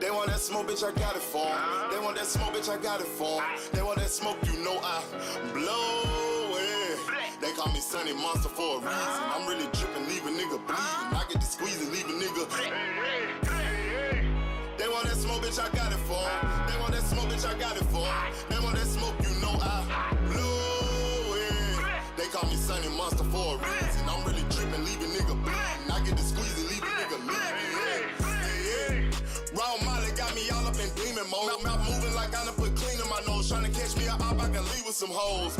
They want that smoke, bitch, I got it for 'em. They want that smoke, bitch, I got it for 'em. They want that smoke, you know I blow it. They call me Sunny Monster for a reason. I'm really tripping, leave a nigga bleeding. I get the squeeze and leave a nigga. They want that smoke, bitch, I got it for 'em. They want that smoke, bitch, I got it for 'em. They want that smoke, you know I blow it. They call me Sunny Monster for a reason. I'm really tripping, leave a nigga bleeding. I get the squeeze and leave a nigga leaving. Raw Molly got me all up in demon mode. Mouth moving like I done put clean in my nose. Trying to catch me up, I can leave with some hoes.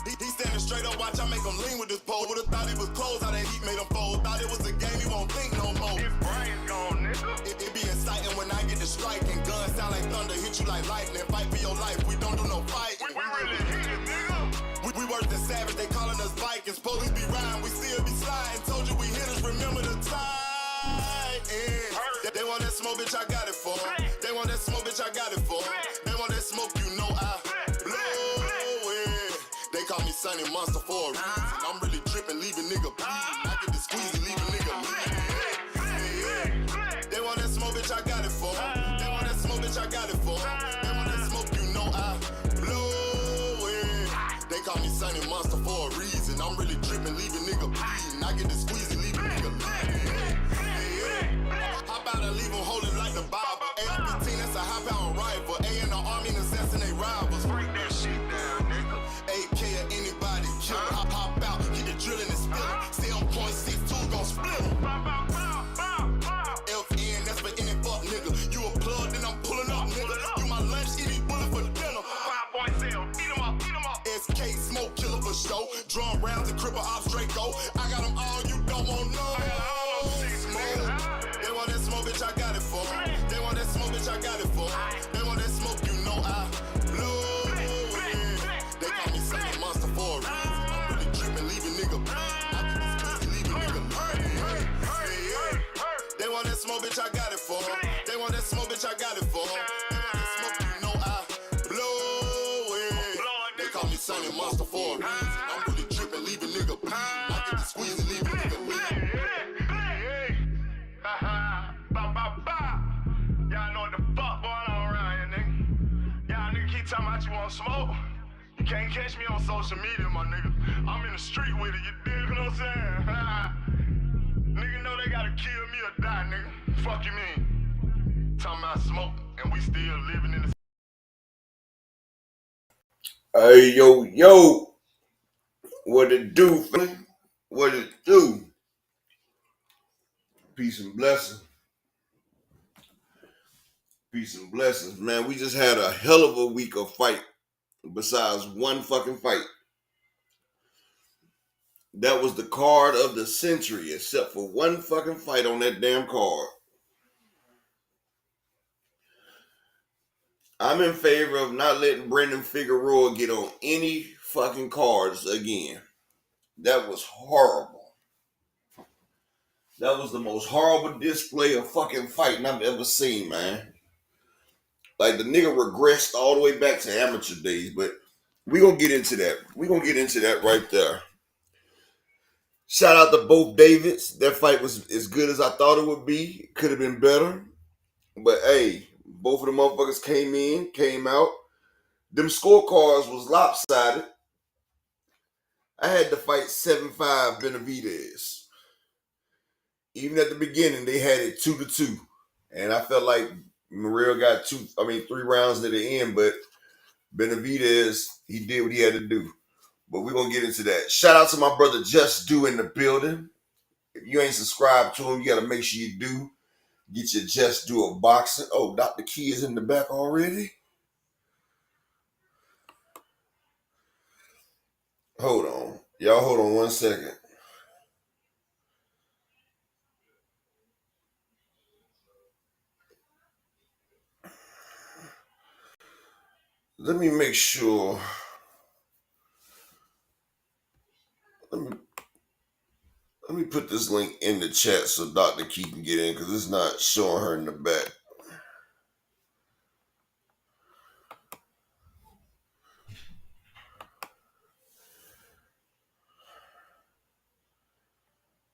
He standing straight up, watch I make him lean with this pole. Would've thought he was closed, how that heat made him fold. Thought it was a game, he won't think no more. His brain's gone, nigga. It be exciting when I get the strike. And guns sound like thunder, hit you like lightning. Fight for your life, we don't do no fight. We really hit it, nigga. We worse than savage, they calling us Vikings. Police be riding, we still be sliding. Told you we hitters, remember the time. They want that smoke, bitch, I got it for 'em. They want that smoke, bitch, I got it for 'em. They want that smoke, you know I blow it. They call me Sunny Monster for a reason. I'm really tripping, leave a nigga bleeding. I get the squeeze and leave a nigga leaving. They want that smoke, bitch, I got it for 'em. They want that smoke, bitch, I got it for 'em. They want that smoke, you know I blow it. They call me Sunny Monster for a reason. I'm really tripping, leave a nigga bleeding. I get the squeeze and leave a nigga leaving. How about I leave them holding like the Bible? AR-15, that's a high-power rifle. A in the army and assassinate rivals. Break that shit down, nigga. AK or anybody kill him. Hop out, get the drilling and spilling. Stay on point 6-2, gon' split him. FN, that's for any fuck nigga. You a plug, then I'm pulling up, nigga. You my lunch, eat these bullets for dinner. 5 boy sale, eat 'em up, eat 'em up. SK, smoke killer for show. Drum rounds and cripple ops, Draco. I got them all, you don't want no. They want that smoke, bitch, I got it for 'em. They want that smoke, bitch, I got it for 'em. They want that smoke, you know I blow it. They call me Sunny Monster for a reason. I'm really tripping, leave a nigga bleeding. I get this pussy, leave a nigga bleeding. They want that smoke, bitch, I got it for 'em. They want that smoke, bitch, I got it for 'em. They want that smoke, you know I blow it. They call me Sunny Monster for a reason. I'm really tripping, leave a nigga bleeding. I get the squeeze and leave a nigga bleeding. Y'all know what the fuck going on around here, nigga. Y'all nigga keep talking about you want smoke. You can't catch me on social media, my nigga. I'm in the street with it, you dig what I'm saying? Nigga know they gotta kill me or die, nigga. Fuck you mean? Talking about smoke, and we still living in the... Hey, yo. What it do, family? What it do? Peace and blessings. Peace and blessings, man. We just had a hell of a week of fight. Besides one fucking fight. That was the card of the century, except for one fucking fight on that damn card. I'm in favor of not letting Brandon Figueroa get on any fucking cards again. That was horrible. That was the most horrible display of fucking fighting I've ever seen, man. Like, the nigga regressed all the way back to amateur days, but we're going to get into that. We're going to get into that right there. Shout out to both Davids. That fight was as good as I thought it would be. It could have been better. But, hey, both of the motherfuckers came out. Them scorecards was lopsided. I had to fight 7-5 Benavidez. Even at the beginning, they had it 2-2. And I felt like Morrell got 3 rounds at the end, but Benavidez, he did what he had to do. But we're going to get into that. Shout out to my brother Just Do in the building. If you ain't subscribed to him, you got to make sure you do. Get your Just Do a boxing. Oh, Dr. Key is in the back already? Hold on. Y'all hold on 1 second. Let me make sure. Let me put this link in the chat so Dr. Key can get in because it's not showing her in the back.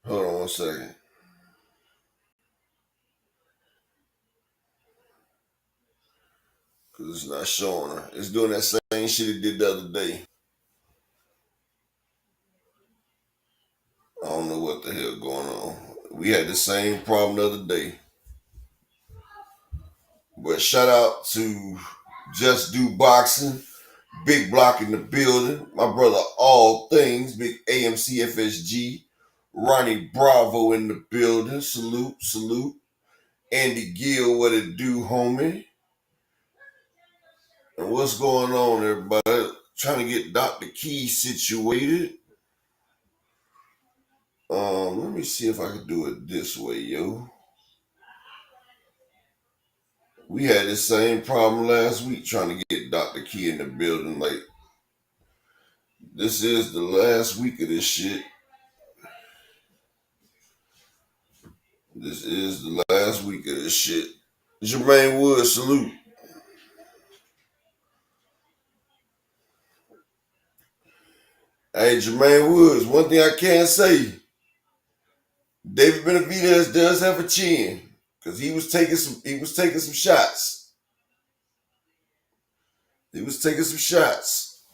Hold on 1 second. It's not showing her. It's doing that same shit it did the other day. I don't know what the hell going on. We had the same problem the other day. But shout out to Just Do Boxing, Big Block in the building, my brother All Things, Big AMC FSG, Ronnie Bravo in the building. Salute, salute. Andy Gill, what it do, homie? And what's going on, everybody? Trying to get Dr. Key situated. Let me see if I can do it this way, yo. We had the same problem last week trying to get Dr. Key in the building. Like, this is the last week of this shit. This is the last week of this shit. Jermaine Woods, salute. Hey, Jermaine Woods, one thing I can say, David Benavidez does have a chin. Cause he was taking some shots. He was taking some shots.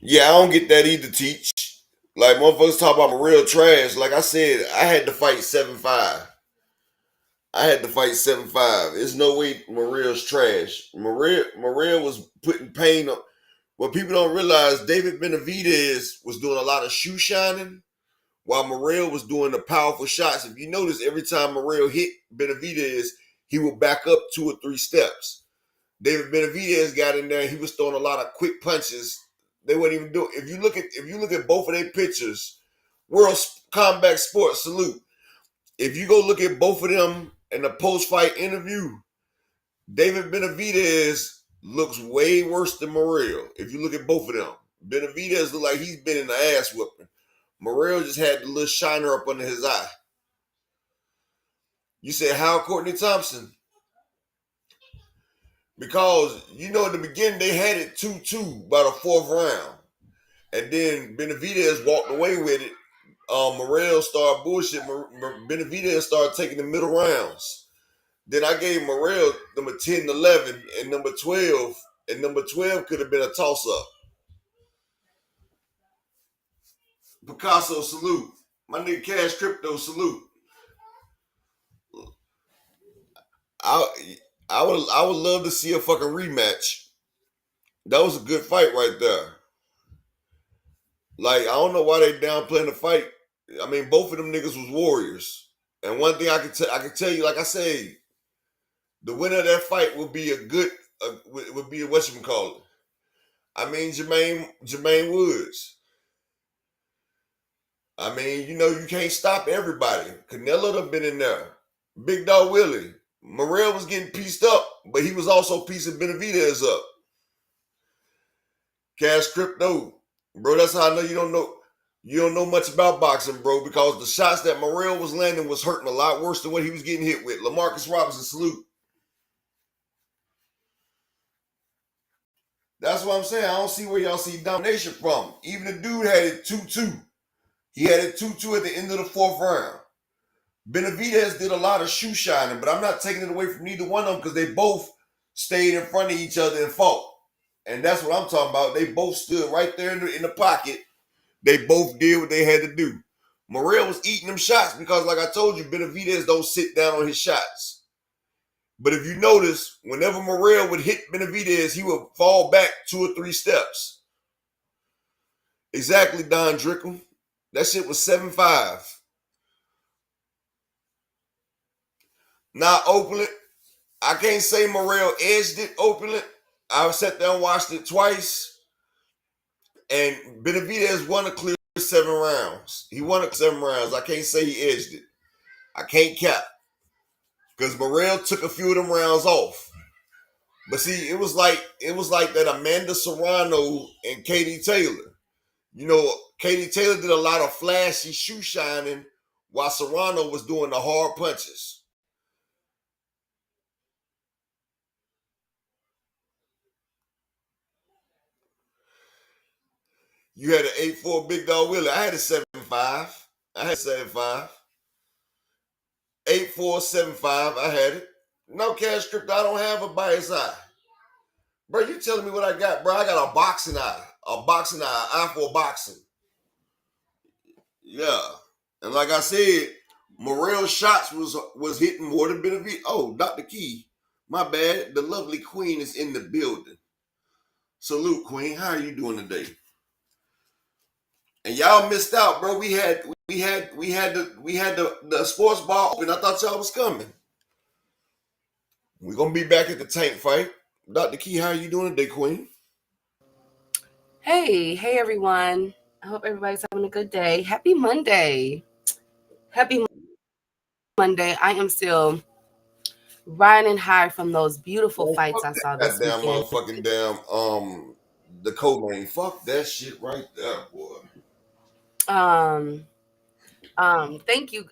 Yeah, I don't get that either, Teach. Like, motherfuckers talk about my real trash. Like I said, I had to fight 7-5. I had to fight 7-5. There's no way Morrell's trash. Morrell was putting pain on. What people don't realize, David Benavidez was doing a lot of shoe shining while Morrell was doing the powerful shots. If you notice, every time Morrell hit Benavidez, he would back up 2 or 3 steps. David Benavidez got in there, he was throwing a lot of quick punches. They wouldn't even do it. If you look at both of their pictures, World Combat Sports, salute. If you go look at both of them in the post-fight interview, David Benavidez looks way worse than Morrell. If you look at both of them, Benavidez look like he's been in the ass whooping. Morrell just had the little shiner up under his eye. You said how Courtney Thompson? Because, you know, in the beginning, they had it 2-2 by the 4th round. And then Benavidez walked away with it. Morrell started bullshit. Benavidez started taking the middle rounds. Then I gave Morrell number 10 11 and number 12. And number 12 could have been a toss-up. Picasso, salute. My nigga Cash Crypto, salute. I would love to see a fucking rematch. That was a good fight right there. Like, I don't know why they downplaying the fight. I mean, both of them niggas was warriors. And one thing I can tell you, like I say, the winner of that fight would be would be a whatchamacallit. I mean, Jermaine Woods. I mean, you know, you can't stop everybody. Canelo done been in there. Big Dog Willie. Morrell was getting pieced up, but he was also piecing Benavidez up. Cash Crypto. Bro, that's how I know you don't know much about boxing, bro, because the shots that Morrell was landing was hurting a lot worse than what he was getting hit with. LaMarcus Robinson, salute. That's what I'm saying. I don't see where y'all see domination from. Even the dude had it 2-2. He had it 2-2 at the end of the 4th round. Benavidez did a lot of shoe shining, but I'm not taking it away from neither one of them because they both stayed in front of each other and fought. And that's what I'm talking about. They both stood right there in the pocket. They both did what they had to do. Morrell was eating them shots because, like I told you, Benavidez don't sit down on his shots. But if you notice, whenever Morrell would hit Benavidez, he would fall back 2 or 3 steps. Exactly, Don Drickle. That shit was 7-5. Now, Oakland, I can't say Morrell edged it, Oakland. I've sat there and watched it twice. And Benavidez won a clear 7 rounds. He won 7 rounds. I can't say he edged it. I can't cap. Because Morrell took a few of them rounds off. But see, it was like that Amanda Serrano and Katie Taylor. You know, Katie Taylor did a lot of flashy shoe shining while Serrano was doing the hard punches. You had an 8-4 Big Dog Willie. I had a 7-5. I had 7-5. 8475. I had it. No cash crypto. I don't have a bias eye. Bro, you telling me what I got, bro? I got a boxing eye. A boxing eye for boxing. Yeah. And like I said, Morel shots was hitting more than Benavides. Oh, Dr. Key. My bad. The lovely queen is in the building. Salute, Queen. How are you doing today? And y'all missed out, bro. We had the sports bar open. I thought y'all was coming. We're gonna be back at the tank fight. Dr. Key, how are you doing today, Queen? Hey everyone. I hope everybody's having a good day. Happy Monday. Happy Monday. I am still riding high from those beautiful Man, fights fuck I saw that this goddamn weekend. motherfucking the code name. Fuck that shit right there, boy. Um thank you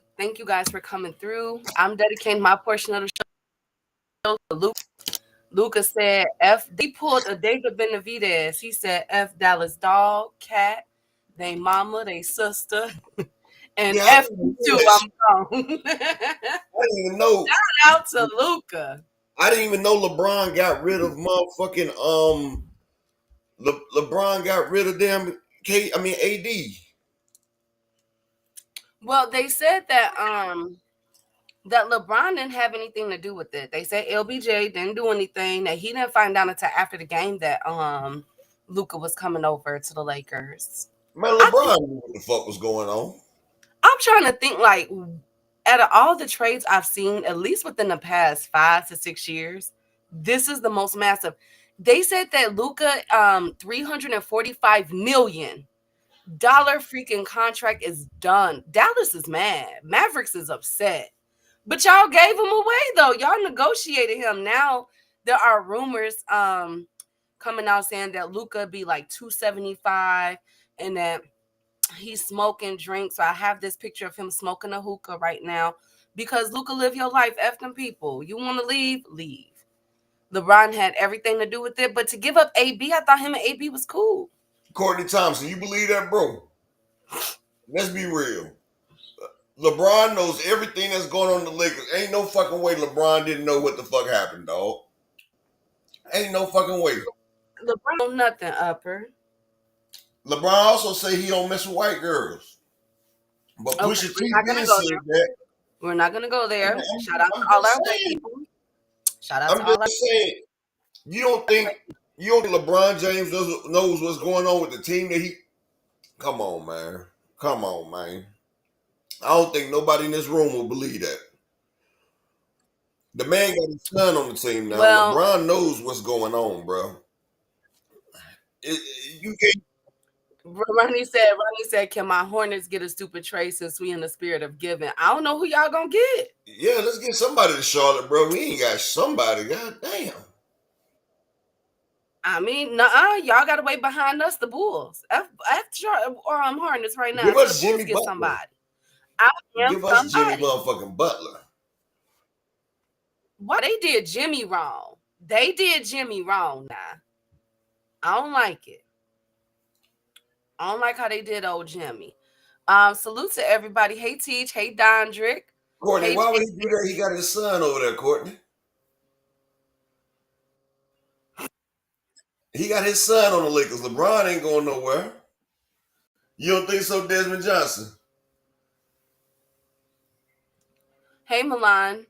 guys for coming through. I'm dedicating my portion of the show to Luke. Lucas said F he pulled a David Benavidez. He said F Dallas dog, cat, they mama, they sister, and Yeah, I F didn't you even know too, that shit. I'm gone. I didn't even know. Out to Luca. I didn't even know LeBron got rid of motherfucking LeBron got rid of them AD. Well, they said that LeBron didn't have anything to do with it. They said LBJ didn't do anything. That he didn't find out until after the game that Luca was coming over to the Lakers. Man, I think LeBron knew what the fuck was going on. I'm trying to think like out of all the trades I've seen, at least within the past 5 to 6 years, this is the most massive. They said that Luca $345 million freaking contract is done. Dallas is mad. Mavericks is upset. But y'all gave him away though. Y'all negotiated him. Now there are rumors coming out saying that Luca be like 275 and that he's smoking drinks. So I have this picture of him smoking a hookah right now because Luca, live your life. F them people. You want to leave? Leave. LeBron had everything to do with it, but to give up AB, I thought him and AB was cool. Courtney Thompson, you believe that, bro? Let's be real. LeBron knows everything that's going on in the Lakers. Ain't no fucking way LeBron didn't know what the fuck happened, dog. Ain't no fucking way. LeBron don't nothing, upper. LeBron also say he don't mess with white girls. But Okay, Pusha we're T not been gonna go said there. that. We're not gonna go there. I'm, Shout out I'm to all just our white saying. people. Shout out I'm to just all our saying. You don't think LeBron James knows what's going on with the team that he? Come on, man. Come on, man. I don't think nobody in this room will believe that. The man got his son on the team now. well. LeBron knows what's going on, bro. You can't. Ronnie said, can my Hornets get a stupid trade since we in the spirit of giving? I don't know who y'all gonna get. Yeah, let's get somebody to Charlotte, bro. We ain't got somebody. God damn. I mean, nuh-uh, y'all gotta wait behind us, the Bulls. Or Hornets right now Give until the us Bulls Jimmy get Butler. somebody. I am Give us Jimmy somebody. motherfucking Butler. Why they did Jimmy wrong? They did Jimmy wrong now. I don't like it. I don't like how they did old Jimmy. Salute to everybody. Hey Teach, hey Dondrick. Courtney, Hey why would he do that? He got his son over there, Courtney. He got his son on the Lakers. LeBron ain't going nowhere. You don't think so, Desmond Johnson? Hey Milan.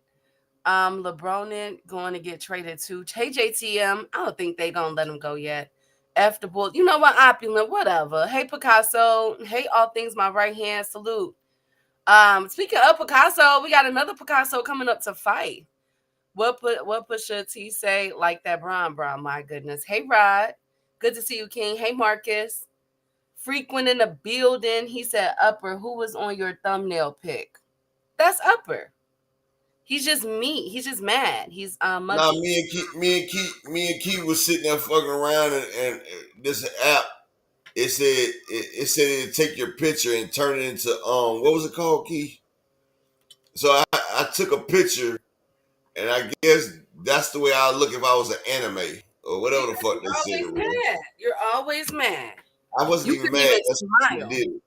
LeBron ain't going to get traded to. Hey JTM. I don't think they gonna let him go yet. F the Bulls. You know what? Opulent, whatever. Hey Picasso. Hey, all things my right hand. Salute. Speaking of Picasso, we got another Picasso coming up to fight. What Pusha T say like that Bron? My goodness. Hey Rod. Good to see you, King. Hey Marcus. Frequent in the building. He said upper. Who was on your thumbnail pic? That's upper. He's just me. He's just mad. He's Nah, mugging. me and Keith was sitting there fucking around, and this app. It said it'd take your picture and turn it into what was it called, Keith? So I took a picture, and I guess that's the way I look if I was an anime or whatever the fuck they said Always it was. mad. You're always mad. I wasn't You even couldn't mad. even That's what smile. did it.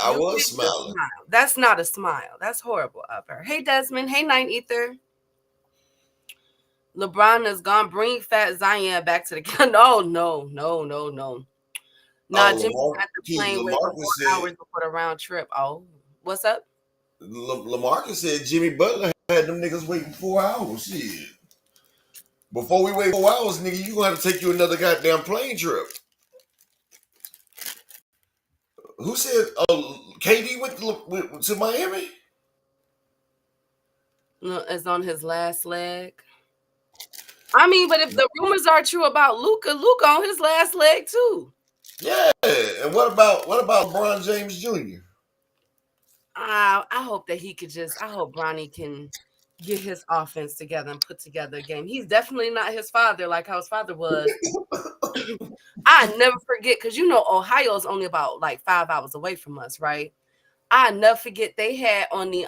I You was picked a smiling. smile. That's not a smile. That's horrible of her. Hey Desmond. Hey Nine Ether. LeBron is gone. Bring Fat Zion back to the no, no, no, no, no. Nah, Oh, Jimmy got the plane wait for Lamarcus 4 hours said. before the round trip. Oh, what's up? Lamarcus said Jimmy Butler had them niggas waiting 4 hours. Shit. Before we wait 4 hours, nigga, you gonna have to take you another goddamn plane trip. Who said KD went to Miami? No, it's on his last leg. I mean, but if the rumors are true about Luca, Luca on his last leg too. Yeah. And what about LeBron James Jr.? I hope that he could just. I hope Bronny can get his offense together and put together a game. He's definitely not his father like how his father was. I never forget because Ohio's only about like 5 hours away from us, right? I never forget they had on the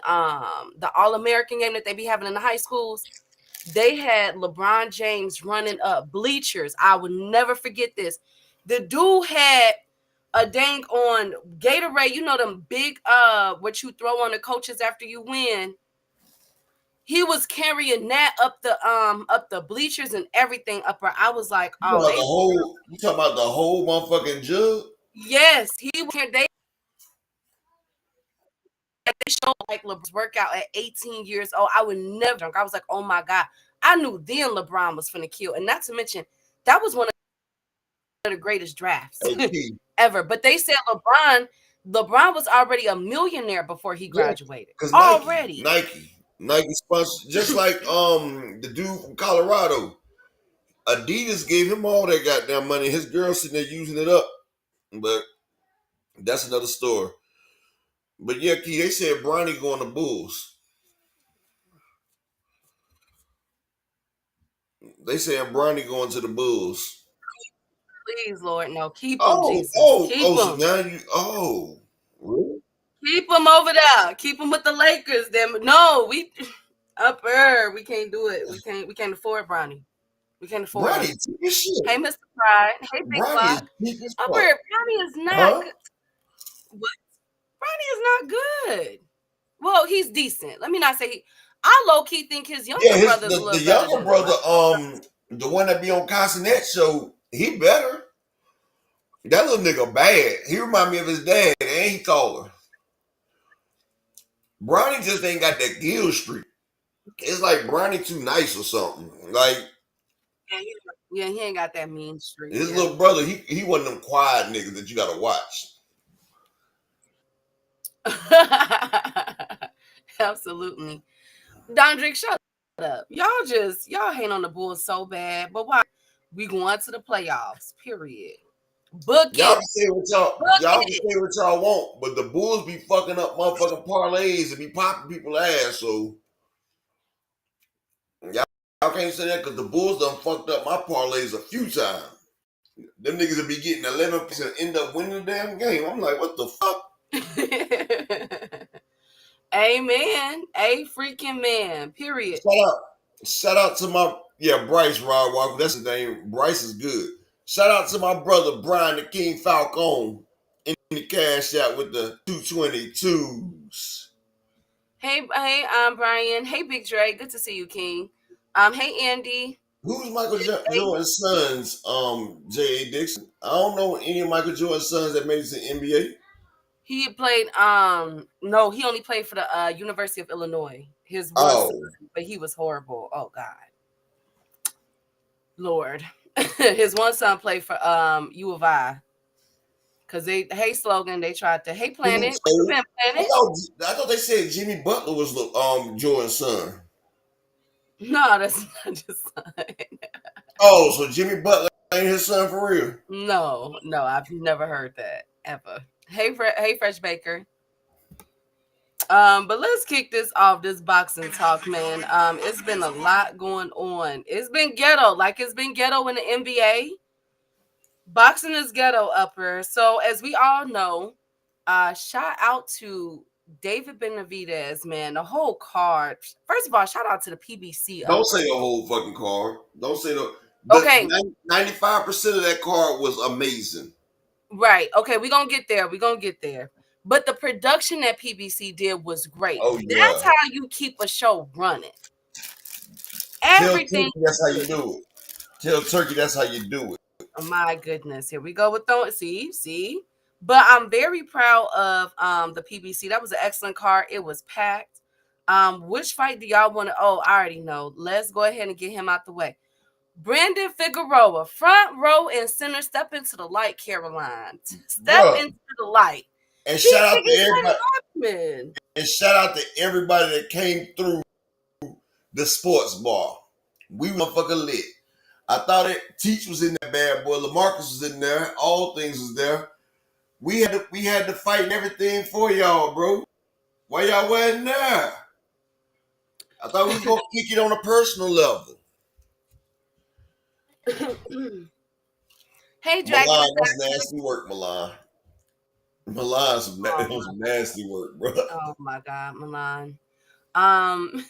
All American game that they be having in the high schools. They had LeBron James running up bleachers. I would never forget this. The dude had a dang on Gatorade, them big what you throw on the coaches after you win. He was carrying that up the bleachers and everything up there. I was like, You talking oh, about the whole? You talking about the whole motherfucking jug? yes, they showed like LeBron's workout at 18 years old. I would never drunk. I was like, oh my God. I knew then LeBron was finna kill. And not to mention, that was one of the greatest drafts Hey, ever. But they said LeBron was already a millionaire before he yeah, graduated. because Already. Nike sponsor, just like the dude from Colorado. Adidas gave him all that goddamn money. His girl sitting there using it up. But that's another story. But yeah, Key, they said Bronny going to Bulls. They saying Bronny going to the Bulls. Please, Lord, no. Keep him, Oh, Jesus. oh, Keep oh, so him. now really? Keep him over there. Keep him with the Lakers. Them no, we upper. We can't do it. We can't afford Bronny. We can't afford Bronny him. cheap as shit. Hey, Mr. Pride. Hey, Big Bronny is Block. cheap as Upper, fuck. Bronny is not Huh? good. What? Bronny is not good. Well, he's decent. Let me not say I low key think his Yeah, younger brother's a the little better younger than him. brother, the one that be on Castanet show, he better. That little nigga bad. He remind me of his dad, and he taller. Bronny just ain't got that gill streak. It's like Bronny too nice or something. Like Yeah, he ain't got that mean streak. his Yeah. little brother, he one of them quiet niggas that you gotta watch. Absolutely. Dondrick, shut up. Y'all hate on the Bulls so bad. But why? We going to the playoffs. Period. Book Y'all it. can say what Book y'all can it. say what y'all want, but the Bulls be fucking up motherfucking parlays and be popping people ass. So y'all can't say that because the Bulls done fucked up my parlays a few times. Them niggas will be getting 11% and end up winning the damn game. I'm like, what the fuck? Amen. A freaking man. Period. Shout out to my Bryce Rod Walker. That's his name. Bryce is good. Shout out to my brother Brian the King Falcone in the cash out with the 222s. Hey, I'm Brian. Hey, Big Dre. Good to see you, King. Hey, Andy. Who's Michael Hey, Jordan's sons? J.A. Dixon. I don't know any of Michael Jordan's sons that made it to the NBA. he played. No, he only played for the University of Illinois. His one son, Oh, but he was horrible. Oh God, Lord. His one son played for U of I. Cause hey slogan, they tried to hey planet. What you so been planet? I thought they said Jimmy Butler was Jordan's son. No, that's not his son. Oh, so Jimmy Butler ain't his son for real? No, I've never heard that ever. Hey, Fresh Baker. But let's kick this off. This boxing talk, man. It's been a lot going on. It's been ghetto, like it's been ghetto in the NBA. Boxing is ghetto upper. So as we all know, shout out to David Benavidez, man. The whole card. First of all, shout out to the PBC Don't upper. say the whole fucking card. Don't say Okay, 95% of that card was amazing. right. Okay, we're gonna get there. But the production that PBC did was great. Oh That's yeah. how you keep a show running. Tell Everything. Turkey that's how you do it. Tell Turkey that's how you do it. Oh my goodness. Here we go with throwing. See. But I'm very proud of the PBC. That was an excellent card. It was packed. Which fight do y'all want to? Oh, I already know. Let's go ahead and get him out the way. Brandon Figueroa, front row and center. Step into the light, Caroline. Step Bruh. into the light. And Be shout out to Figgy everybody. man. And shout out to everybody that came through the sports bar. We motherfucker lit. I thought it Teach was in that bad boy. LaMarcus was in there. All things was there. We had to fight and everything for y'all, bro. Why y'all wasn't there? I thought we was gonna kick it on a personal level. Hey, Dragon Milan, that's Assassin. nasty work, Milan. Milan, that was nasty work, bro. Oh my God, Milan. Um,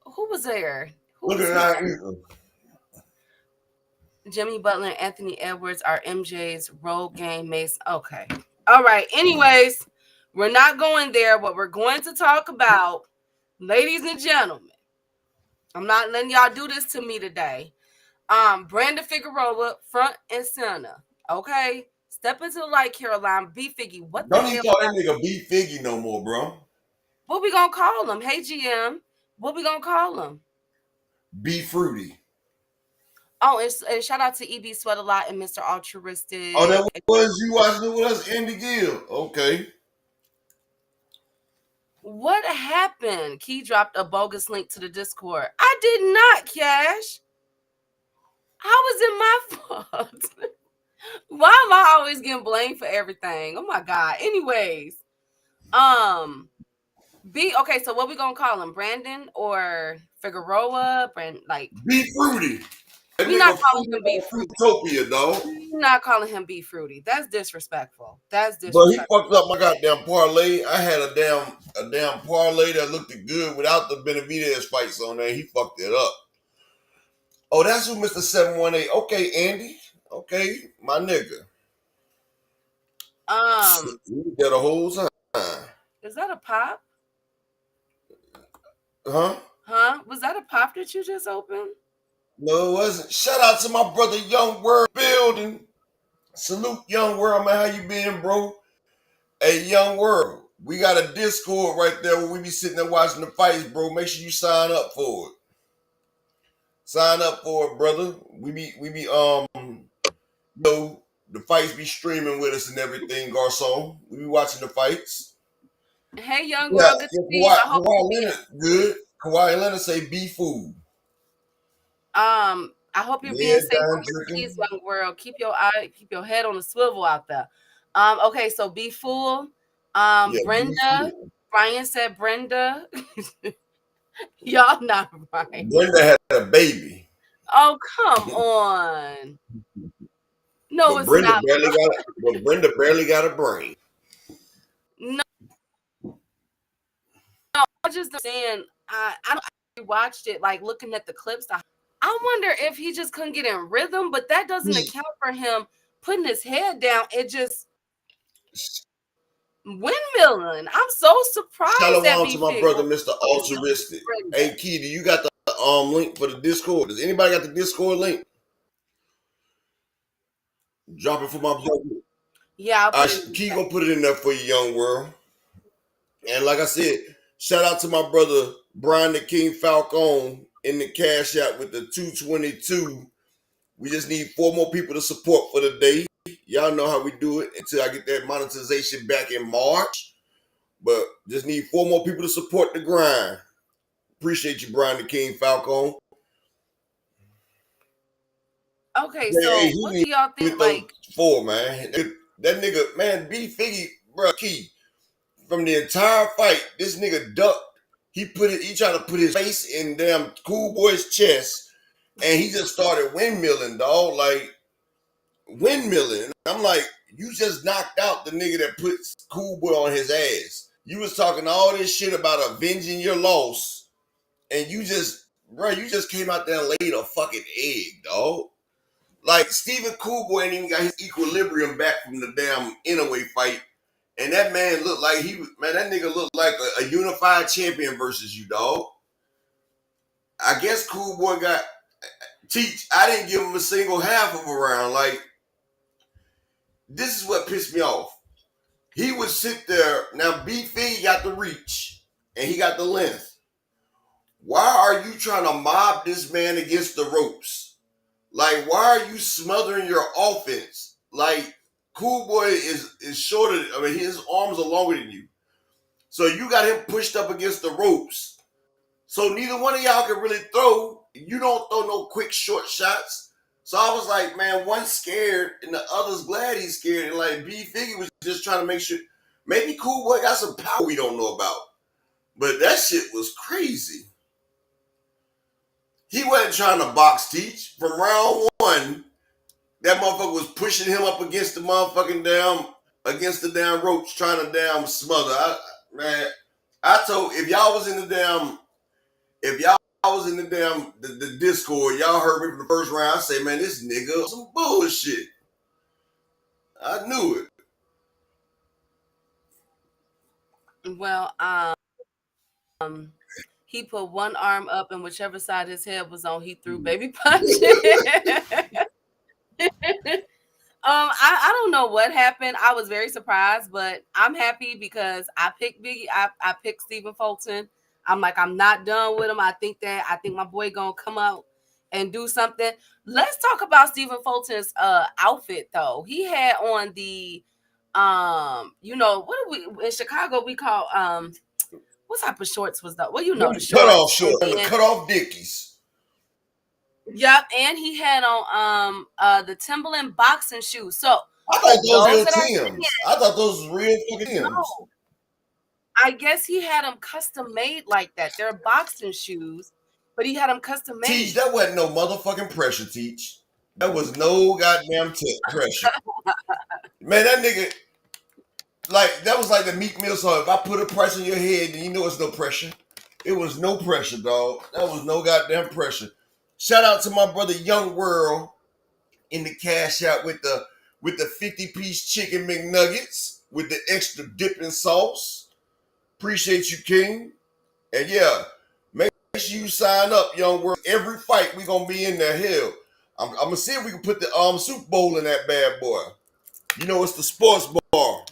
who was there? Who Look was at that. Jimmy Butler and Anthony Edwards are MJ's role game mates. Okay. All right. Anyways, we're not going there. What we're going to talk about, ladies and gentlemen, I'm not letting y'all do this to me today. Brandon Figueroa, front and center. Okay. Step into the light, Caroline. B Figgy. What the Don't even hell? call that nigga B Figgy no more, bro. What we gonna call him? Hey GM. What we gonna call him? B Fruity. Oh, and shout out to EB Sweat a Lot and Mr. Altruistic. Oh, that was you watching it with us, Andy Gill. Okay. What happened? Key dropped a bogus link to the Discord. I did not, Cash. How was it my fault? Why am I always getting blamed for everything? Oh my God. Anyways, okay, so what we gonna call him? Brandon or Figueroa? B Fruity. That we nigga not calling him B Fruity. Fruitopia, dog. We're not calling him B Fruity. That's disrespectful. That's But he disrespectful. fucked up my goddamn parlay. I had a damn parlay that looked good without the Benavidez fights on there. He fucked it up. Oh, that's who Mr. 718. Okay, Andy. Okay, my nigga. You got a whole time. Is that a pop? Huh? Huh? Was that a pop that you just opened? No, it wasn't. Shout out to my brother Young World building. Salute Young World, man. How you been, bro? Hey, Young World. We got a Discord right there where we be sitting there watching the fights, bro. Make sure you sign up for it. Sign up for it, brother. We be the fights be streaming with us and everything, Garcon. We be watching the fights. Hey, young Yeah, girl, good to see you. I hope Kawhi Leonard, good. Kawhi Leonard say be food. I hope you're being safe down with your drinking. kids, young world. Keep your head on the swivel out there. Okay, so be full. Yeah, Brenda. Brian said Brenda. Y'all not right. Brenda had a baby. Oh, come on. No, But it's not. Brenda barely got a brain. No, I'm just saying. I watched it, like looking at the clips. I wonder if he just couldn't get in rhythm, but that doesn't account for him putting his head down and just windmilling. I'm so surprised. Shalom to my brother, Mr. Altruistic. Hey, Key, do you got the link for the Discord? Does anybody got the Discord link? Drop it for my brother. Yeah, Key gonna put it in there for you, Young World. And like I said, shout out to my brother Brian the King Falcone in the Cash App with the 222. We just need 4 more people to support for the day. Y'all know how we do it until I get that monetization back in March. But just need 4 more people to support the grind. Appreciate you, Brian the King Falcone. Okay, so what do y'all think? Like 4, man. That nigga, man, B Figgy, bro, Key. From the entire fight, this nigga ducked. He tried to put his face in damn Cool Boy's chest, and he just started windmilling, dog. Like windmilling. I'm like, you just knocked out the nigga that puts Cool Boy on his ass. You was talking all this shit about avenging your loss, and you just came out there and laid a fucking egg, dog. Like Stephen Cool ain't even got his equilibrium back from the damn Inouye fight. And that man looked like that nigga looked like a unified champion versus you, dog. I guess Cool Boy got teach. I didn't give him a single half of a round. Like, this is what pissed me off. He would sit there. Now, BF got the reach and he got the length. Why are you trying to mob this man against the ropes? Like, why are you smothering your offense? Like, Cool Boy is shorter. I mean, his arms are longer than you. So you got him pushed up against the ropes. So neither one of y'all can really throw. You don't throw no quick short shots. So I was like, man, one's scared and the other's glad he's scared. And like B Figgy was just trying to make sure maybe Cool Boy got some power we don't know about. But that shit was crazy. He wasn't trying to box teach. From round one, that motherfucker was pushing him up against the motherfucking damn ropes, trying to damn smother. I told if y'all was in the Discord, y'all heard me from the first round. I say, man, this nigga some bullshit. I knew it. Well, he put one arm up, and whichever side his head was on, he threw baby punches. I don't know what happened. I was very surprised, but I'm happy because I picked Biggie. I picked Stephen Fulton. I'm like, I'm not done with him. I think my boy gonna come out and do something. Let's talk about Stephen Fulton's outfit though. He had on the what do we in Chicago we call what type of shorts was that? Well, the shorts. Cut off Dickies. Yep, and he had on the Timberland boxing shoes. So I thought those were Timbs. I thought those was real fucking Timbs. No. I guess he had them custom made like that. They're boxing shoes, but he had them custom made. Teach, that wasn't no motherfucking pressure, Teach. That was no goddamn pressure. Man, that nigga, like, that was like the Meek Mill song. If I put a price on your head, then you know it's no pressure. It was no pressure, dog. That was no goddamn pressure. Shout out to my brother Young World in the cash out with the 50-piece chicken McNuggets with the extra dipping sauce. Appreciate you, King. And yeah, make sure you sign up, Young World. Every fight we gonna be in there. Hell, I'm gonna see if we can put the Super Bowl in that bad boy. You know it's the sports bar.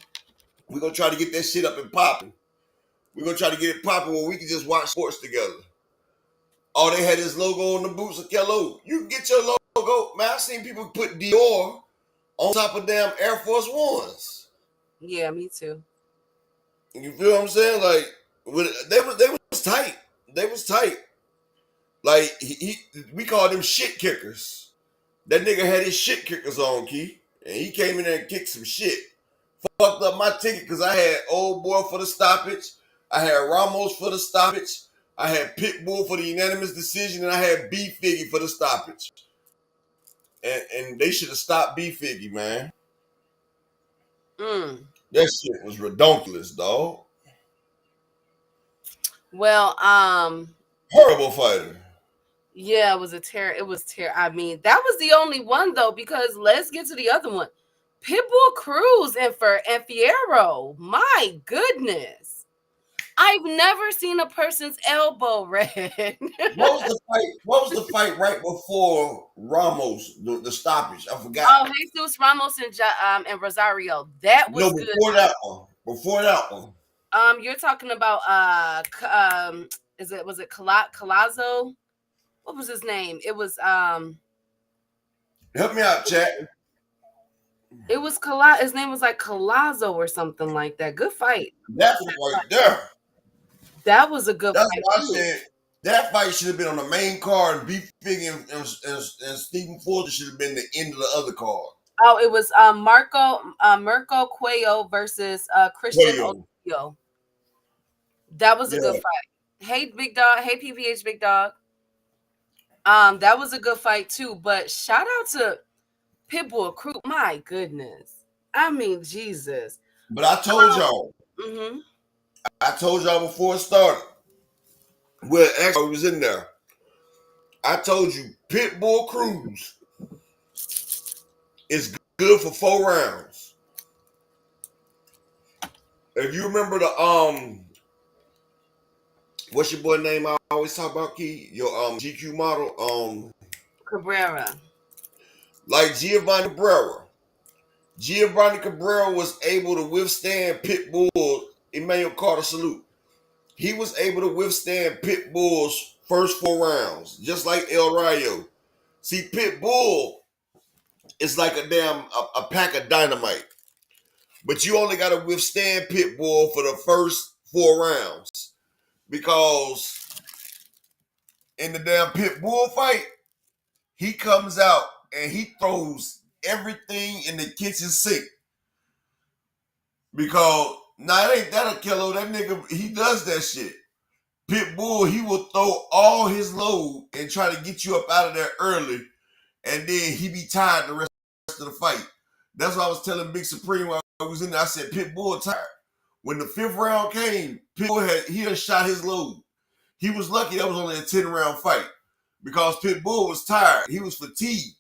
We're gonna try to get that shit up and popping. We're gonna try to get it popping where we can just watch sports together. Oh, they had this logo on the boots of Kello. You can get your logo. Man, I've seen people put Dior on top of damn Air Force Ones. Yeah, me too. You feel what I'm saying? Like, they was tight. They was tight. Like, we called them shit kickers. That nigga had his shit kickers on, Key. And he came in there and kicked some shit. Fucked up my ticket because I had Old Boy for the stoppage. I had Ramos for the stoppage. I had Pitbull for the unanimous decision, and I had B Figgy for the stoppage. And they should have stopped B Figgy, man. That shit was redonkulous, dog. Well, horrible fighter. Yeah, it was I mean, that was the only one though, because let's get to the other one. Pitbull Cruz and Fierro. My goodness. I've never seen a person's elbow red. What was the fight right before Ramos, the stoppage? I forgot. Oh, Jesus Ramos and Rosario. That was good. Before that one. You're talking about was it Collazo? What was his name? It was help me out, chat. It was his name was like Collazo or something like that. Good fight. That was right there. That was a good fight. That's what I said. That fight should have been on the main card, and B Figgy and Stephen Fulton should have been the end of the other card. Oh, it was Mirko Cuello versus Christian Odilio. That was a good fight. Hey, Big Dog. Hey, PPH Big Dog. That was a good fight too. But shout out to Pitbull Cruz. My goodness. I mean, Jesus. But I told y'all. Mm-hmm. I told y'all before it started. Well, actually, I was in there. I told you, Pitbull Cruz It's good for 4 rounds. If you remember the what's your boy name I always talk about, Key? Your GQ model, Cabrera. like Giovanni Cabrera. Giovanni Cabrera was able to withstand Pitbull. Emmanuel Carter salute. He was able to withstand Pitbull's first 4 rounds, just like El Rayo. See, Pitbull is like a pack of dynamite, but you only got to withstand Pitbull for the first 4 rounds because in the damn Pitbull fight, he comes out and he throws everything in the kitchen sink because now it ain't that a killer. That nigga, he does that shit. Pitbull, he will throw all his load and try to get you up out of there early, and then he be tired the rest of the fight. That's why I was telling Big Supreme while I was in there. I said Pitbull tired. When the 5th round came, Pitbull had shot his load. He was lucky that was only a 10-round fight because Pitbull was tired. He was fatigued.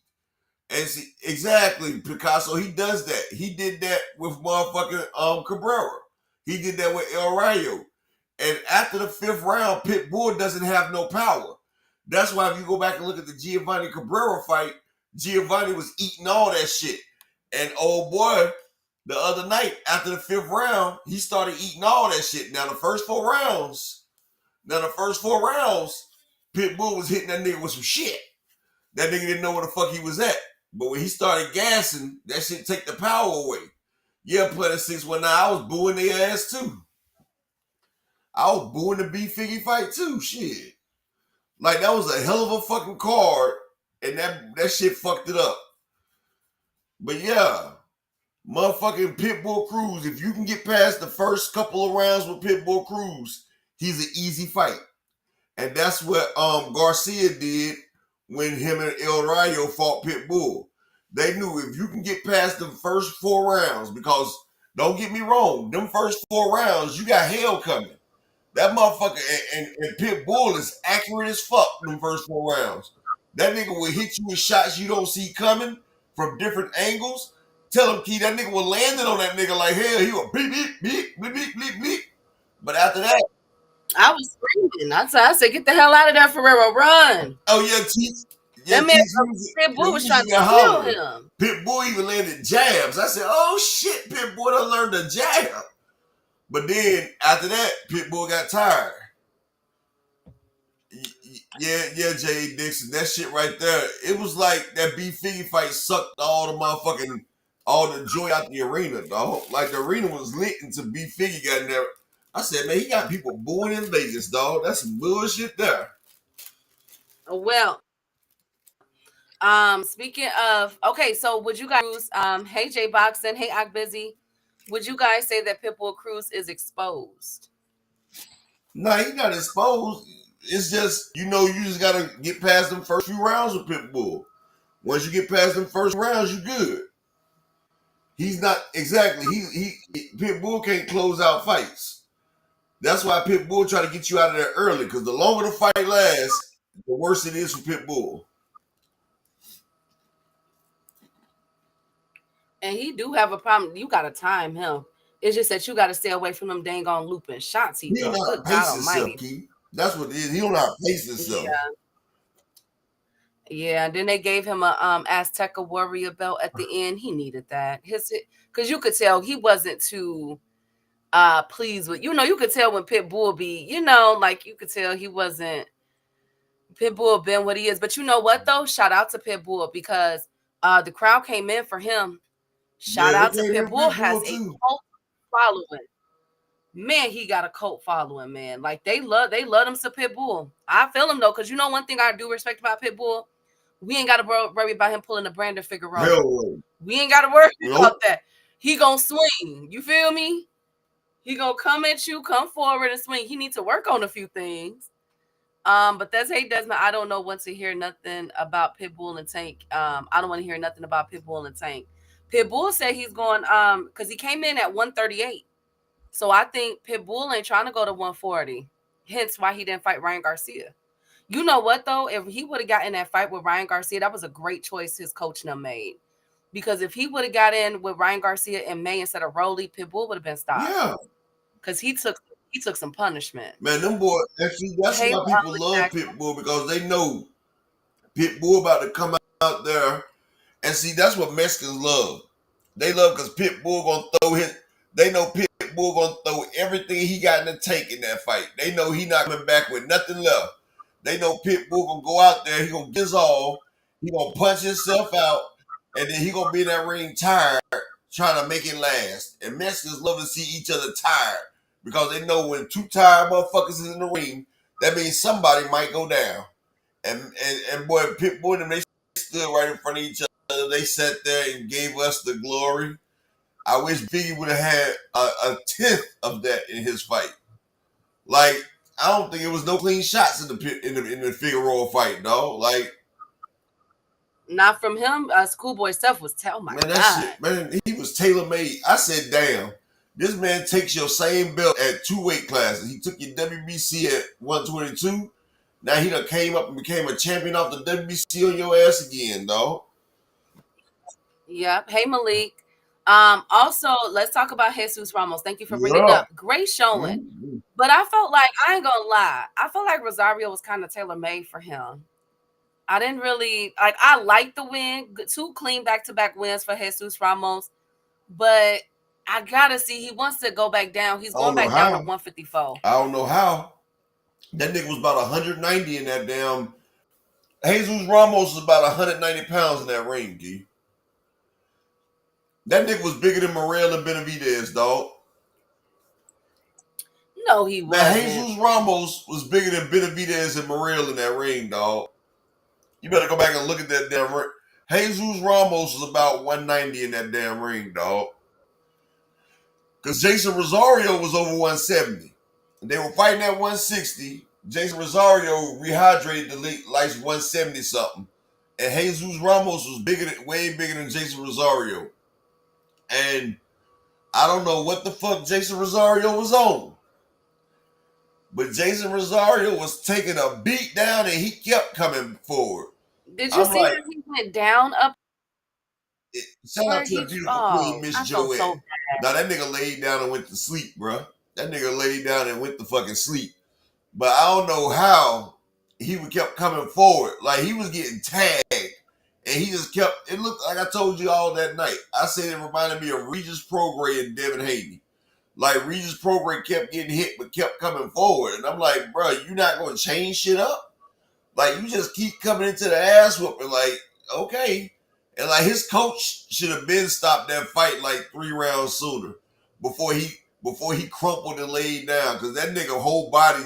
And see, exactly, Picasso, he does that. He did that with motherfucking Cabrera. He did that with El Rayo. And after the 5th round, Pitbull doesn't have no power. That's why if you go back and look at the Giovanni Cabrera fight, Giovanni was eating all that shit. And old boy, the other night, after the 5th round, he started eating all that shit. Now the first 4 rounds, Pitbull was hitting that nigga with some shit. That nigga didn't know where the fuck he was at. But when he started gassing, that shit take the power away. Yeah, Planet 619, I was booing their ass too. I was booing the B Figgy fight too. Shit. Like that was a hell of a fucking card. And that shit fucked it up. But yeah, motherfucking Pitbull Cruz, if you can get past the first couple of rounds with Pitbull Cruz, he's an easy fight. And that's what Garcia did when him and El Rayo fought Pitbull. They knew if you can get past the first 4 rounds, because don't get me wrong, them first 4 rounds, you got hell coming. That motherfucker and Pitbull is accurate as fuck in them first 4 rounds. That nigga will hit you with shots you don't see coming from different angles. Tell him, Key, that nigga was landing on that nigga like hell. He was beep, beep, beep, beep, beep, beep, beep. But after that, I was screaming. I said, get the hell out of there, Ferrero. Run. oh yeah, That man, Pitbull was trying to kill him. Pitbull even landed jabs. I said, oh shit, Pitbull done learned to jab. But then after that, Pitbull got tired. Yeah, J.A. Dixon, that shit right there. It was like that B Figgy fight sucked all the joy out the arena, dog. Like the arena was lit until B Figgy got in there. I said, man, he got people booing in Vegas, dog. That's some bullshit there. Well, speaking of, okay, so would you guys, hey J Boxon, hey Ak Busy, would you guys say that Pitbull Cruz is exposed? No, he's not exposed. It's just, you just gotta get past them first few rounds with Pitbull. Once you get past them first rounds, you good. He's not exactly. He Pitbull can't close out fights. That's why Pitbull try to get you out of there early, because the longer the fight lasts, the worse it is for Pitbull. And he do have a problem. You gotta time him. It's just that you gotta stay away from them dang on looping shots he don't know how to pace himself, Key. That's what it is. He don't know how to pace himself. Yeah. Then they gave him a Azteca Warrior belt at the end. He needed that. Because you could tell he wasn't too pleased with. You could tell when Pitbull be. Like you could tell he wasn't. Pitbull been what he is. But you know what though? Shout out to Pitbull because the crowd came in for him. Shout out to Pitbull has a cult following. Man, he got a cult following, man. Like they love him some Pitbull. I feel him though, because one thing I do respect about Pitbull, we ain't got to worry about him pulling the Brandon Figueroa. We ain't got to worry about that. He gonna swing. You feel me? He gonna come at you, come forward and swing. He needs to work on a few things. But that's hey Desmond. I don't know when to hear nothing about Pitbull and Tank. I don't want to hear nothing about Pitbull and Tank. Pitbull said he's going because he came in at 138. So I think Pitbull ain't trying to go to 140. Hence why he didn't fight Ryan Garcia. You know what though? If he would have gotten that fight with Ryan Garcia, that was a great choice his coach made. Because if he would have got in with Ryan Garcia in May instead of Rolly, Pitbull would have been stopped. Yeah, Because he took some punishment. man, them boys. Actually, that's Hey, why people love Jackson. Pitbull because they know Pitbull about to come out there. And see, that's what Mexicans love. They love because Pitbull gonna throw his. They know Pitbull gonna throw everything he got in the tank in that fight. They know he not coming back with nothing left. They know Pitbull gonna go out there. He gonna get his all. He gonna punch himself out, and then he gonna be in that ring tired, trying to make it last. And Mexicans love to see each other tired because they know when two tired motherfuckers is in the ring, that means somebody might go down. And boy, Pitbull and them, they stood right in front of each other. They sat there and gave us the glory. I wish Biggie would have had a tenth of that in his fight. Like, I don't think it was no clean shots in the Figueroa fight, dog. Like, Not from him. Schoolboy stuff was oh my man, that God. shit, man, he was tailor made. I said, damn, this man takes your same belt at two weight classes. He took your WBC at 122. Now he done came up and became a champion off the WBC on your ass again, dog. Yep. Hey, Malik. Also, let's talk about Jesus Ramos. Thank you for bringing it Yeah. up. Great showing. Mhm. But I felt like, I ain't gonna lie, I felt like Rosario was kind of tailor made for him. I didn't really like. I like the win, two clean back-to-back wins for Jesus Ramos, but I gotta see. He wants to go back down. He's I going don't know back down to how. 154. I don't know how. That nigga was about 190 in that damn. Jesus Ramos was about 190 pounds in that ring, G. That nigga was bigger than Morel and Benavidez, dog. No, he Man, wasn't. Jesus Ramos was bigger than Benavidez and Morel in that ring, dog. You better go back and look at that damn ring. Jesus Ramos was about 190 in that damn ring, dog. Because Jason Rosario was over 170. And they were fighting at 160. Jason Rosario rehydrated the lights 170 something. And Jesus Ramos was way bigger than Jason Rosario. And I don't know what the fuck Jason Rosario was on. But Jason Rosario was taking a beat down and he kept coming forward. Did you see that he went down up? Shout out to the beautiful queen, Miss I felt Joanne. so bad. Now that nigga laid down and went to sleep, bro. That nigga laid down and went to fucking sleep. But I don't know how he kept coming forward. Like he was getting tagged. And he just kept, it looked like I told you all that night. I said it reminded me of Regis Prograis and Devin Haney. Like Regis Prograis kept getting hit but kept coming forward. And I'm like, bro, you not going to change shit up? Like you just keep coming into the ass whooping. Like, okay. And like his coach should have been stopped that fight like 3 rounds sooner before he crumpled and laid down. Because that nigga whole body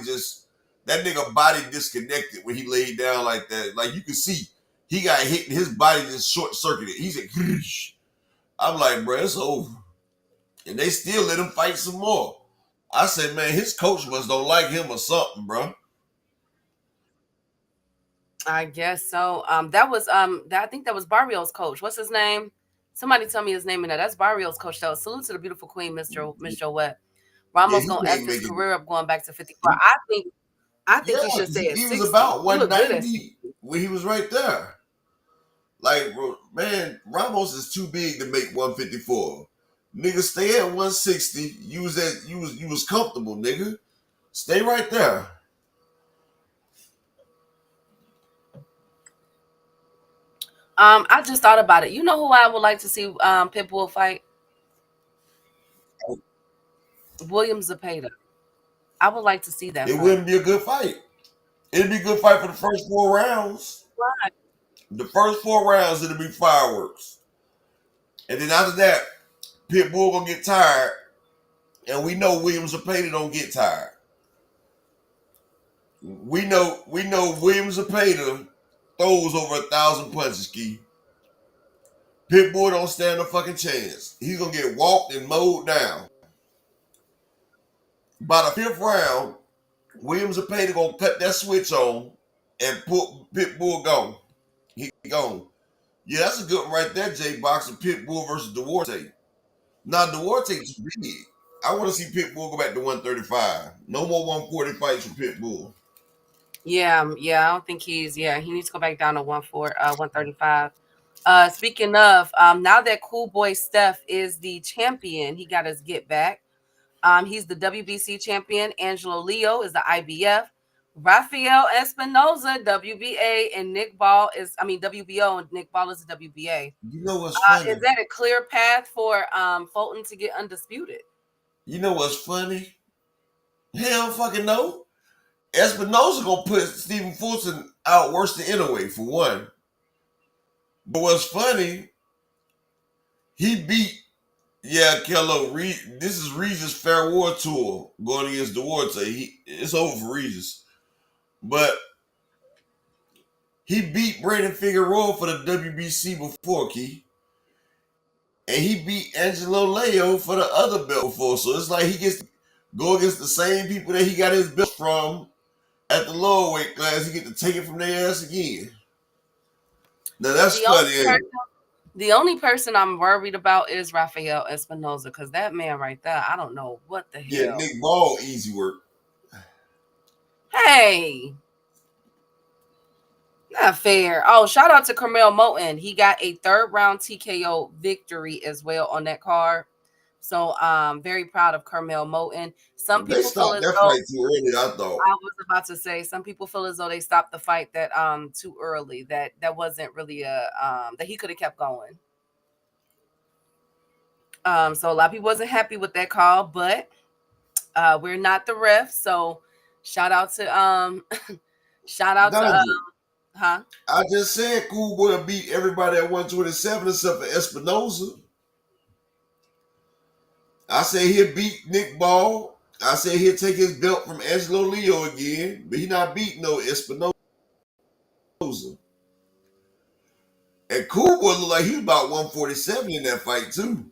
disconnected when he laid down like that. Like you can see he got hit and his body just short circuited. He's like, I'm like, bro, it's over. And they still let him fight some more. I said, man, his coach must don't like him or something, bro. I guess so. That was I think that was Barrio's coach. What's his name? Somebody tell me his name in there. That's Barrio's coach. Though. Salute to the beautiful queen, Miss Joette. Ramos gonna F his career up going back to 54. I think he should say he 60. was about 190 when he was right there. Like, man, Ramos is too big to make 154. Nigga, stay at 160. You was comfortable, nigga. Stay right there. I just thought about it. You know who I would like to see Pitbull fight? William Zepeda. I would like to see that. It wouldn't be a good fight. It'd be a good fight for the first 4 rounds. Right. The first 4 rounds, it'll be fireworks. And then after that, Pitbull gonna get tired. And we know William Zepeda don't get tired. We know William Zepeda throws over 1,000 punches, Key. Pitbull don't stand a fucking chance. He's gonna get walked and mowed down. By the 5th round, William Zepeda gonna cut that switch on and put Pitbull gone. He gone. Yeah, that's a good one right there, J Boxer. Pitbull versus Duarte. Now Duarte's big. I want to see Pitbull go back to 135. No more 140 fights for Pitbull. Yeah. I don't think he needs to go back down to 135. Speaking of, now that Cool Boy Steph is the champion, he got his get back. He's the WBC champion. Angelo Leo is the IBF. Rafael Espinoza, WBA, and Nick Ball is, I mean, WBO, and Nick Ball is the WBA. You know what's funny? Is that a clear path for Fulton to get undisputed? You know what's funny? Hell fucking no. Espinosa gonna put Stephen Fulton out worse than Inoue for one. But what's funny, he beat Kello. This is Regis' Fair War tour going against Duarte. It's over for Regis, but he beat Brandon Figueroa for the WBC before, Key, and he beat Angelo Leo for the other belt before. So it's like he gets to go against the same people that he got his belt from at the lower weight class. He get to take it from their ass again. Now that's funny. The only person I'm worried about is Rafael Espinoza, because that man right there, I don't know what the hell. Yeah, Nick Ball, easy work. Hey, not fair. Oh, shout out to Carmel Moten. He got a third round TKO victory as well on that card. So very proud of Carmel Moten. Some They people feel stopped as that though fight too early, I thought. I was about to say some people feel as though they stopped the fight that too early. That wasn't really a that he could have kept going. So a lot of people wasn't happy with that call, but we're not the ref. So shout out to shout out to huh? I just said Cool Boy beat everybody at 127 except for Espinosa. I said he'll beat Nick Ball. I said he'll take his belt from Angelo Leo again, but he not beating no Espinosa. And Cool Boy looked like he was about 147 in that fight too.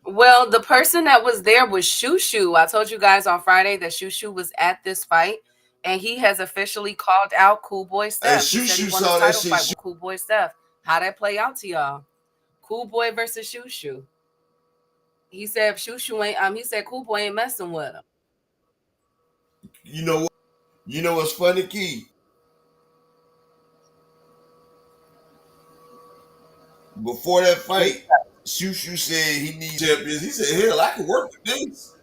Well, the person that was there was Shushu. I told you guys on Friday that Shushu was at this fight, and he has officially called out Cool Boy Steph. He said he won a title fight with Cool Boy Steph. How that play out to y'all? Cool Boy versus Shushu. He said Shushu ain't. He said Cool Boy ain't messing with him. You know what? You know what's funny, Key? Before that fight, Shushu said he needs champions. He said, "Hell, I can work with this."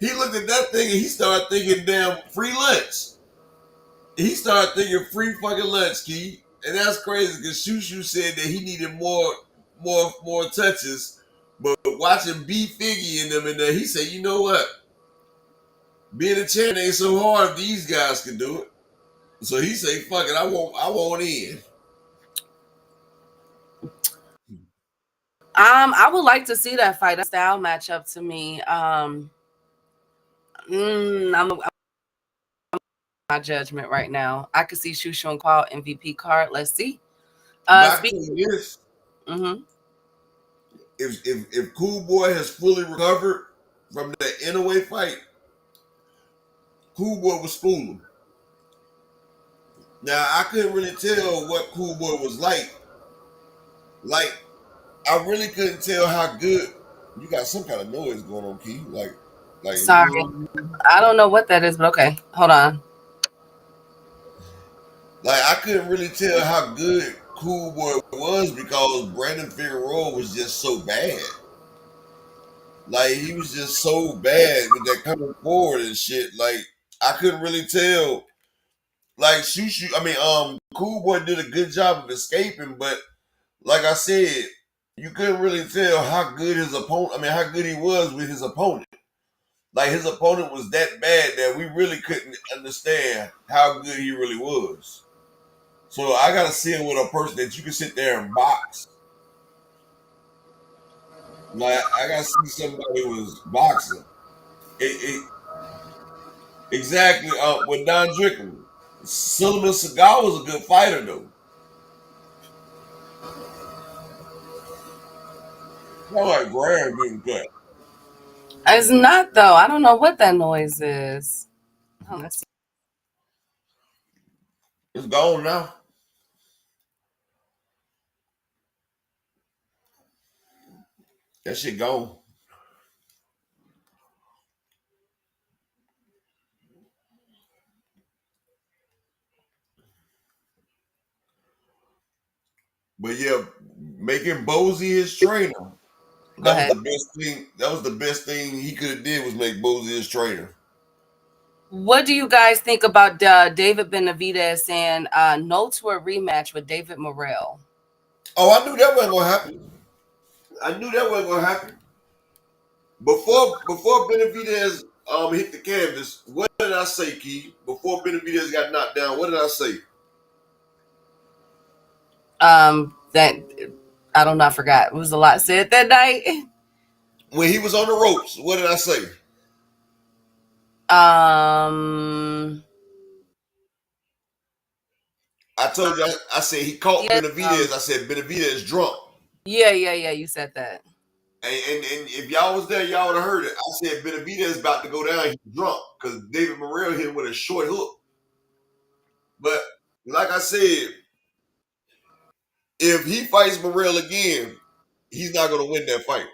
He looked at that thing and he started thinking, "Damn, free lunch." He started thinking free fucking lunch, Key, and that's crazy because Shushu said that he needed more touches. But watching B Figgy and them in there, he said, "You know what? Being a champion ain't so hard if these guys can do it." So he said, "Fuck it, I want in." I would like to see that fight. Style matchup to me. I'm my judgment right now. I could see Shushu and Paul MVP card. Let's see. Speaking of this, mm-hmm. if Cool Boy has fully recovered from that Inoue fight, Cool Boy was fooling. Now I couldn't really tell what Cool Boy was like. Like I really couldn't tell how good. You got some kind of noise going on, Key. Like. Sorry, I don't know what that is, but okay, hold on. Like I couldn't really tell how good Cool Boy was because Brandon Figueroa was just so bad. Like he was just so bad with that coming forward and shit. Like I couldn't really tell. Like Cool Boy did a good job of escaping, but like I said, you couldn't really tell how good his opponent. I mean, how good he was with his opponent. Like his opponent was that bad that we really couldn't understand how good he really was. So I gotta see him with a person that you can sit there and box. Like I gotta see somebody who was boxing. Exactly. With Don Drickman, Sullivan Seagal was a good fighter though. Not like Graham getting cut. It's not though. I don't know what that noise is. Oh, let's see. It's gone now. That shit gone. But yeah, making Bozy his trainer. Go That was ahead. the best thing. That was the best thing he could have did was make Bozy his trainer. What do you guys think about David Benavidez saying no to a rematch with David Morrell? Oh, I knew that wasn't gonna happen. I knew that wasn't gonna happen. Before Benavidez hit the canvas, what did I say, Key? Before Benavidez got knocked down, what did I say? That I don't know. I forgot. It was a lot said that night. When he was on the ropes, what did I say? Um, I told you, I said he caught yeah, Benavidez. I said Benavidez drunk. yeah. You said that. And if y'all was there, y'all would have heard it. I said Benavidez about to go down. He's drunk because David Morrell hit him with a short hook. But like I said, if he fights Morrell again, he's not going to win that fight.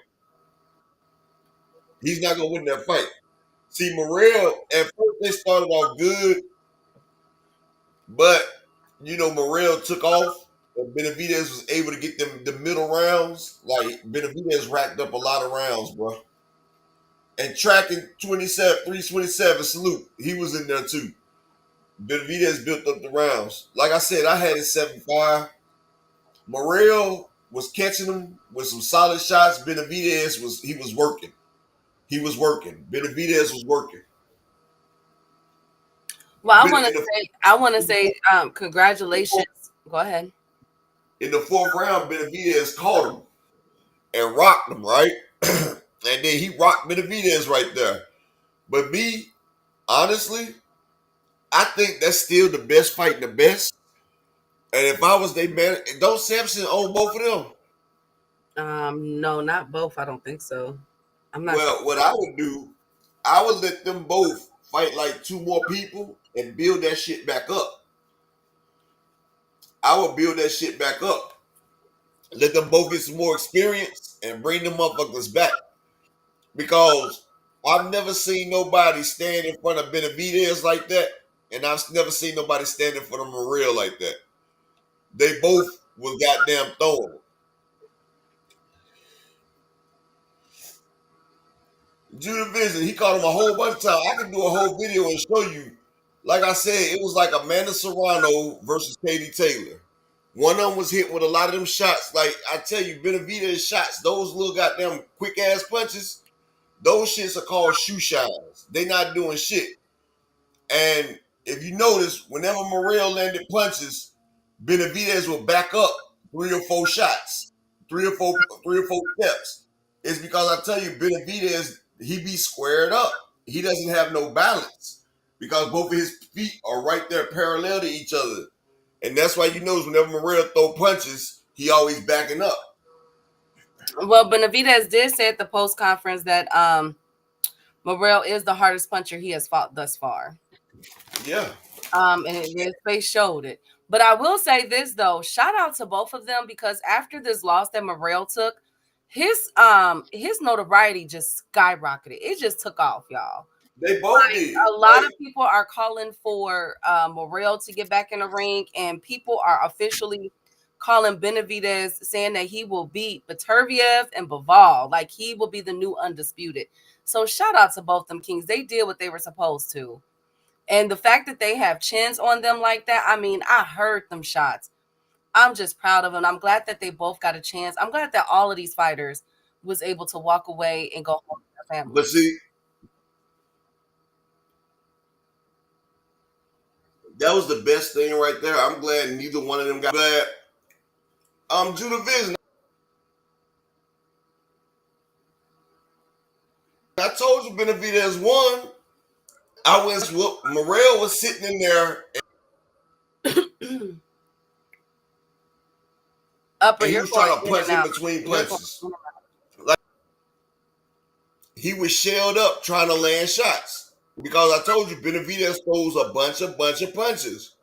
He's not going to win that fight. See, Morrell, at first they started off good, but Morrell took off, and Benavidez was able to get them the middle rounds. Like Benavidez racked up a lot of rounds, bro. And tracking 27, 327, salute. He was in there too. Benavidez built up the rounds. Like I said, I had it 7-5. Morrell was catching him with some solid shots. Benavidez was working. He was working. Benavidez was working. Well, Ben- in the, I want to say, congratulations. Go ahead. in the fourth round, Benavidez caught him and rocked him, right? And then he rocked Benavidez right there. But me, honestly, I think that's still the best fight in the best. And if I was they man, don't Sampson own both of them? No, not both. I don't think so. I'm not sure. Well, what I would do, I would let them both fight like two more people and build that shit back up. I would build that shit back up. Let them both get some more experience and bring them motherfuckers back. Because I've never seen nobody stand in front of Benavidez like that, and I've never seen nobody stand in front of Morrell like that. They both was goddamn throwing. Judah Vision, he caught him a whole bunch of times. I can do a whole video and show you. Like I said, it was like Amanda Serrano versus Katie Taylor. One of them was hit with a lot of them shots. Like I tell you, Benavidez shots, those little goddamn quick ass punches, those shits are called shoe shines. They not doing shit. And if you notice, whenever Morrell landed punches, Benavidez will back up 3 or 4 shots, three or four steps. It's because I tell you, Benavidez, he be squared up. He doesn't have no balance because both of his feet are right there parallel to each other. And that's why you notice whenever Morrell throw punches, he always backing up. Well, Benavidez did say at the post conference that Morrell is the hardest puncher he has fought thus far. Yeah. And his face showed it. But I will say this though, shout out to both of them because after this loss that Morrell took, his notoriety just skyrocketed. It just took off, y'all. They both did. A lot of people are calling for Morrell to get back in the ring, and people are officially calling Benavidez, saying that he will beat Beterbiev and Bivol. Like he will be the new undisputed. So shout out to both them kings. They did what they were supposed to. And the fact that they have chins on them like that, I mean, I heard them shots. I'm just proud of them. I'm glad that they both got a chance. I'm glad that all of these fighters was able to walk away and go home to their family. But see, that was the best thing right there. I'm glad neither one of them got bad. Judah Vision. I told you Benavidez won. I was Morrell was sitting in there and he was trying to punch in between punches. Like he was shelled up trying to land shots. Because I told you Benavidez throws a bunch of punches.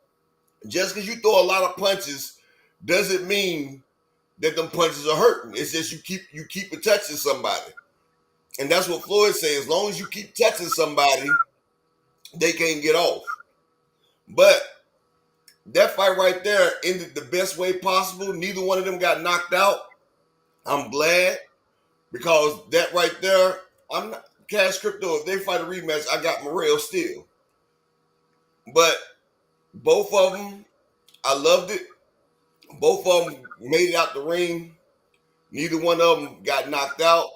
Just because you throw a lot of punches doesn't mean that them punches are hurting. It's just you keep touching somebody. And that's what Floyd says. As long as you keep touching somebody, they can't get off. But That fight right there ended the best way possible. Neither one of them got knocked out. I'm glad because that right there, I'm not Cash Crypto. If they fight a rematch, I got Morrell still. But both of them, I loved it. Both of them made it out the ring. Neither one of them got knocked out.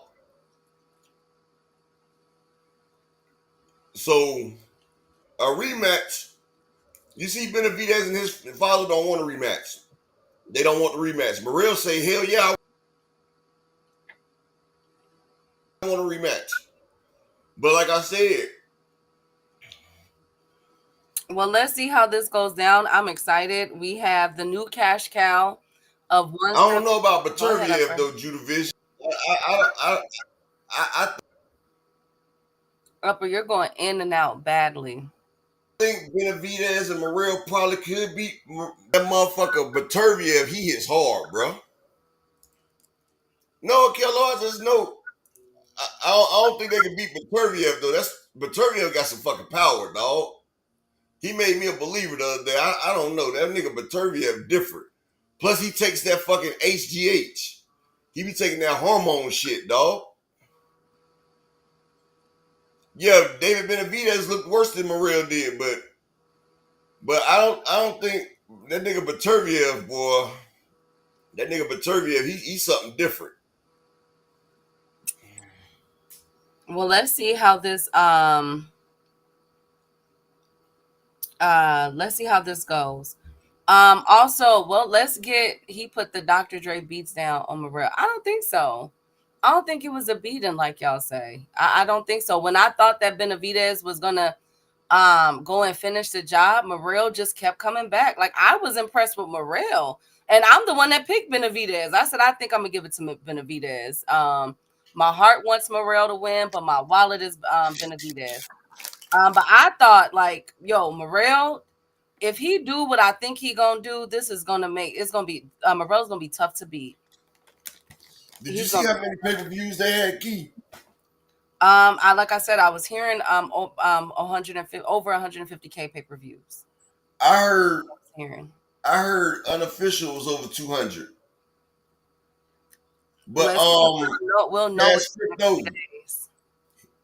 So a rematch. You see, Benavidez and his father don't want a rematch. They don't want the rematch. Morrell say, "Hell yeah, I want a rematch." But like I said, Well, let's see how this goes down. I'm excited. We have the new cash cow of one. I don't know about Go ahead, Beterbiev Upper. though, Judovish. I Upper, you're going in and out badly. think Benavidez and Morrell probably could beat that motherfucker Beterbiev. He hits hard, bro. No, Kello, I just know. I don't think they can beat Beterbiev though. That's Beterbiev got some fucking power, dog. He made me a believer the other day. I don't know. That nigga Beterbiev different. Plus, he takes that fucking HGH. He be taking that hormone shit, dog. Yeah, David Benavidez looked worse than Morrell did, but I don't think that nigga Beterbiev, boy. That nigga Beterbiev, he's something different. Well, let's see how this let's see how this goes. Also, well, let's get he put the Dr. Dre beats down on Morrell. I don't think so. I don't think it was a beating like y'all say. I don't think so. When I thought that Benavidez was gonna go and finish the job, Morrell just kept coming back. Like I was impressed with Morrell. And I'm the one that picked Benavidez. I said I think I'm gonna give it to Benavidez. My heart wants Morrell to win, but my wallet is Benavidez. But I thought like, yo, Morrell, if he do what I think he gonna do, this is gonna make it's gonna be Morrell's gonna be tough to beat. Did you He's see gonna how many pay-per-views they had, Key? I like I said, I was hearing 150 over 150K pay-per-views. I heard Hearing. I heard unofficial was over 200. But Let's see. We'll know Cash in the next Crypto, few days.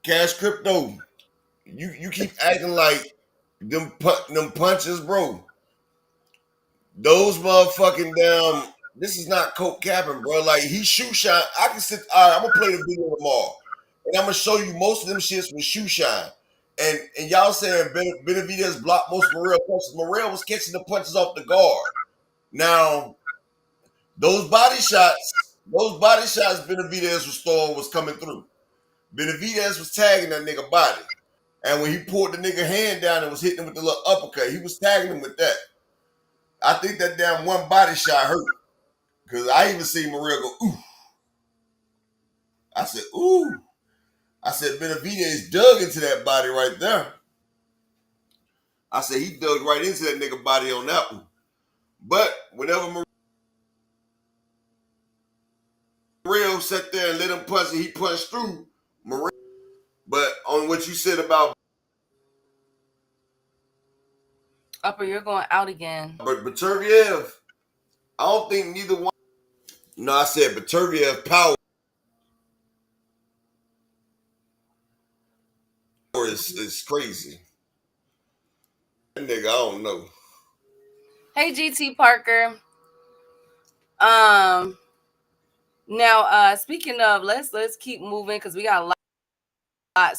Cash Crypto, you keep acting like them punches, bro. Those motherfucking damn. This is not coke capping, bro. Like he shoe shine. I can sit. All right, I'm gonna play the video tomorrow, and I'm gonna show you most of them shits with shoe shine. And y'all saying Benavidez blocked most Morrell punches. Morrell was catching the punches off the guard. Now those body shots Benavidez was throwing was coming through. Benavidez was tagging that nigga body, and when he pulled the nigga hand down and was hitting him with the little uppercut, he was tagging him with that. I think that damn one body shot hurt. Cause I even see Morrell go, ooh. I said, ooh. I said, Benavidez dug into that body right there. I said, he dug right into that nigga body on that one. But whenever Morrell sat there and let him punch and he punched through, Morrell. But on what you said about Upper, you're going out again. Beterbiev, I don't think neither one. No, I said Beterbiev power is crazy. That nigga, I don't know. Hey, GT Parker. Um, Now, speaking of, let's keep moving because we got a lot.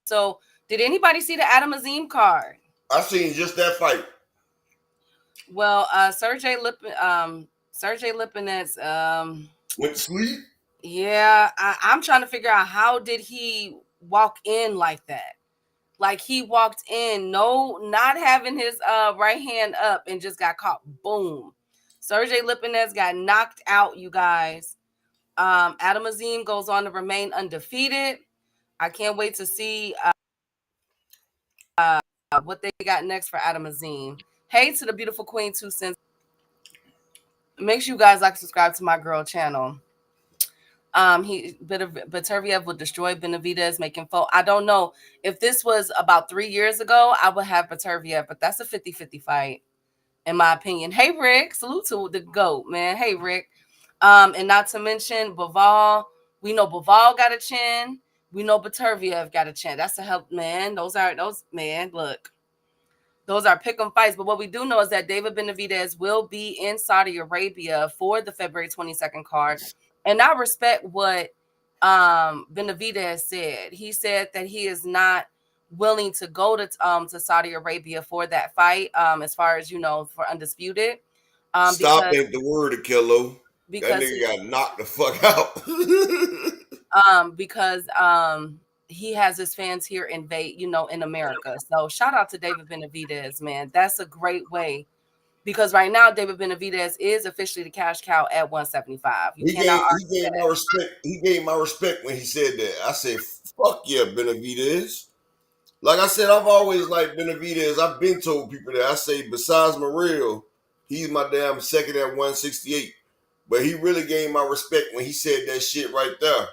So, did anybody see the Adam Azim card? I seen just that fight. Well, Sergey Lipinets, Went to sleep. yeah, I'm trying to figure out how did he walk in like that? Like he walked in, no, not having his right hand up and just got caught. Boom. Sergey Lipinets got knocked out, you guys. Adam Azim goes on to remain undefeated. I can't wait to see what they got next for Adam Azim. Hey to the beautiful Queen 2 cents. Make sure you guys like subscribe to my girl channel. Beterbiev will destroy Benavidez, making foe. I don't know if this was about 3 years ago. I would have Beterbiev, but that's a 50-50 fight. in my opinion. Hey Rick, salute to the GOAT, man. Hey Rick. And not to mention Baval. We know Baval got a chin. We know Baturviev got a chin. That's a help, man. Those man. Look, those are pick 'em fights. But what we do know is that David Benavidez will be in Saudi Arabia for the February 22nd card. And I respect what Benavidez said. He said that he is not willing to go to Saudi Arabia for that fight, as far as for undisputed. Stop Because ain't the word to Killo. That because nigga he got knocked the fuck out. because he has his fans here in America. So shout out to David Benavidez, man. That's a great way, because right now David Benavidez is officially the cash cow at 175. You he cannot gave he argue gave my that. respect. He gave my respect when he said that. I said, "Fuck yeah, Benavidez." Like I said, I've always liked Benavidez. I've been told people that. I say, besides Morrell, he's my damn second at 168. But he really gave my respect when he said that shit right there.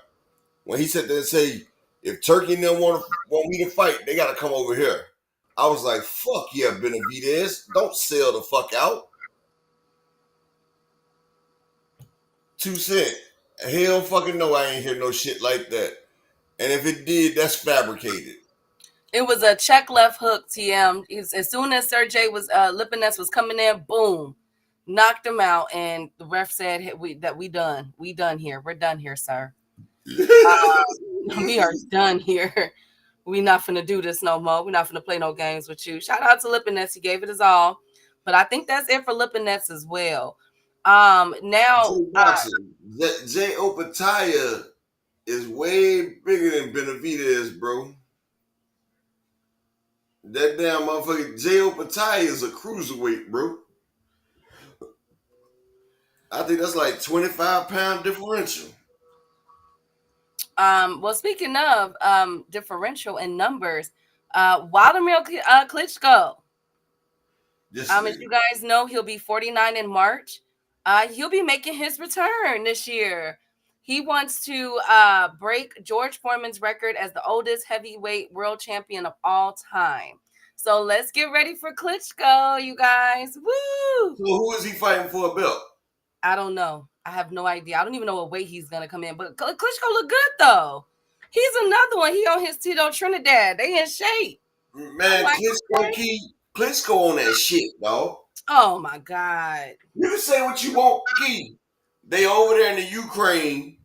When he said that and say, if Turkey and them want me to fight, they gotta come over here. I was like, fuck yeah, Benavidez. Don't sell the fuck out. 2 cent. Hell fucking no, I ain't hear no shit like that. And if it did, that's fabricated. It was a check left hook, TM. As soon as Sergey was Lipinets was coming in, boom, knocked him out, and the ref said, hey, we done. We done here. We're done here, sir. We are done here. We not finna do this no more. We're not finna play no games with you. Shout out to Lipinets. He gave it his all. But I think that's it for Lipinets as well. Now, Jay Boxing. Jay Opataya is way bigger than Benavidez, bro. That damn motherfucker Jay Opataya is a cruiserweight, bro. I think that's like 25-pound differential. well, speaking of differential in numbers, Wladimir Klitschko. This As nigga. you guys know, he'll be 49 in March. He'll be making his return this year. He wants to break George Foreman's record as the oldest heavyweight world champion of all time. So let's get ready for Klitschko, you guys. Woo! So who is he fighting for a belt? I don't know. I have no idea. I don't even know what weight he's gonna come in. But Klitschko look good though. He's another one. He on his Tito Trinidad. They in shape. I'm Man, like, okay. Klitschko on that shit, dog. Oh my God. You can say what you want, Key. They over there in the Ukraine.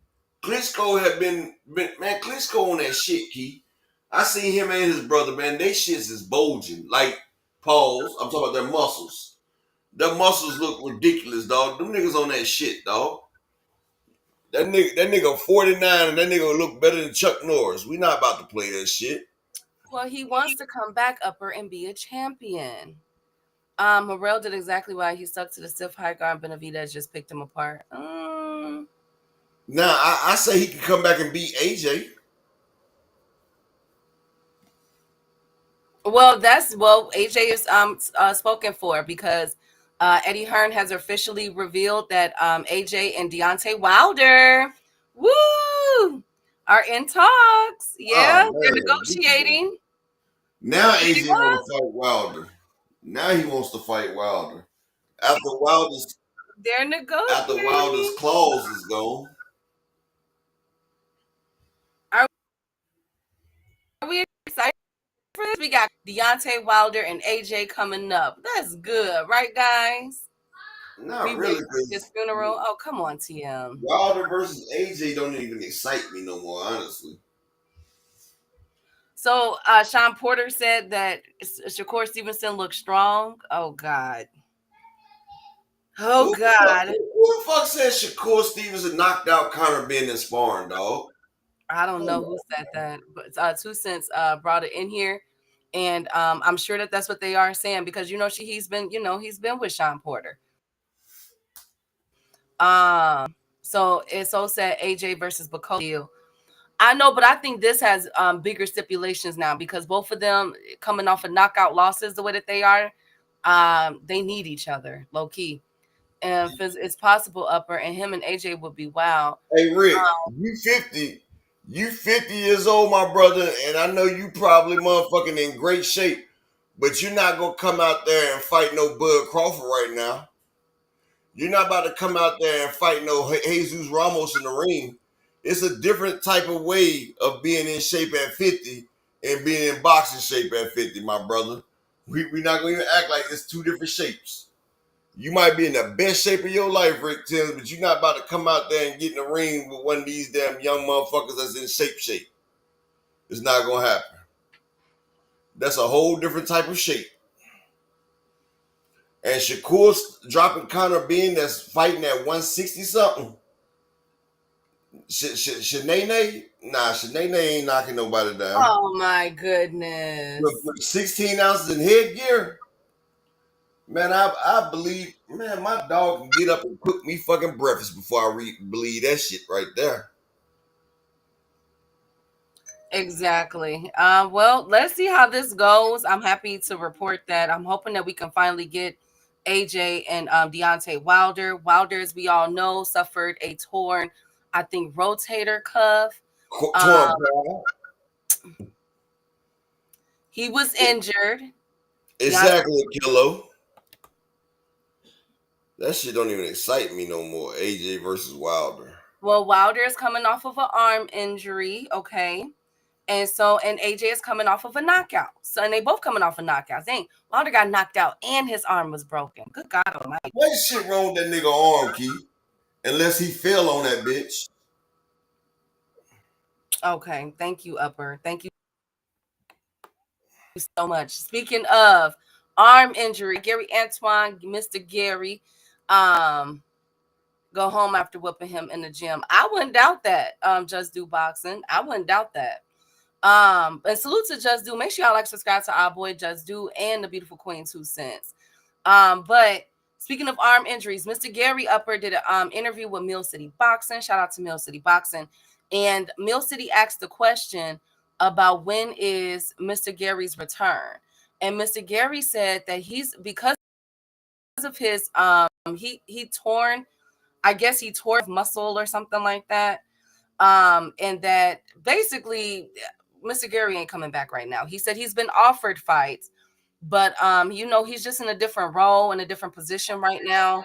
Klitschko have been man, Klitschko on that shit, Key. I seen him and his brother, man. They shits is bulging. Like, pause. I'm talking about their muscles. Their muscles look ridiculous, dog. Them niggas on that shit, dog. That nigga 49 and that nigga look better than Chuck Norris. We not about to play that shit. Well, he wants to come back upper and be a champion. Morrell did exactly why he stuck to the stiff high guard. Benavidez just picked him apart. Now I say he can come back and beat AJ. Well, AJ is spoken for, because Eddie Hearn has officially revealed that AJ and Deontay Wilder, woo, are in talks. Yeah, Oh they're man. negotiating. Now He AJ want was. to fight Wilder. Now he wants to fight Wilder. After Wilder's They're after Wilder's negotiating. clause is gone. Are we excited for this? We got Deontay Wilder and AJ coming up. That's good, right, guys? We Not ready really, for his because funeral? Oh, come on, TM. Wilder versus AJ don't even excite me no more, honestly. So Sean Porter said that Shakur Stevenson looks strong. Oh God. Oh God. Who the fuck said Shakur Stevenson knocked out Conor Ben in sparring, dog? I don't know who said that, but 2 Cents brought it in here, and I'm sure that that's what they are saying, because he's been with Sean Porter. So it's also said AJ versus Bacall. I know, but I think this has bigger stipulations now, because both of them coming off of knockout losses the way that they are, they need each other, low key. And if it's possible, upper, and him and AJ would be wild. Hey Rick, you 50 years old, my brother, and I know you probably motherfucking in great shape. But you're not gonna come out there and fight no Bud Crawford right now. You're not about to come out there and fight no Jesus Ramos in the ring. It's a different type of way of being in shape at 50 and being in boxing shape at 50, my brother. We're not going to even act like it's two different shapes. You might be in the best shape of your life, Rick Tims, but you're not about to come out there and get in the ring with one of these damn young motherfuckers that's in shape. It's not going to happen. That's a whole different type of shape. And Shakur's dropping Conor Bean that's fighting at 160 something. Shanae? Nah, Shanae ain't knocking nobody down. Oh my goodness. With 16 ounces in headgear, man, I believe, man, my dog can get up and cook me fucking breakfast before I believe that shit right there. Exactly. Well, let's see how this goes. I'm happy to report that I'm hoping that we can finally get AJ and Deontay Wilder. Wilder, as we all know, suffered a torn, I think, rotator cuff. He was injured. Exactly, Kilo. That shit don't even excite me no more. AJ versus Wilder. Well, Wilder is coming off of an arm injury, okay? And AJ is coming off of a knockout. So, and they both coming off of knockouts. Dang, Wilder got knocked out and his arm was broken. Good God almighty. What shit wrong with that nigga arm, Keith? Unless he fell on that bitch. Okay, thank you, Upper. Thank you so much. Speaking of arm injury, Gary Antoine, Mr. Gary, go home after whooping him in the gym. I wouldn't doubt that. Just Do Boxing. I wouldn't doubt that. And salute to Just Do. Make sure y'all subscribe to our boy Just Do and the beautiful Queen 2 Cents. But speaking of arm injuries, Mr. Gary Upper did an interview with Mill City Boxing. Shout out to Mill City Boxing. And Mill City asked the question about when is Mr. Gary's return. And Mr. Gary said that because of his he tore muscle or something like that. And that basically Mr. Gary ain't coming back right now. He said he's been offered fights, but he's just in a different role, in a different position right now.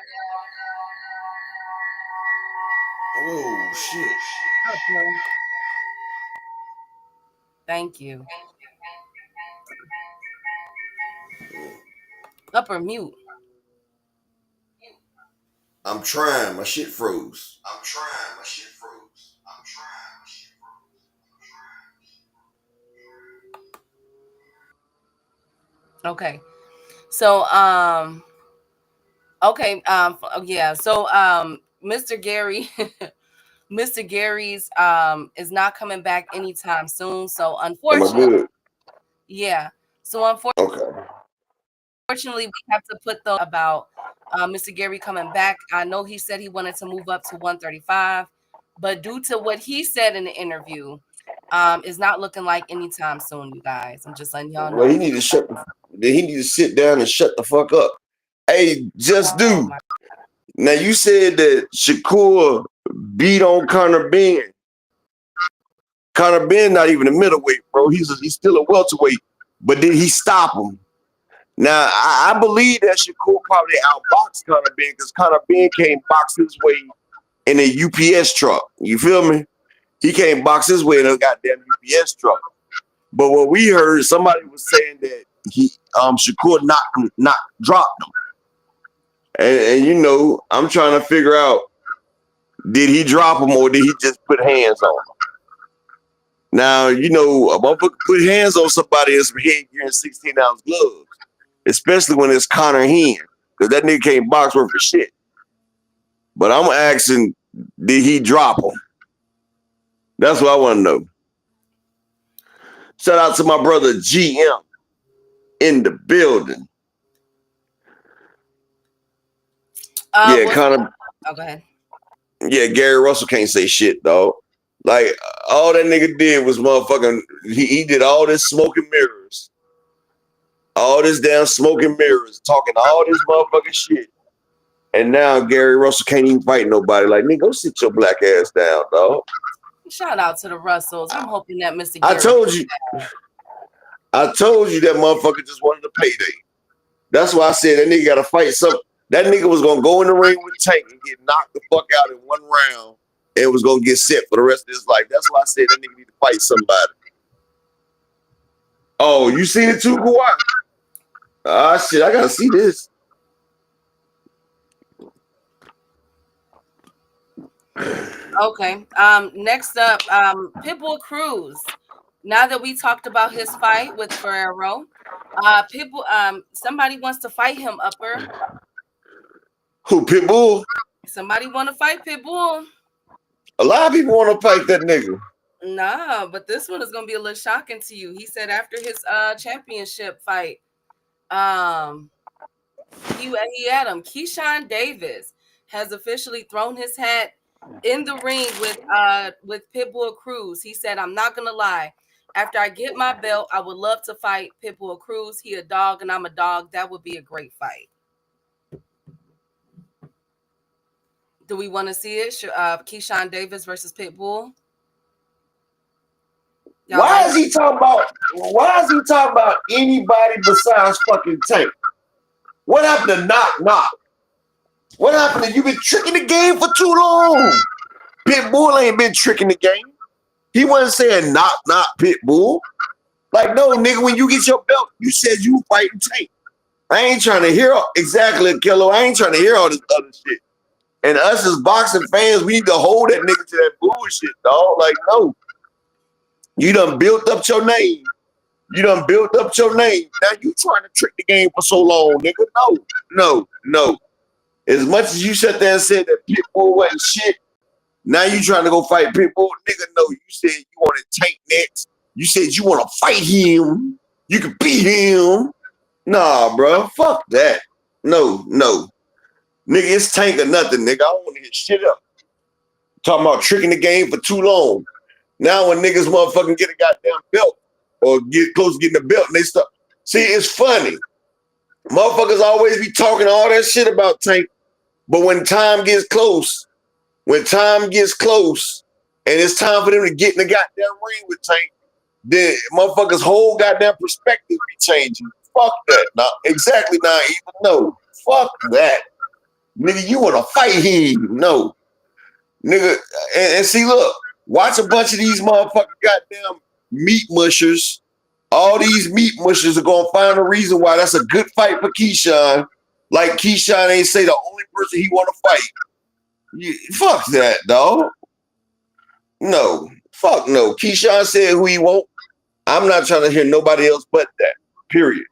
Oh shit. Okay. Thank you. Upper mute. I'm trying. My shit froze. Okay. So yeah. So Mr. Gary Mr. Gary's is not coming back anytime soon. So unfortunately, yeah. So unfortunately, we have to put those about Mr. Gary coming back. I know he said he wanted to move up to 135, but due to what he said in the interview, it's not looking like anytime soon, you guys. I'm just letting y'all know. Well, he need to sit down and shut the fuck up. Hey, Just Do. Now you said that Shakur beat on Conor Bean. Conor Bean not even a middleweight, bro. He's still a welterweight. But did he stop him? Now I believe that Shakur probably outboxed Conor Bean because Conor Bean can't box his way in a UPS truck. You feel me? He can't box his way in a goddamn UPS truck. But what we heard, somebody was saying that Shakur dropped him. And I'm trying to figure out, did he drop him or did he just put hands on him? Now, a motherfucker put hands on somebody in some headgear and 16-ounce gloves, especially when it's Conor hand, because that nigga can't box worth for shit. But I'm asking, did he drop him? That's what I want to know. Shout out to my brother GM in the building. Conor. Oh, go ahead. Yeah, Gary Russell can't say shit, dog. Like, all that nigga did was motherfucking, he did all this smoke and mirrors. All this damn smoke and mirrors, talking all this motherfucking shit. And now Gary Russell can't even fight nobody. Like, nigga, go sit your black ass down, dog. Shout out to the Russells. I'm hoping that Mr. Gary I told you. I told you that motherfucker just wanted a payday. That's why I said that nigga got to fight some. That nigga was gonna go in the ring with Tank and get knocked the fuck out in one round, and was gonna get set for the rest of his life. That's why I said that nigga need to fight somebody. Oh, you seen it too, Kawhi? Ah, shit, I gotta see this. Okay. Next up, Pitbull Cruz. Now that we talked about his fight with Ferrero, Pitbull, somebody wants to fight him, Upper. Who, Pitbull? Somebody want to fight Pitbull. A lot of people want to fight that nigga. Nah, but this one is gonna be a little shocking to you. He said after his championship fight, um, he had him. Keyshawn Davis has officially thrown his hat in the ring with Pitbull Cruz. He said, "I'm not gonna lie. After I get my belt, I would love to fight Pitbull Cruz. He a dog and I'm a dog. That would be a great fight." Do we want to see it? Keyshawn Davis versus Pitbull. Why is he talking about anybody besides fucking Tank? What happened to knock? What happened to you been tricking the game for too long? Pitbull ain't been tricking the game. He wasn't saying knock Pitbull. Like, no, nigga, when you get your belt, you said you fighting Tank. I ain't trying to hear exactly, Kilo. I ain't trying to hear all this other shit. And us as boxing fans, we need to hold that nigga to that bullshit, dog. Like, no. You done built up your name. Now you trying to trick the game for so long, nigga. No. As much as you sat there and said that Pitbull wasn't shit, now you trying to go fight Pitbull, nigga. No, you said you wanted Tank next. You said you want to fight him. You can beat him. Nah, bro. Fuck that. No. Nigga, it's Tank or nothing, nigga. I don't want to hit shit up. Talking about tricking the game for too long. Now when niggas motherfucking get a goddamn belt or get close to getting the belt and they start. See, it's funny. Motherfuckers always be talking all that shit about Tank. But when time gets close, and it's time for them to get in the goddamn ring with Tank, then motherfuckers' whole goddamn perspective be changing. Fuck that. Nah, exactly, nah, even no. Fuck that. Nigga, you want to fight him. No. Nigga, and see, look, watch a bunch of these motherfucking goddamn meat mushers. All these meat mushers are going to find a reason why that's a good fight for Keyshawn. Like Keyshawn ain't say the only person he want to fight. Fuck that, dog. No. Fuck no. Keyshawn said who he want. I'm not trying to hear nobody else but that. Period.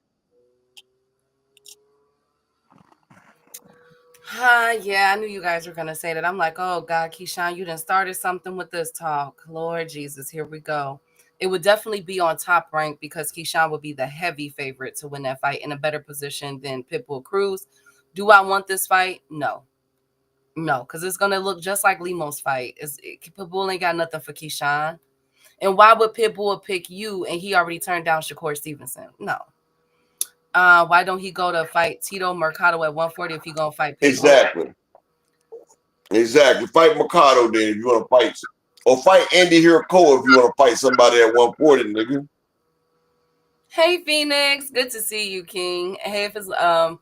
Yeah, I knew you guys were going to say that. I'm like, oh, God, Keyshawn, you done started something with this talk. Lord Jesus, here we go. It would definitely be on Top Rank because Keyshawn would be the heavy favorite to win that fight in a better position than Pitbull Cruz. Do I want this fight? No, because it's going to look just like Limo's fight. Pitbull ain't got nothing for Keyshawn. And why would Pitbull pick you and he already turned down Shakur Stevenson? No. Why don't he go to fight Tito Mercado at 140 if he gonna fight Pitbull? Exactly. Fight Mercado then if you want to fight, or fight Andy Hiroko if you want to fight somebody at 140, nigga. Hey Phoenix, good to see you, King. Hey, if it's Keyshawn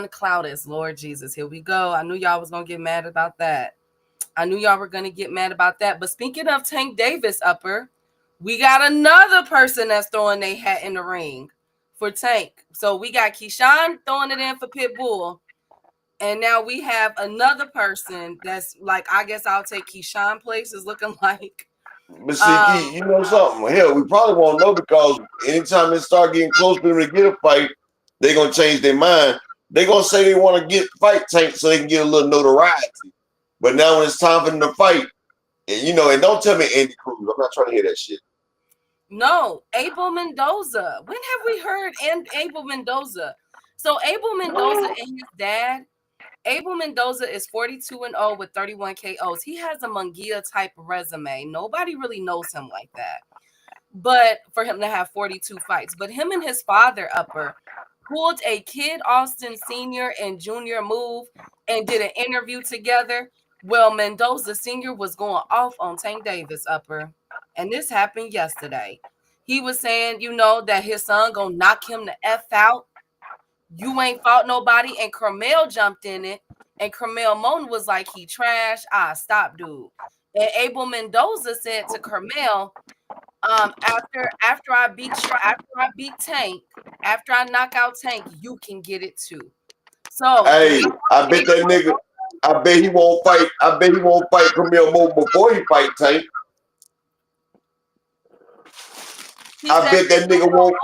Cloudis, Lord Jesus, here we go. I knew y'all was gonna get mad about that. But speaking of Tank Davis, Upper, we got another person that's throwing their hat in the ring for Tank. So we got Keyshawn throwing it in for Pitbull. And now we have another person that's like, I guess I'll take Keyshawn place is looking like. But see, you know something? Hell, we probably won't know because anytime they start getting close to them to get a fight, they're going to change their mind. They're going to say they want to fight Tank so they can get a little notoriety. But now when it's time for them to fight, and don't tell me Andy Cruz. I'm not trying to hear that shit. No, Abel Mendoza. When have we heard Abel Mendoza? So Abel Mendoza and his dad, Abel Mendoza is 42-0 with 31 KOs. He has a Munguia type resume. Nobody really knows him like that. But for him to have 42 fights. But him and his father, Upper, pulled a Kid Austin Sr. and Jr. move and did an interview together. Well, Mendoza Sr. was going off on Tank Davis, Upper. And this happened yesterday. He was saying, that his son gonna knock him the F out. You ain't fought nobody. And Carmel jumped in it. And Carmel Moten was like, he trash. Stop, dude. And Abel Mendoza said to Carmel, after I beat Tank, after I knock out Tank, you can get it too. So Hey, I bet that nigga. I bet he won't fight. I bet he won't fight Camille Moore before he fight Tank. I bet that nigga won't.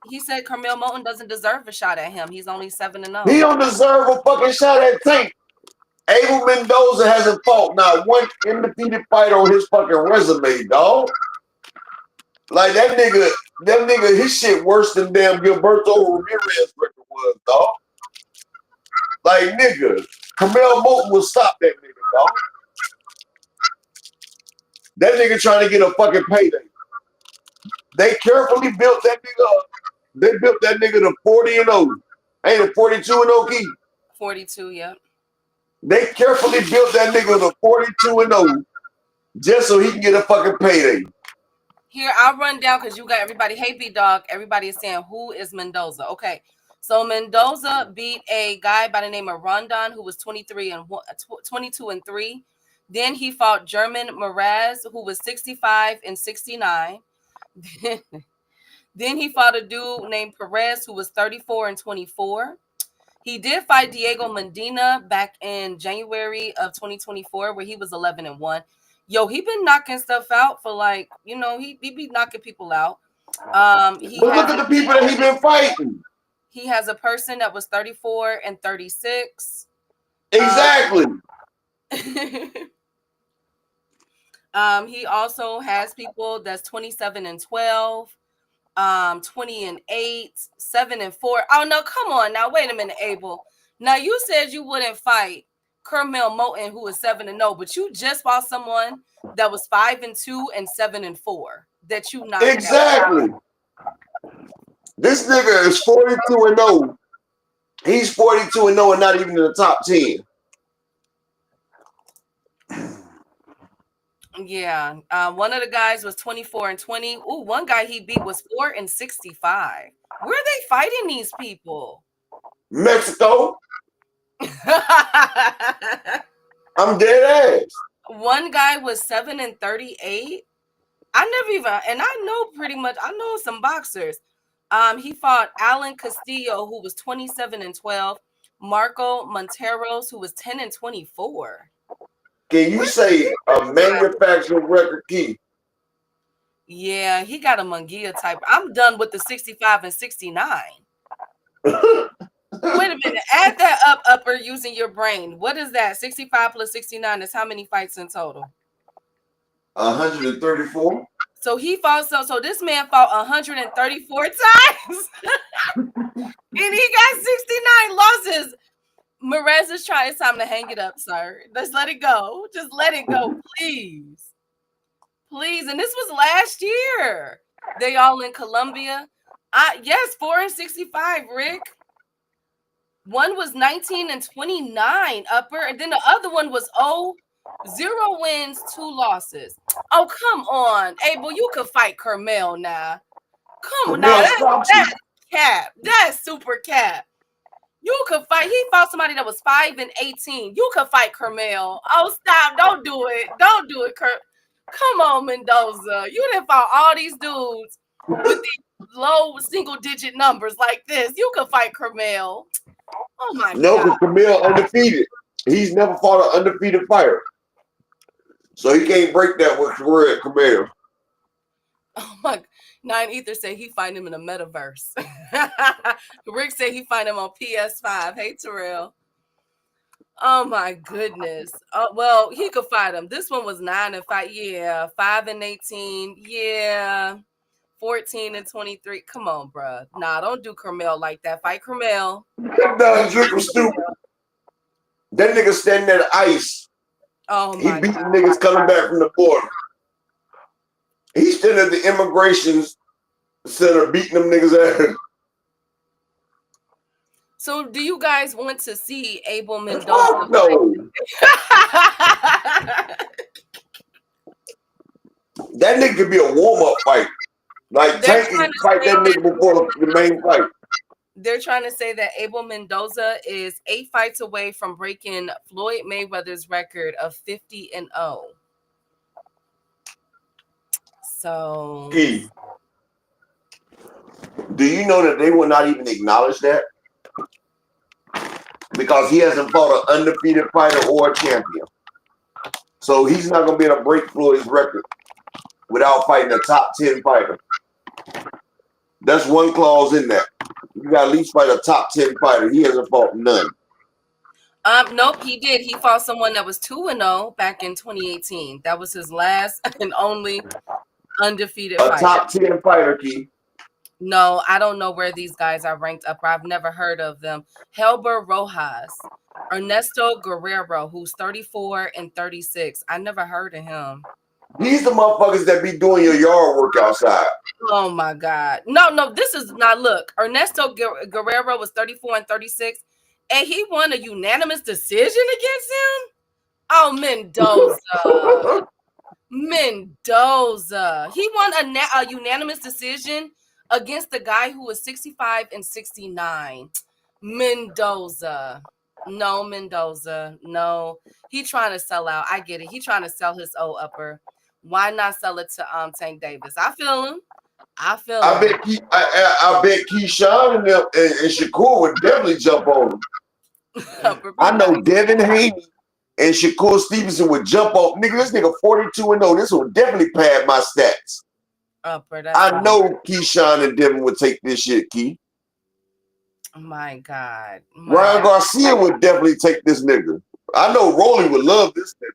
He said Carmel Moten doesn't deserve a shot at him. He's only 7-0. He don't deserve a fucking shot at Tank. Abel Mendoza hasn't fought not one undefeated fight on his fucking resume, dog. Like that nigga, his shit worse than damn Gilberto Ramirez record was, dog. Like nigga, Camille Moten will stop that nigga, dog. That nigga trying to get a fucking payday. They carefully built that nigga up. They built that nigga to 40-0. Ain't it 42-0, Key? 42, yeah. They carefully built that nigga to 42-0 just so he can get a fucking payday. Here, I'll run down because you got everybody. Hey, B-Dog. Everybody is saying, who is Mendoza? Okay. So Mendoza beat a guy by the name of Rondon, who was 22-3. Then he fought German Mraz, who was 65-69. Then he fought a dude named Perez, who was 34-24. He did fight Diego Medina back in January of 2024, where he was 11-1. Yo, he been knocking stuff out for he be knocking people out. But look at the people that he been fighting. He has a person that was 34-36. Exactly. He also has people that's 27-12, 20-8, 7-4. Oh no, come on now. Wait a minute, Abel. Now you said you wouldn't fight Carmel Moten, who is 7-0, but you just fought someone that was 5-2 and 7-4 that you knocked exactly. Out. This nigga is 42-0. He's 42-0 and not even in the top 10. Yeah. One of the guys was 24-20. Ooh, one guy he beat was 4-65. Where are they fighting these people? Mexico. I'm dead ass. One guy was 7-38. I know some boxers. He fought Alan Castillo, who was 27-12, Marco Monteros, who was 10-24. Can you say a manufacturing record, Key? Yeah, he got a Munguia type. I'm done with the 65-69. Wait a minute. Add that up, Upper, using your brain. What is that? 65 plus 69 is how many fights in total? 134. So he fought so this man fought 134 times. And he got 69 losses. Merez is trying. It's time to hang it up, sir. Let's let it go. Just let it go, please. Please. And this was last year. They all in Colombia. Yes, 4-65, Rick. One was 19-29, Upper, and then the other one was 0 wins, 2 losses. Oh, come on. Abel, you could fight Carmel now. Come on. Now, that's cap. That's super cap. You could fight. He fought somebody that was 5-18. You could fight Carmel. Oh, stop. Don't do it. Don't do it, Come on, Mendoza. You done fought all these dudes with these low single-digit numbers like this. You could fight Carmel. Oh, my God. No, Carmel undefeated. He's never fought an undefeated fighter. So he can't break that with Carmel. Oh, my. Nine Ether said he find him in a metaverse. Rick said he find him on PS5. Hey, Terrell. Oh, my goodness. Well, he could fight him. This one was 9-5. Yeah. 5-18. Yeah. 14-23. Come on, bro. Nah, don't do Carmel like that. Fight Carmel. No, Drake was stupid. That nigga standing there at ice. Oh, my He beating niggas coming back from the border. He's still at the immigration center beating them niggas' ass. So, do you guys want to see Abel Mendoza? No. That nigga could be a warm-up fight. Like They're Tank trying can to fight say that that nigga before the main fight. they're trying to say that Abel Mendoza is 8 fights away from breaking Floyd Mayweather's record of 50-0. So Key, do you know that they will not even acknowledge that? Because he hasn't fought an undefeated fighter or a champion. So he's not going to be able to break Floyd's record without fighting a top 10 fighter. That's one clause in that. You got to at least fight a top 10 fighter. He hasn't fought none. Nope, he did. He fought someone that was 2-0 back in 2018. That was his last and only undefeated A fighter. top 10 fighter, Key. No, I don't know where these guys are ranked up. I've never heard of them. Helber Rojas, Ernesto Guerrero, who's 34 and 36. I never heard of him. These the motherfuckers that be doing your yard work outside. Oh my God. No, this is not. Look, Ernesto Guerrero was 34 and 36, and he won a unanimous decision against him. Oh, Mendoza. Mendoza. He won a unanimous decision against the guy who was 65 and 69. Mendoza. No, Mendoza. No. He trying to sell out. I get it. He trying to sell his old upper. Why not sell it to Tank Davis? I feel him. I feel I him. bet Keyshawn and Shakur would definitely jump on him. Upper be I know nice. Devin Haney and Shakur Stevenson would jump on. Nigga, this nigga 42-0. This would definitely pad my stats. Upper, that's I nice. know Keyshawn and Devin would take this shit, Key. My God. Ryan Garcia would definitely take this nigga. I know Rolly would love this nigga.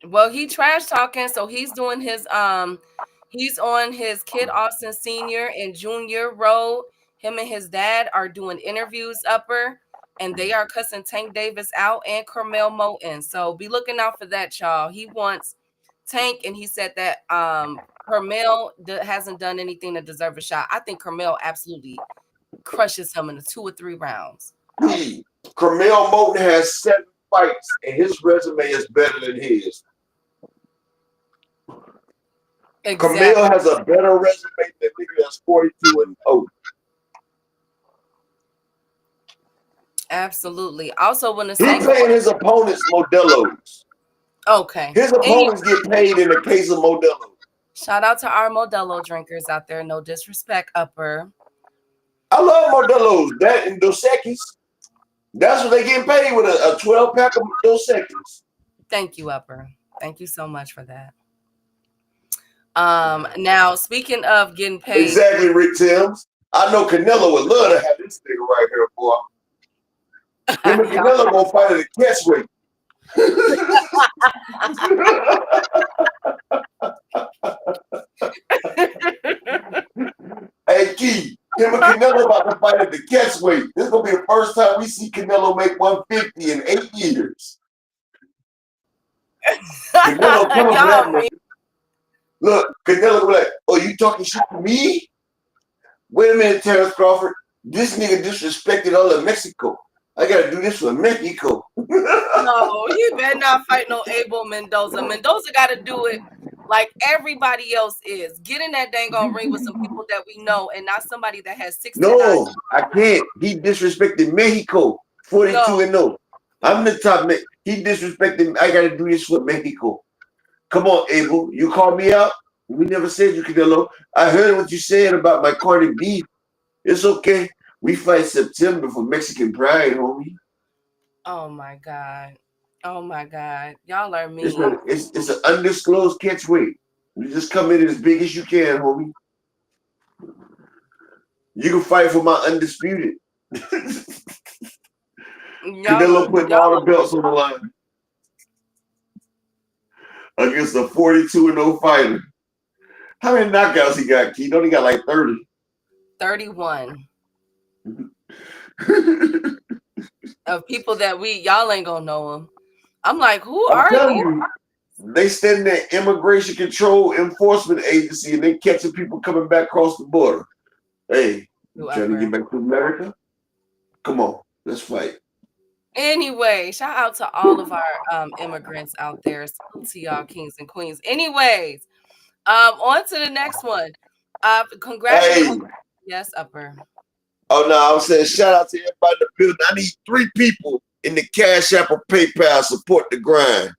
Well, he trash talking, so he's doing his he's on his Kid Austin Sr. and Junior road. Him and his dad are doing interviews upper, and they are cussing Tank Davis out and Carmel Moten. So be looking out for that, y'all. He wants Tank, and he said that Carmel hasn't done anything to deserve a shot. I think Carmel absolutely crushes him in the 2 or 3 rounds. Carmel Moten has 7 fights, and his resume is better than his. Exactly. Carmel has a better resume than nigga that's 42-0. Absolutely. Also, when the He's paying his opponents Modelos. Okay. His opponents get paid in the case of Modelo. Shout out to our Modelo drinkers out there. No disrespect, upper. I love Modelos. That and Dos Equis. That's what they getting paid with a 12-pack of Dos Equis. Thank you, upper. Thank you so much for that. Now speaking of getting paid, exactly, Rick Timms. I know Canelo would love to have this nigga right here, boy. Him and Canelo gonna fight at a catch weight. Hey, Key, him and Canelo about to fight at the catch weight. This is gonna be the first time we see Canelo make 150 in 8 years. Canelo coming for that nigga. Look, Canelo be like, oh, you talking shit to me? Wait a minute, Terrence Crawford. This nigga disrespected all of Mexico. I gotta do this for Mexico. No, you better not fight no Abel Mendoza. Mendoza gotta do it like everybody else is. Get in that dang on ring with some people that we know and not somebody that has 69. No, I can't. He disrespected Mexico. 42-0. I'm the top man. He disrespected. I gotta do this for Mexico. Come on, Abel. You called me out. We never said you, Canelo. I heard what you said about my Cardi B. It's okay. We fight September for Mexican Pride, homie. Oh my God. Oh my God. Y'all are mean. It's an undisclosed catch weight. You just come in as big as you can, homie. You can fight for my undisputed. Canelo putting all the belts on the line against a 42-0 fighter. How many knockouts he got, Keith? Don't he got like 30? 31. Of people that y'all ain't gonna know them. I'm like, who are you? They stand there, Immigration Control Enforcement Agency, and they catching people coming back across the border. Hey, you trying to get back to America? Come on, let's fight. Anyway, shout out to all of our immigrants out there. Salute to y'all, kings and queens. Anyways, On to the next one. Congratulations. Hey, Yes, Upper. oh no, I was saying shout out to everybody in the building. I need 3 people in the Cash App or PayPal support the grind.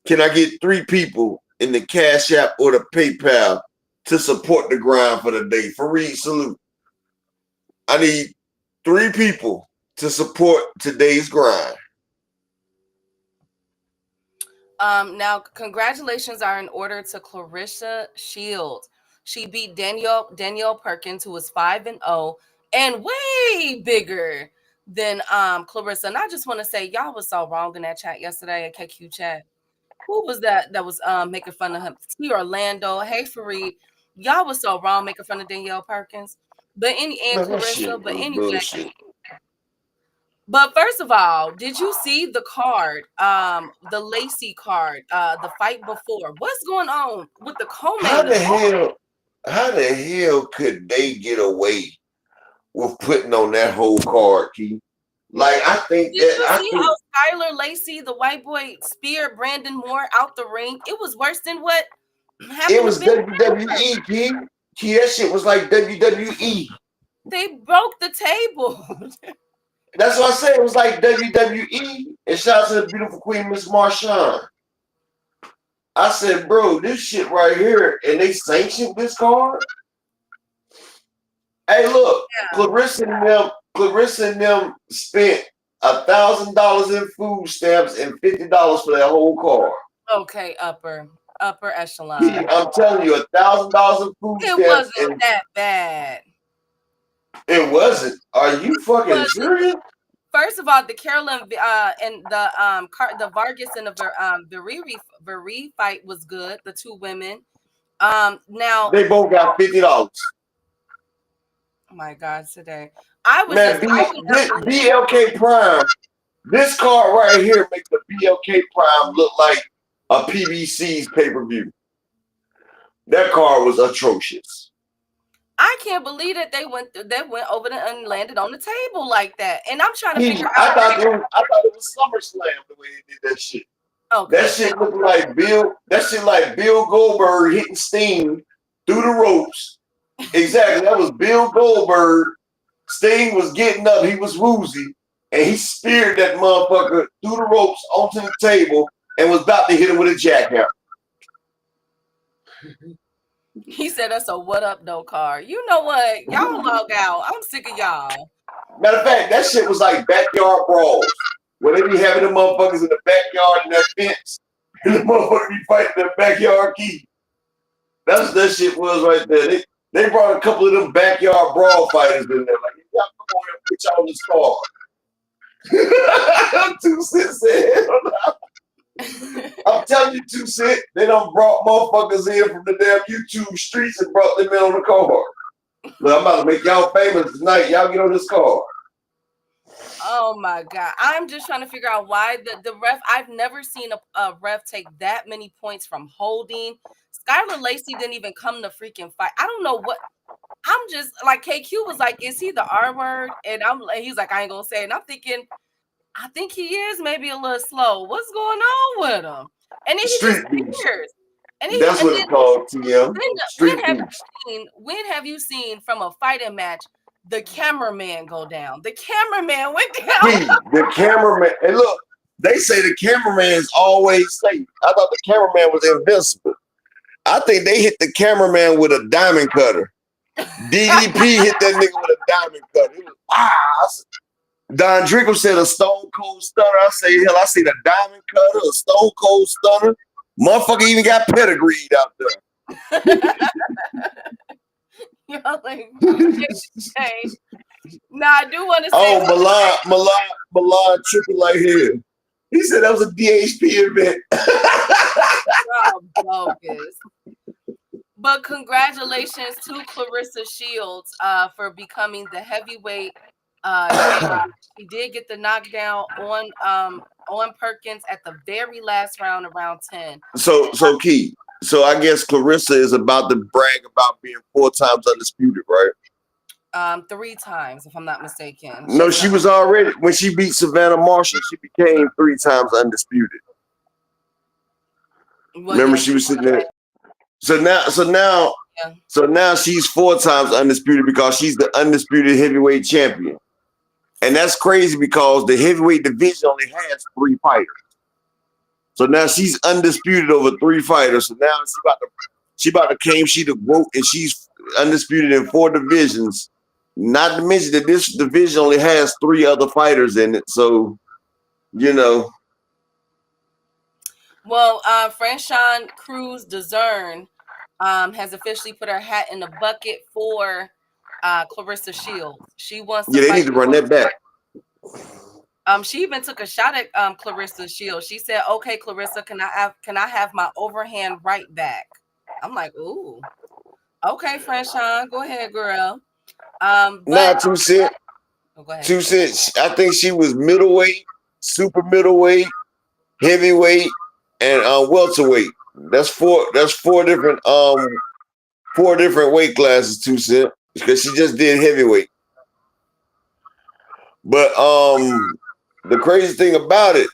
Can I get 3 people in the Cash App or the PayPal to support the grind for the day? Fareed, salute. I need 3 people to support today's grind. Now congratulations are in order to Clarissa Shields. She beat Danielle Perkins, who was 5-0 and way bigger than Clarissa. And I just want to say y'all was so wrong in that chat yesterday at KQ chat. Who was that was making fun of him? T Orlando. Hey Fareed. Y'all was so wrong making fun of Danielle Perkins. But and Man, that Clarissa, shit but was anyway. bullshit. But first of all, did you see the card, the Lacey card, the fight before? What's going on with the How co-main the event? hell could they get away with putting on that whole card, Key? Like Did you see how Skylar Lacey, the white boy, speared Brandon Moore out the ring? It was worse than what happened it to was Ben. WWE, Key. Key, that shit was like WWE. They broke the table. That's what I said. It was like WWE. And shout out to the beautiful queen, Miss Marshawn. I said, bro, this shit right here, and they sanctioned this card. Hey, look, Yeah. Clarissa and them spent $1,000 in food stamps and $50 for that whole card. Okay, upper echelon. I'm telling you, $1,000 in food It stamps, wasn't and that bad. it wasn't. Are you fucking serious? First of all, the Carolyn and the Vargas and the Viri fight was good. The two women. Now, They both got $50. oh my God, today I was Man, just I would not believe. BLK Prime. This card right here makes the BLK Prime look like a PBC's pay-per-view. That card was atrocious. I can't believe that they went over there and landed on the table like that. And I'm trying to figure I out. thought it was SummerSlam the way they did that shit. Okay. That shit looked like Bill Goldberg hitting Sting through the ropes. Exactly. That was Bill Goldberg. Sting was getting up. He was woozy. And he speared that motherfucker through the ropes onto the table and was about to hit him with a jackhammer. He said that's a what up though card. You know what? Y'all log out. I'm sick of y'all. Matter of fact, that shit was like backyard brawls. Where they be having the motherfuckers in the backyard in that fence. And the motherfuckers be fighting in the backyard key. That's what that shit was right there. They brought a couple of them backyard brawl fighters in there. Like, y'all come on here and put y'all on this card. 2 Cent said, I'm telling you, 2 Cent, they done brought motherfuckers in from the damn YouTube streets and brought them in on the card. Look, I'm about to make y'all famous tonight. Y'all get on this card. Oh my God. I'm just trying to figure out why the ref, I've never seen a ref take that many points from holding. Skylar Lacey didn't even come to freaking fight. I don't know what. I'm just like KQ was like, is he the R word? And he's like, I ain't gonna say it. And I'm thinking, I think he is maybe a little slow. What's going on with him? And then he Street just spears. And that's what it's called, TM. When have you seen from a fighting match the cameraman go down? The cameraman went down. The cameraman, and look, they say the cameraman is always safe. I thought the cameraman was invincible. I think they hit the cameraman with a diamond cutter. DDP hit that nigga with a diamond cutter. It was, Don Drickle said a stone cold stunner. I say, hell, I see the diamond cutter, a stone cold stunner. Motherfucker even got pedigreed out there. Like, now I do want to say. Milan tripping like hell. He said that was a DHP event. Bogus. But congratulations to Clarissa Shields for becoming the heavyweight. She did get the knockdown on Perkins at the very last round, around 10. So Key. So I guess Clarissa is about to brag about being 4 times undisputed, right? 3 times, if I'm not mistaken. No, she was already, when she beat Savannah Marshall, she became 3 times undisputed. Well, remember, she was sitting there. So now, so now, Yeah. so now she's 4 times undisputed because she's the undisputed heavyweight champion. And that's crazy because the heavyweight division only has 3 fighters. So now she's undisputed over 3 fighters. So now she about to claim she the GOAT and she's undisputed in 4 divisions. Not to mention that this division only has 3 other fighters in it. So, you know. Well, Franchon Cruz Dezern has officially put her hat in the bucket for Clarissa Shields. She wants to Yeah, they fight. need to run that back. She even took a shot at Clarissa Shields. She said, "Okay, Clarissa, can I have my overhand right back?" I'm like, "Ooh, okay, Franchon, go ahead, girl." But Not 2 cent. oh, go ahead. 2 cent. I think she was middleweight, super middleweight, heavyweight, and welterweight. That's four different weight classes. 2 cent because she just did heavyweight. But the crazy thing about it,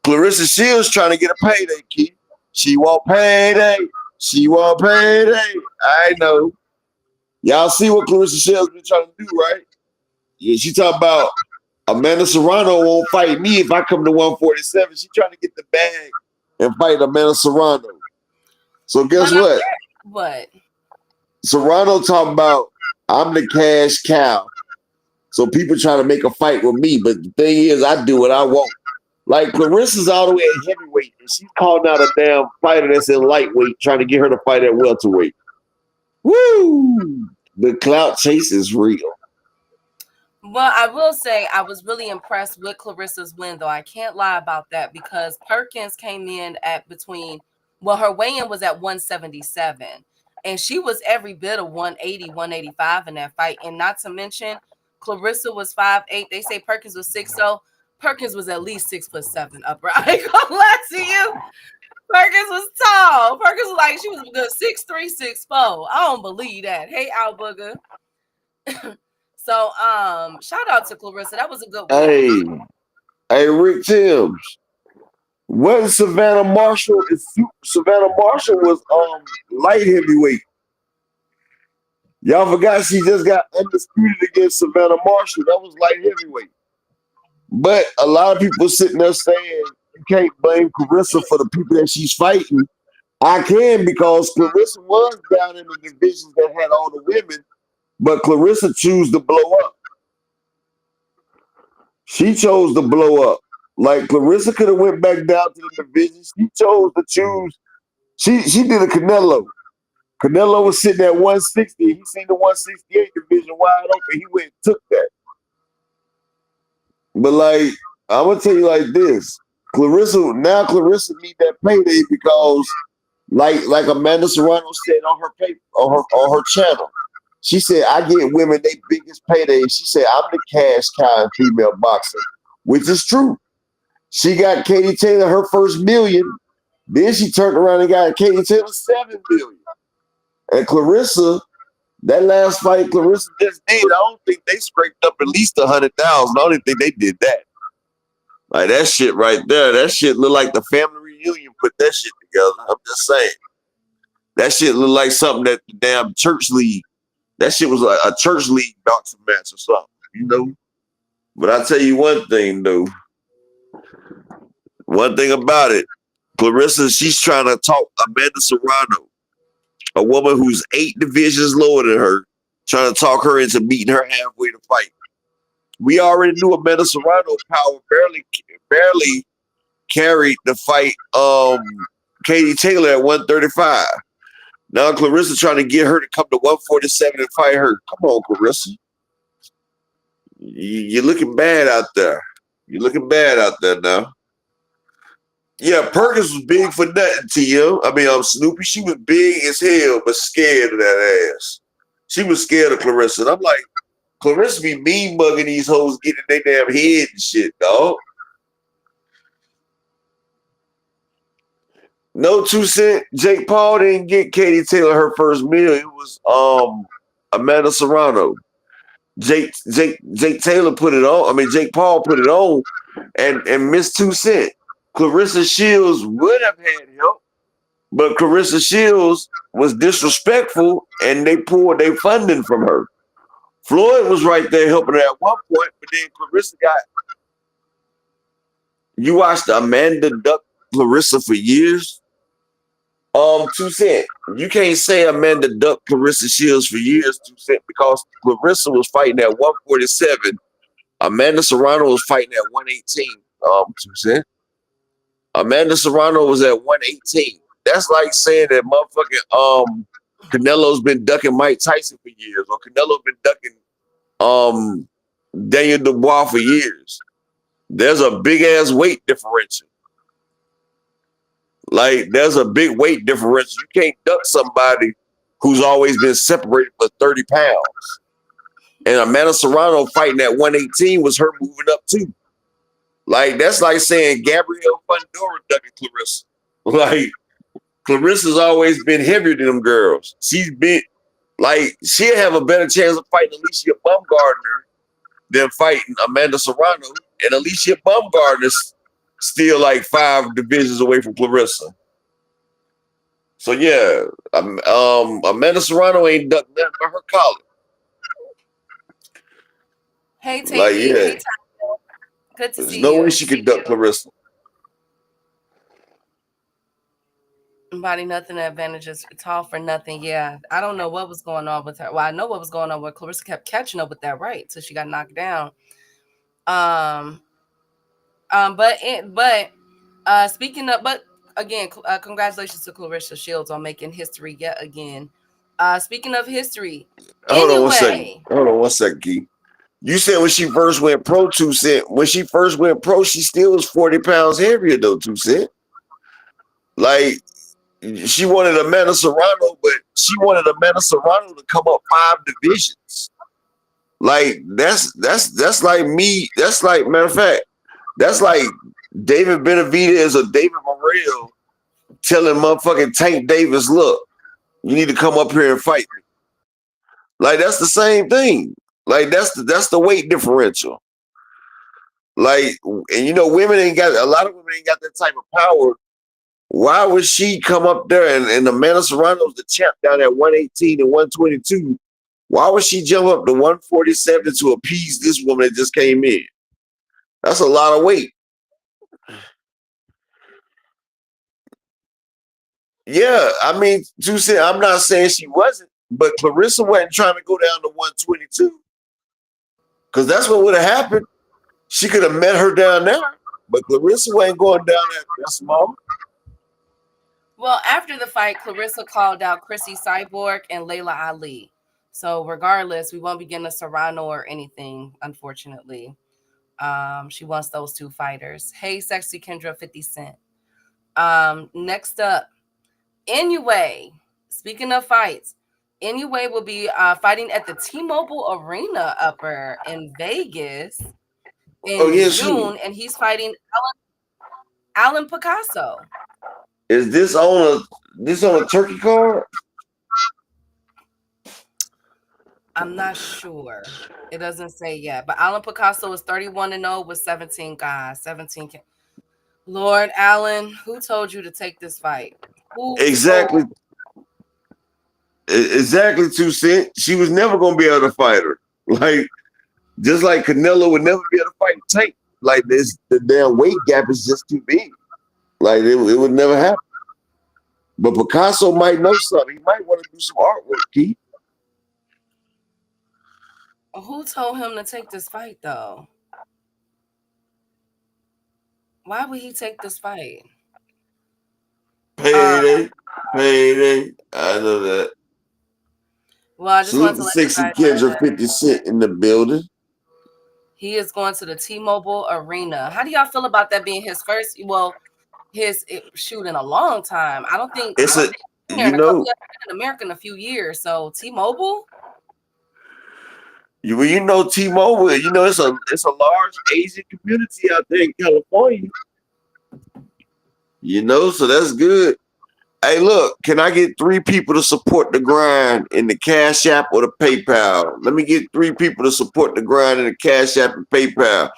Clarissa Shields trying to get a payday, Keith. She want payday. She want payday. I know. Y'all see what Clarissa Shields been trying to do, right? Yeah, she talking about Amanda Serrano won't fight me if I come to 147. She trying to get the bag and fight Amanda Serrano. So guess what? What? Serrano talking about I'm the cash cow. So people trying to make a fight with me, but the thing is, I do what I want. Like Clarissa's all the way at heavyweight, and she's calling out a damn fighter that's in lightweight, trying to get her to fight at welterweight. Woo! The clout chase is real. Well, I will say I was really impressed with Clarissa's win, though. I can't lie about that because Perkins came in at her weigh-in was at 177, and she was every bit of 180, 185 in that fight. And not to mention, Clarissa was 5'8". They say Perkins was 6'0". Perkins was at least 6'7" upper. I ain't gonna lie to you. Perkins was tall. Perkins was like she was good 6'3", 6'4". I don't believe that. Hey, Al Booger. So, shout out to Clarissa. That was a good win. Hey, Rick Timms. What Savannah Marshall is? Savannah Marshall was light heavyweight. Y'all forgot she just got undisputed against Savannah Marshall. That was light heavyweight. But a lot of people sitting there saying you can't blame Clarissa for the people that she's fighting. I can because Clarissa was down in the divisions that had all the women, but Clarissa chose to blow up. She chose to blow up. Like Clarissa could have went back down to the division. She chose to choose. She did a Canelo. Canelo was sitting at 160. He seen the 168 division wide open. He went and took that. But like, I'm gonna tell you like this. Clarissa need that payday because like Amanda Serrano said on her paper on her channel. She said, I get women their biggest payday. She said, I'm the cash cow in female boxing, which is true. She got Katie Taylor her first $1 million. Then she turned around and got Katie Taylor $7 million. And Clarissa, that last fight Clarissa just did, I don't think they scraped up at least 100,000. I don't even think they did that. Like that shit right there, that shit look like the family reunion put that shit together. I'm just saying. That shit look like something that the damn church league. That shit was like a church league boxing match or something, you know? But I tell you one thing though. One thing about it, Clarissa, she's trying to talk Amanda Serrano, a woman who's 8 divisions lower than her, trying to talk her into meeting her halfway to fight. We already knew Amanda Serrano power barely carried the fight Katie Taylor at 135. Now Clarissa trying to get her to come to 147 and fight her. Come on, Clarissa. You're looking bad out there. You're looking bad out there now. Yeah, Perkins was big for nothing to you. I mean, Snoopy, she was big as hell, but scared of that ass. She was scared of Clarissa. And I'm like, Clarissa be mean mugging these hoes, getting their damn head and shit, dog. No 2 cent. Jake Paul didn't get Katie Taylor her first meal. It was Amanda Serrano. Jake Taylor put it on. I mean, Jake Paul put it on and missed 2 cent. Clarissa Shields would have had help, But Clarissa Shields was disrespectful, and they pulled their funding from her. Floyd was right there helping her at one point, but then Clarissa got. You watched Amanda duck Clarissa for years. 2 Cent. You can't say Amanda ducked Clarissa Shields for years, 2 Cent, because Clarissa was fighting at 147. Amanda Serrano was fighting at 118. 2 Cent. Amanda Serrano was at 118. That's like saying that motherfucking Canelo's been ducking Mike Tyson for years, or Canelo's been ducking Daniel Dubois for years. There's a big ass weight differential. Like, there's a big weight differential. You can't duck somebody who's always been separated for 30 pounds. And Amanda Serrano fighting at 118 was her moving up too. Like, that's like saying Gabrielle Fundora ducking Clarissa. Like, Clarissa's always been heavier than them girls. She's been, like, she'll have a better chance of fighting Alicia Baumgardner than fighting Amanda Serrano. And Alicia Baumgardner's still like 5 divisions away from Clarissa. So yeah, Amanda Serrano ain't ducked nothing but her collar. Hey, Tanky. Like, yeah. Hey, good to There's see no you. way she could duck Clarissa. Body nothing advantages. It's all for nothing. Yeah, I don't know what was going on with her. Well, I know what was going on with Clarissa. Kept catching up with that right, so she got knocked down. Speaking of, but again, congratulations to Clarissa Shields on making history yet again. Speaking of history, Hold on one second, Key. You said when she first went pro, 2 Cent. When she first went pro, she still was 40 pounds heavier though, 2 Cent. Like, she wanted Amanda Serrano, but she wanted Amanda Serrano to come up 5 divisions. Like, that's like me. That's like, matter of fact, that's like David Benavidez or David Morrell telling motherfucking Tank Davis, look, you need to come up here and fight me. Like, that's the same thing. Like, that's the weight differential. Like, and you know, a lot of women ain't got that type of power. Why would she come up there and Amanda Serrano's the champ down at 118 and 122? Why would she jump up to 147 to appease this woman that just came in? That's a lot of weight. Yeah, I mean, 2 Cent, I'm not saying she wasn't, but Clarissa wasn't trying to go down to 122. Because that's what would have happened. She could have met her down there, but Clarissa wasn't going down that small. Well, after the fight, Clarissa called out Chrissy Cyborg and Layla Ali. So regardless, we won't be getting a Serrano or anything, unfortunately. She wants those 2 fighters. Hey, Sexy Kendra, 50 Cent. Next up, Inoue. Speaking of fights, Inoue will be fighting at the T-Mobile Arena upper in Vegas in June, and he's fighting Alan Picasso. Is this on a turkey card? I'm not sure. It doesn't say yet. But Alan Picasso is 31-0 with 17 guys. 17. Lord Alan, who told you to take this fight? Exactly. 2 Cent. She was never gonna be able to fight her. Like, just like Canelo would never be able to fight Tank. Like, the damn weight gap is just too big. Like, it would never happen. But Picasso might know something. He might want to do some artwork, Keith. Who told him to take this fight, though? Why would he take this fight? Payday. I know that. Well, I just want to let you guys know that 50 Cent in the building. he is going to the T-Mobile Arena. How do y'all feel about that being his first? Well, his shoot in a long time. I don't think it's a in America in a few years. So T-Mobile. You know T-Mobile. You know it's a large Asian community out there in California. You know, so that's good. Hey, look, can I get 3 people to support the grind in the Cash App or the PayPal? Let me get 3 people to support the grind in the Cash App and PayPal.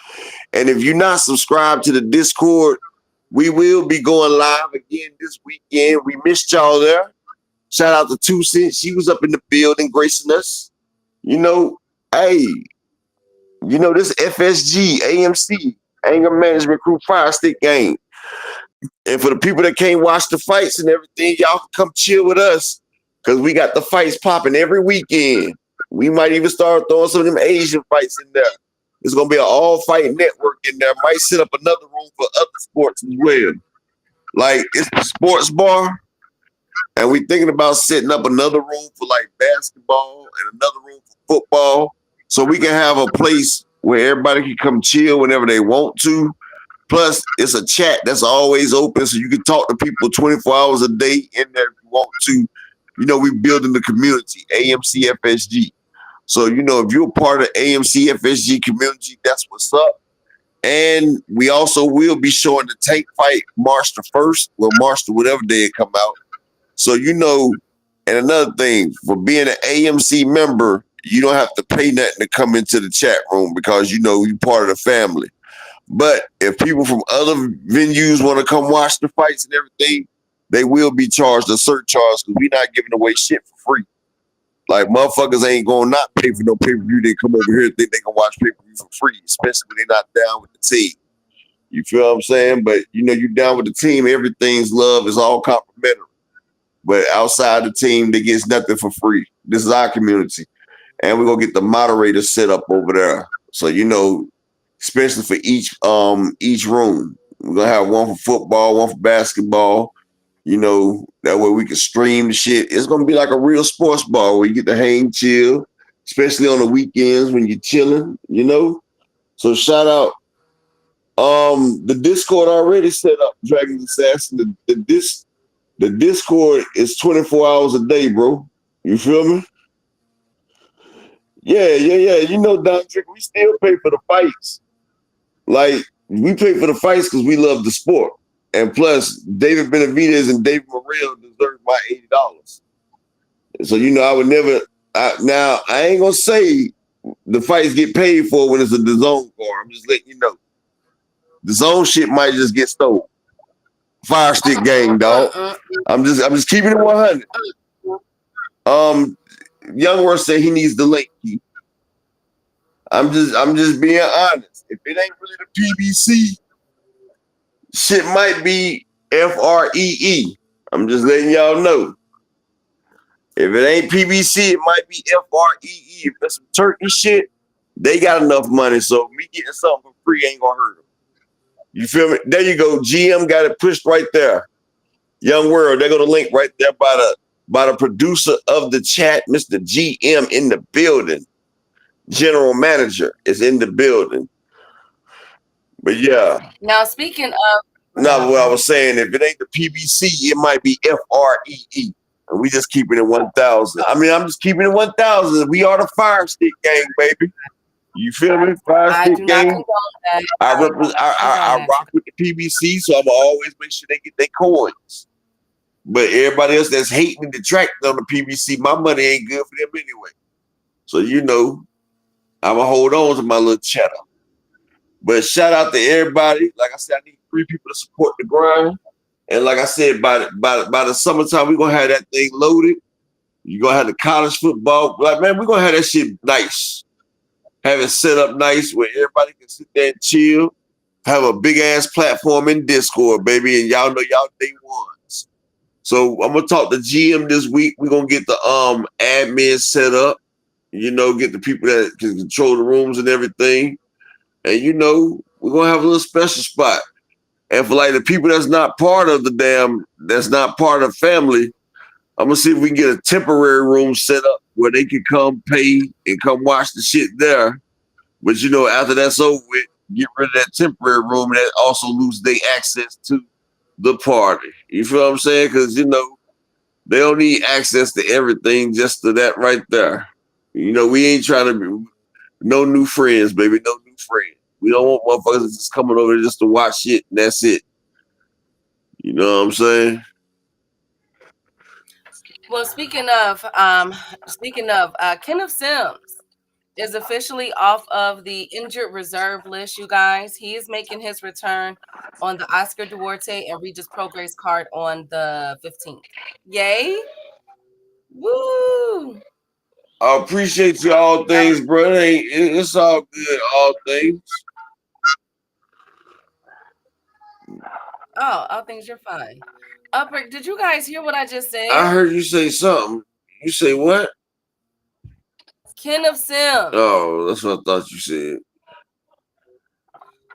And if you're not subscribed to the Discord, We will be going live again this weekend. We missed y'all there. Shout out to Two Cent. She was up in the building gracing us. You know, hey, this FSG, AMC, Anger Management Group Fire Stick game. And for the people that can't watch the fights and everything, y'all can come chill with us because we got the fights popping every weekend. We might even start throwing some of them Asian fights in there. It's gonna be an all fight network in there. Might set up another room for other sports as well. Like it's the sports bar, and we thinking about setting up another room for like basketball and another room for football, so we can have a place where everybody can come chill whenever they want to. Plus, it's a chat that's always open, so you can talk to people 24 hours a day in there if you want to. We building the community, AMC FSG. So, if you're a part of the AMC FSG community, that's what's up. And we also will be showing the tank fight March the 1st, well, March to whatever day it come out. So, and another thing, for being an AMC member, you don't have to pay nothing to come into the chat room because, you're part of the family. But if people from other venues want to come watch the fights and everything, they will be charged a surcharge because we're not giving away shit for free. Like motherfuckers ain't gonna not pay for no pay-per-view. They come over here and think they can watch pay-per-view for free, especially when they're not down with the team. You feel what I'm saying? But you down with the team, everything's love, is all complimentary. But outside the team, they get nothing for free. This is our community. And we're gonna get the moderator set up over there. So especially for each room. We're gonna have one for football, one for basketball. That way we can stream the shit. It's gonna be like a real sports bar where you get to hang, chill, especially on the weekends when you're chilling. So shout out. The Discord already set up, Dragon Assassin. The Discord is 24 hours a day, bro. You feel me? Yeah. Don Trick, we still pay for the fights. Like, we pay for the fights because we love the sport. And plus, David Benavidez and David Morrell deserve my $80. So, I would never. Now, I ain't going to say the fights get paid for when it's a DAZN card. I'm just letting you know. The zone shit might just get stolen. Fire stick gang, dog. I'm just keeping it 100. Young World said he needs the link. I'm just being honest. If it ain't really the PBC, shit might be FREE. I'm just letting y'all know. If it ain't PBC, it might be FREE. If that's some turkey shit, they got enough money, so me getting something for free ain't gonna hurt them. You feel me? There you go. GM got it pushed right there. Young World, they got the link right there by the producer of the chat, Mr. GM in the building. General manager is in the building. But yeah. Now speaking of what I was saying, if it ain't the PBC, it might be FREE. And we just keeping it 1,000. I mean, I'm just keeping it 1,000. We are the Fire Stick gang, baby. You feel me? Fire Stick gang. I rock with the PBC, so I'm going to always make sure they get their coins. But everybody else that's hating and detracting on the PBC, my money ain't good for them anyway. So, I'm going to hold on to my little cheddar. But shout out to everybody. Like I said, I need 3 people to support the grind. And like I said, by the summertime, we're going to have that thing loaded. You're going to have the college football. Like, man, we're going to have that shit nice. Have it set up nice where everybody can sit there and chill. Have a big-ass platform in Discord, baby. And y'all know y'all day ones. So I'm going to talk to GM this week. We're going to get the admin set up. Get the people that can control the rooms and everything. And, we're going to have a little special spot. And for like the people that's not part of that's not part of family, I'm going to see if we can get a temporary room set up where they can come pay and come watch the shit there. But, after that's over with, get rid of that temporary room and that also lose their access to the party. You feel what I'm saying? Because, they don't need access to everything, just to that right there. We ain't trying to be no new friends, baby, no new friends. We don't want motherfuckers just coming over just to watch shit and that's it. You know what I'm saying? Well, speaking of Kenneth Sims is officially off of the injured reserve list, you guys. He is making his return on the Oscar Duarte and Regis Prograis card on the 15th. Yay! Woo! I appreciate you all things, bro. It's all good, all things. Oh, all things you're fine. Upper, did you guys hear what I just said? I heard you say something. You say what? Kenneth Sims. Oh, that's what I thought you said.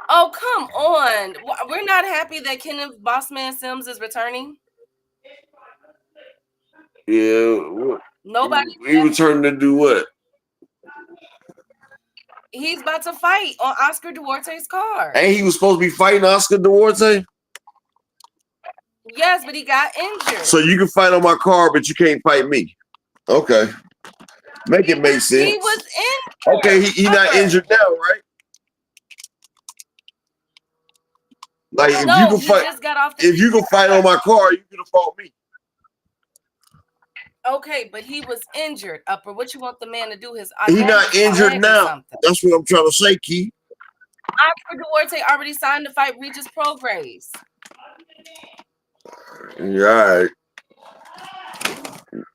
Oh, come on. We're not happy that Kenneth Bossman Sims is returning. Yeah. Nobody. He returned to do what? He's about to fight on Oscar Duarte's card. And he was supposed to be fighting Oscar Duarte? Yes, but he got injured. So you can fight on my card, but you can't fight me. Okay. Make it make sense. He was injured. Okay, he not injured now, right? Like if No, you can he fight, just got off if you can fight on my card, you can have fought me. Okay, but he was injured. Upper, what you want the man to do? He not injured now. That's what I'm trying to say, Key. Oscar Duarte already signed to fight Regis Prograis. Yeah,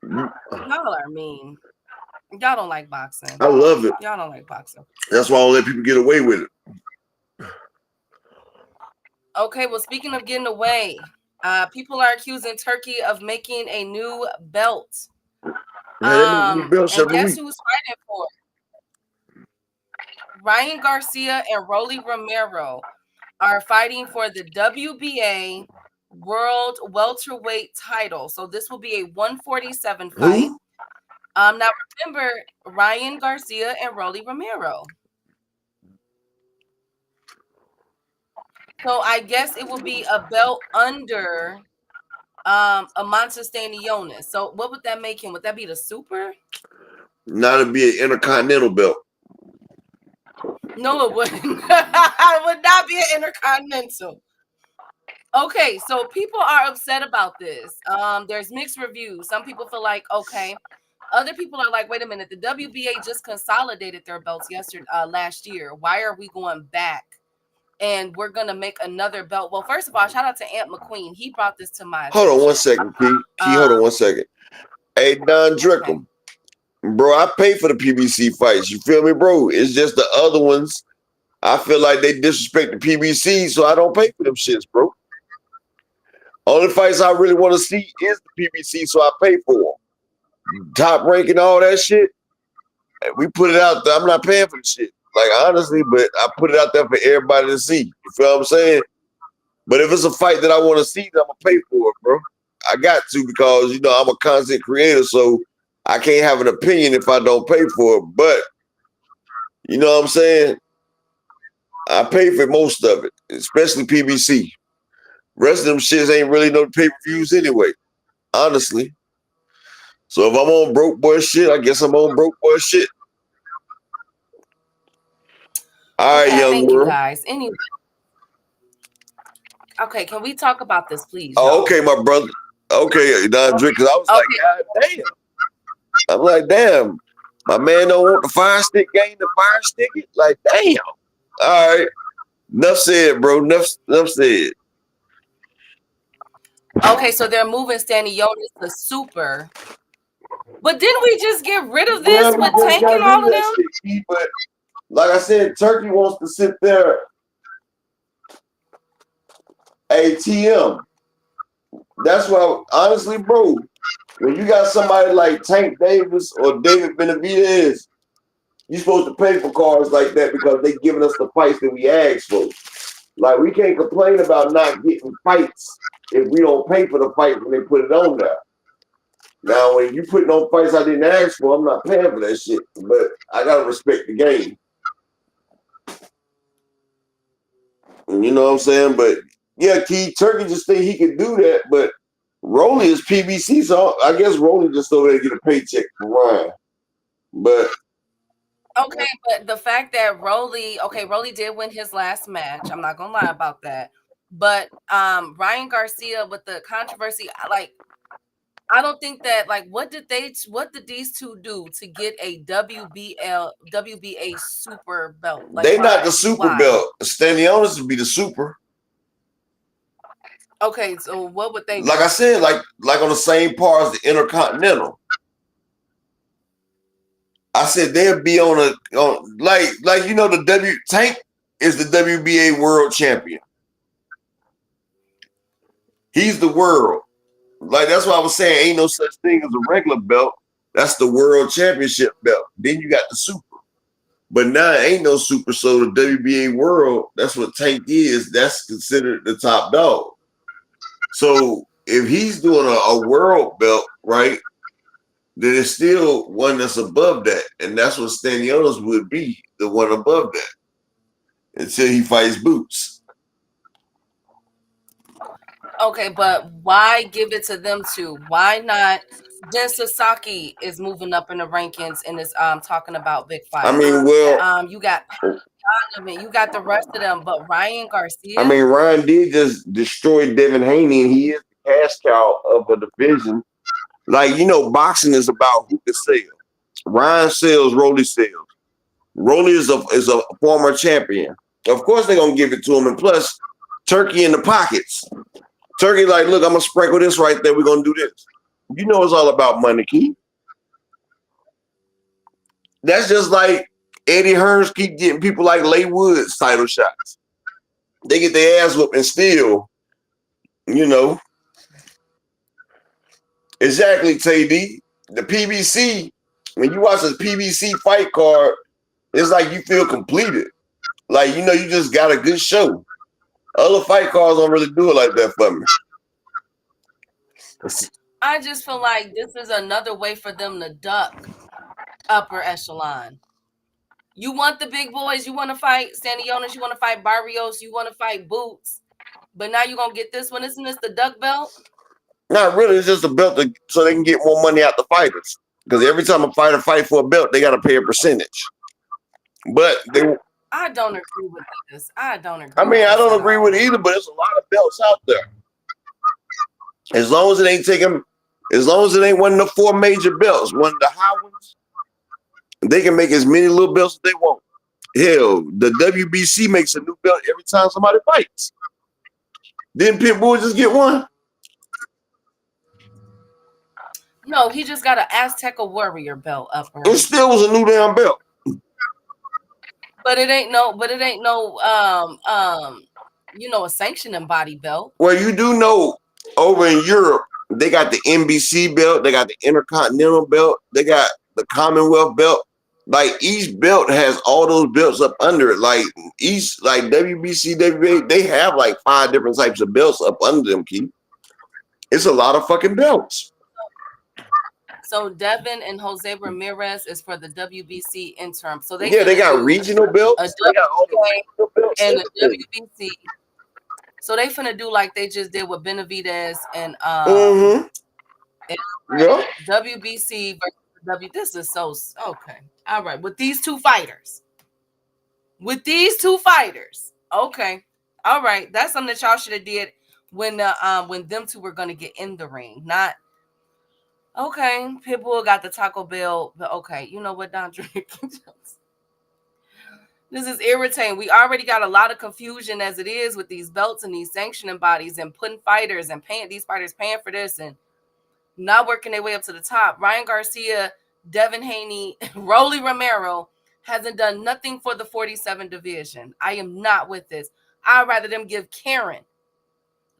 Y'all are mean. Y'all don't like boxing. I love it. Y'all don't like boxing. That's why I don't let people get away with it. Okay, well, speaking of getting away, people are accusing Turkey of making a new belt. And guess who's fighting for it? Ryan Garcia and Rolly Romero are fighting for the WBA World Welterweight title. So this will be a 147 fight. Now remember Ryan Garcia and Rolly Romero. So I guess it will be a belt under Amantes Stanionis. So what would that make him? Would that be the super? Not to be an intercontinental belt. No, it wouldn't. It would not be an intercontinental. Okay, so people are upset about this. There's mixed reviews. Some people feel like okay. Other people are like, wait a minute, the WBA just consolidated their belts last year. Why are we going back? And we're gonna make another belt. Well, first of all, shout out to Ant McQueen. He brought this to my attention. Hold on 1 second, Key. Hold on 1 second. Hey, Don Drickham. Okay. Bro, I pay for the PBC fights. You feel me, bro? It's just the other ones. I feel like they disrespect the PBC, so I don't pay for them shits, bro. Only fights I really want to see is the PBC, so I pay for them. Top rank and all that shit. We put it out there. I'm not paying for the shit. Like, honestly, but I put it out there for everybody to see. You feel what I'm saying? But if it's a fight that I want to see, then I'm going to pay for it, bro. I got to because, you know, I'm a content creator, so I can't have an opinion if I don't pay for it. But, you know what I'm saying? I pay for most of it, especially PBC. Rest of them shits ain't really no pay-per-views anyway, honestly. So if I'm on broke boy shit, I guess I'm on broke boy shit. All right, young thank girl. you guys. Anyway. Okay, can we talk about this, please? Oh, okay, my brother. Okay, Don Drake, because I was like, God damn. I'm like, damn. My man don't want the fire stick game, the fire stick it? Like, damn. All right. Enough said, bro. Enough said. Okay, so they're moving Stanionis to super. But didn't we just get rid of this with Tank and all of them? Shit, but like I said, Turkey wants to sit there. ATM. That's why, honestly, bro, when you got somebody like Tank Davis or David Benavidez, you're supposed to pay for cards like that because they giving us the fights that we asked for. Like, we can't complain about not getting fights if we don't pay for the fight when they put it on there. Now, when you putting on fights I didn't ask for, I'm not paying for that shit. But I gotta respect the game. You know what I'm saying? But yeah, Key Turkey just think he can do that, but Rolly is PBC, so I guess Rolly just over there to get a paycheck from Ryan. But okay, but the fact that Rolly did win his last match. I'm not gonna lie about that. But Ryan Garcia with the controversy, like, I don't think that, like, what did these two do to get a WBA super belt? Like, they not the super belt. Stanionis would be the super. Okay, so what would they Like I be? said, like on the same par as the Intercontinental. I said they'll be on like you know the W Tank is the WBA world champion. He's the world. Like that's why I was saying ain't no such thing as a regular belt. That's the world championship belt. Then you got the super. But now ain't no super. So the WBA world, that's what Tank is. That's considered the top dog. So if he's doing a world belt, right, then it's still one that's above that. And that's what Stanionis would be, the one above that, until he fights Boots. Okay, but why give it to them two? Why not? Jen Sasaki is moving up in the rankings and is talking about big I fights. mean, well, You got Donovan, you got the rest of them, but Ryan I Garcia. mean, Ryan did just destroy Devin Haney, and he is the cash cow of the division. Like, you know, boxing is about who can sell. Ryan sells, Rolly sells. Rolly is a former champion. Of course, they're gonna give it to him, and plus, Turkey in the pockets. Turkey, like, look, I'm gonna sprinkle this right there. We're gonna do this. You know, it's all about money, Keith. That's just like Eddie Hearns keep getting people like Leigh Woods title shots. They get their ass whooped and still, you know, exactly, TD. The PBC, when you watch a PBC fight card, it's like you feel completed. Like, you know, you just got a good show. Other fight cards don't really do it like that for me. I just feel like this is another way for them to duck upper echelon. You want the big boys, you want to fight Stanionis, you want to fight Barrios, you want to fight Boots, but now you're gonna get this one. Isn't this the duck belt? Not really. It's just a belt so they can get more money out the fighters. Because every time a fighter fight for a belt, they got to pay a percentage. But they, I don't agree with this. I don't agree. I mean, with I this don't at agree all. with it either. But there's a lot of belts out there. As long as it ain't taking, as long as it ain't one of the four major belts, one of the high ones, they can make as many little belts as they want. Hell, the WBC makes a new belt every time somebody fights. Didn't Pitbull just get one? No, he just got an Azteca Warrior belt upper. It still was a new damn belt. But it ain't no, you know, a sanctioning body belt. Well, you do know over in Europe, they got the NBC belt, they got the Intercontinental belt, they got the Commonwealth belt. Like each belt has all those belts up under it. Like each, like WBC, WBA, they have like 5 different types of belts up under them, Keith. It's a lot of fucking belts. So Devin and Jose Ramirez is for the WBC interim. So they They got do regional a belts. They got all the WBA regional belts. and a Everything. WBC. So they finna do like they just did with Benavidez and Yeah. WBC versus W. This is so okay. All right, with these two fighters. Okay. All right. That's something that y'all should have did when them two were gonna get in the ring. Not okay. Pitbull got the Taco Bell, but okay, you know what, Don Drake? This is irritating. We already got a lot of confusion as it is with these belts and these sanctioning bodies and putting fighters and paying these fighters paying for this and not working their way up to the top. Ryan Garcia, Devin Haney, Rolly Romero hasn't done nothing for the 47 division. I am not with this. I'd rather them give Karen.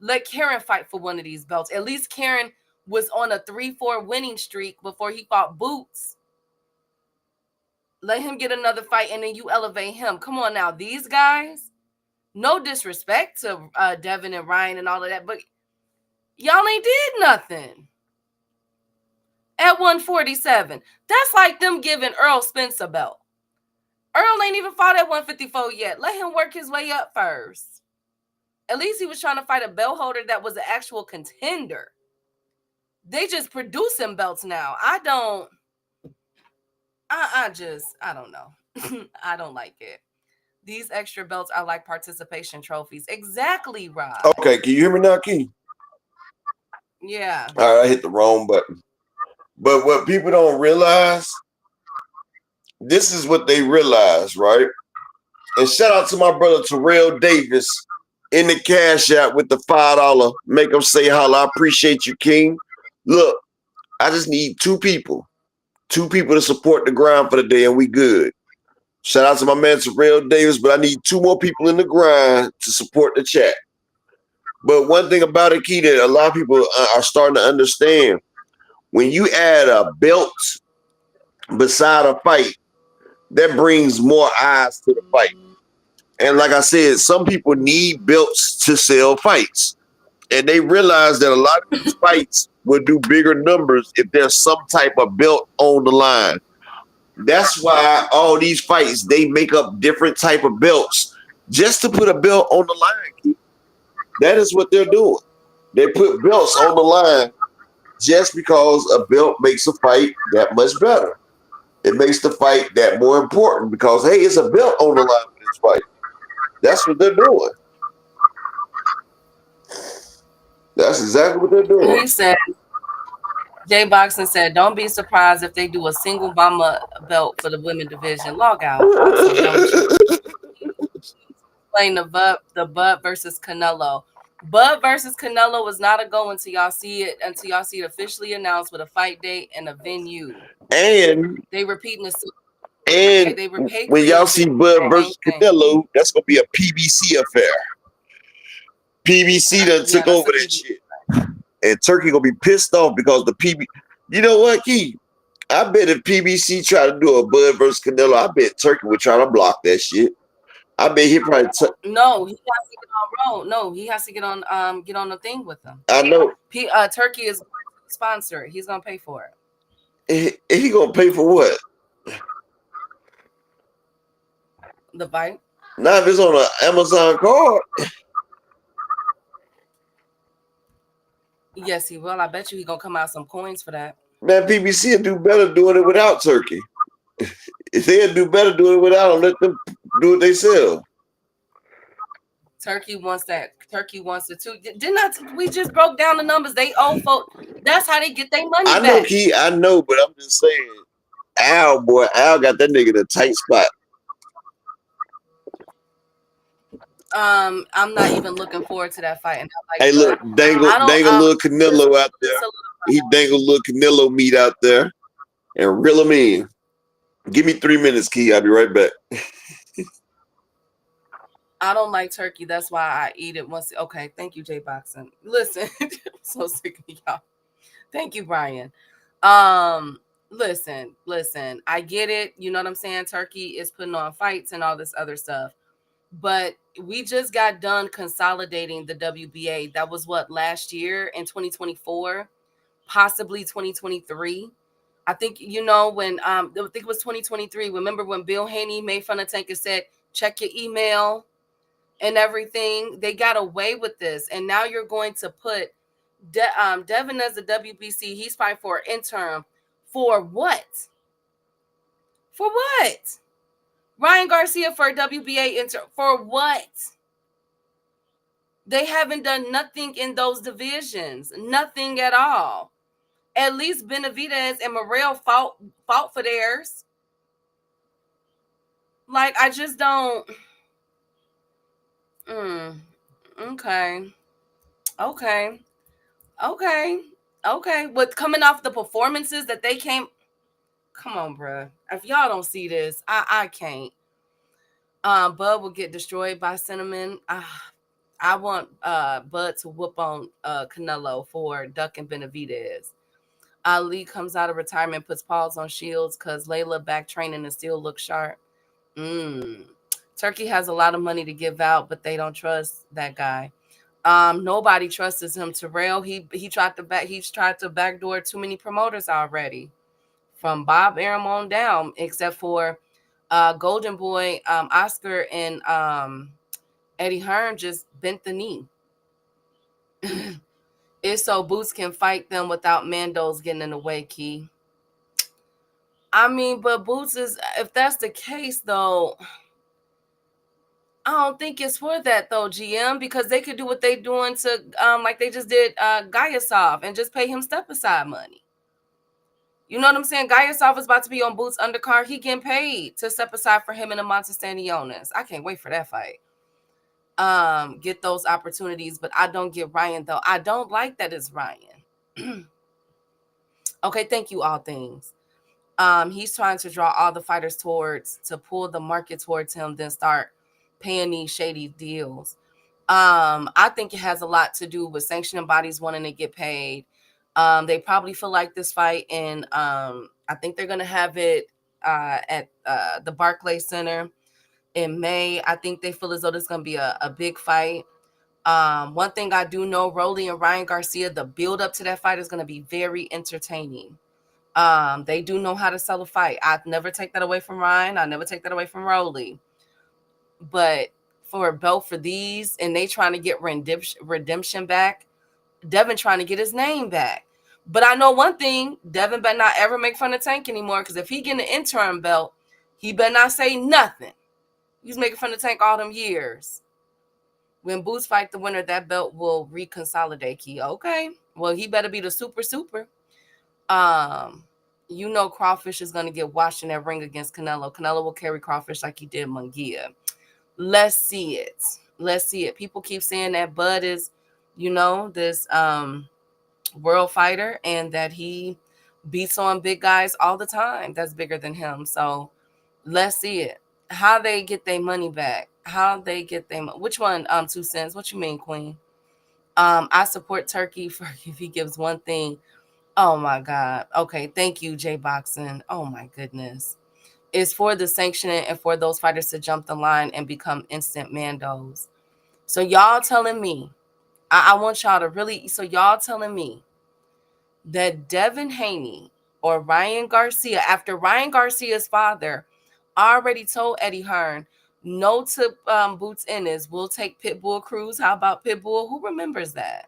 Let Karen fight for one of these belts. At least Karen was on a 3-4 winning streak before he fought Boots. Let him get another fight and then you elevate him. Come on now. These guys, no disrespect to Devin and Ryan and all of that, but y'all ain't did nothing. At 147. That's like them giving Earl Spence a belt. Earl ain't even fought at 154 yet. Let him work his way up first. At least he was trying to fight a belt holder that was an actual contender. They just producing belts now. I don't know. I don't like it. These extra belts are like participation trophies. Exactly, Rod. Okay, can you hear me now, Keith? Yeah. All right, I hit the wrong button. But what people don't realize, this is what they realize, right? And shout out to my brother Terrell Davis in the cash app with the $5. Make them say holla. I appreciate you, King. Look, I just need two people to support the grind for the day, and we good. Shout out to my man Terrell Davis, but I need two more people in the grind to support the chat. But one thing about it, Key, that a lot of people are starting to understand, when you add a belt beside a fight, that brings more eyes to the fight. And like I said, some people need belts to sell fights. And they realize that a lot of these fights will do bigger numbers if there's some type of belt on the line. That's why all these fights, they make up different type of belts just to put a belt on the line. That is what they're doing. They put belts on the line just because a belt makes a fight that much better. It makes the fight that more important because, hey, it's a belt on the line for this fight. That's what they're doing. That's exactly what they're doing. He said, Jay Boxing said, don't be surprised if they do a single mama belt for the women division. Log out. I'm so done with you. Playing the Bud versus Canelo. Bud versus Canelo was not a go until y'all see it officially announced with a fight date and a venue. And they repeating this. And when y'all see Bud versus Canelo, that's gonna be a PBC affair. PBC done took over that shit. And Turkey gonna be pissed off because the PB. You know what, Key? I bet if PBC try to do a Bud versus Canelo, I bet Turkey would try to block that shit. I bet he probably no, he has to get on road. No, he has to get on the thing with them. I know. Turkey is sponsor. He's gonna pay for it. He gonna pay for what? The fight. Now if it's on an Amazon card. Yes, he will. I bet you he gonna come out some coins for that. Man, PBC will do better doing it without Turkey. If they'll do better doing it without them, let them do what they sell. Turkey wants that. Turkey wants it too. We just broke down the numbers. They owe folks. That's how they get their money back. I know, Key. I know, but I'm just saying, Al got that nigga in a tight spot. I'm not even looking forward to that fight. And hey, look, dangle little Canelo out there. He dangled little Canelo meat out there and reel him in. Give me 3 minutes, Key. I'll be right back. I don't like turkey. That's why I eat it once. Okay, thank you, Jay Boxing. Listen, I'm so sick of y'all. Thank you, Brian. Listen. I get it. You know what I'm saying? Turkey is putting on fights and all this other stuff. But we just got done consolidating the WBA. That was what, last year in 2024, possibly 2023. I think, when I think it was 2023. Remember when Bill Haney made fun of Tank and said, check your email and everything? They got away with this. And now you're going to put Devin as the WBC. He's fighting for an interim. For what? For what? Ryan Garcia for a WBA interim. For what? They haven't done nothing in those divisions. Nothing at all. At least Benavidez and Morrell fought for theirs. Like, I just don't. Okay. But coming off the performances that they came. Come on, bruh. If y'all don't see this, I can't. Bud will get destroyed by Cinnamon. I want Bud to whoop on Canelo for ducking Benavidez. Ali comes out of retirement, puts paws on Shields because Layla back training and still look sharp. Turkey has a lot of money to give out, but they don't trust that guy. Nobody trusts him. Terrell, he tried to backdoor too many promoters already, from Bob Arum on down, except for Golden Boy, Oscar, and Eddie Hearn just bent the knee. It's so Boots can fight them without Mandos getting in the way, Key. I mean, but Boots is, if that's the case, though, I don't think it's for that, though, GM, because they could do what they doing to, like they just did Gayasov and just pay him step-aside money. You know what I'm saying? Gayasov is about to be on Boots' undercard. He getting paid to step aside for him and Amante Stanionis. I can't wait for that fight. get those opportunities. But I don't get Ryan though. I don't like that it's Ryan. Okay, thank you, all things. He's trying to draw all the fighters to pull the market towards him, then start paying these shady deals. I think it has a lot to do with sanctioning bodies wanting to get paid. They probably feel like this fight, and I think they're gonna have it at the Barclays Center in May. I think they feel as though this is gonna be a big fight. One thing I do know, Rolly and Ryan Garcia, the build up to that fight is gonna be very entertaining. They do know how to sell a fight. I'd never take that away from Ryan. I never take that away from Rolly. But for both for these, and they trying to get redemption back. Devin trying to get his name back. But I know one thing, Devin better not ever make fun of Tank anymore, because if he get an interim belt, he better not say nothing. He's making fun of Tank all them years. When Boots fight the winner, that belt will reconsolidate. Key, okay. Well, he better be the super. You know Crawfish is going to get washed in that ring against Canelo. Canelo will carry Crawfish like he did Munguia. Let's see it. People keep saying that Bud is, this world fighter, and that he beats on big guys all the time that's bigger than him. So let's see it. How they get their money back. Which one, 2 cents? What you mean, Queen? I support Turkey for if he gives one thing. Oh my God. Okay. Thank you, J Boxing. Oh my goodness. It's for the sanctioning and for those fighters to jump the line and become instant mandos. So y'all telling me, I want y'all to really, so y'all telling me that Devin Haney or Ryan Garcia, after Ryan Garcia's father already told Eddie Hearn, no to Boots Ennis, we'll take Pitbull Cruz. How about Pitbull? Who remembers that?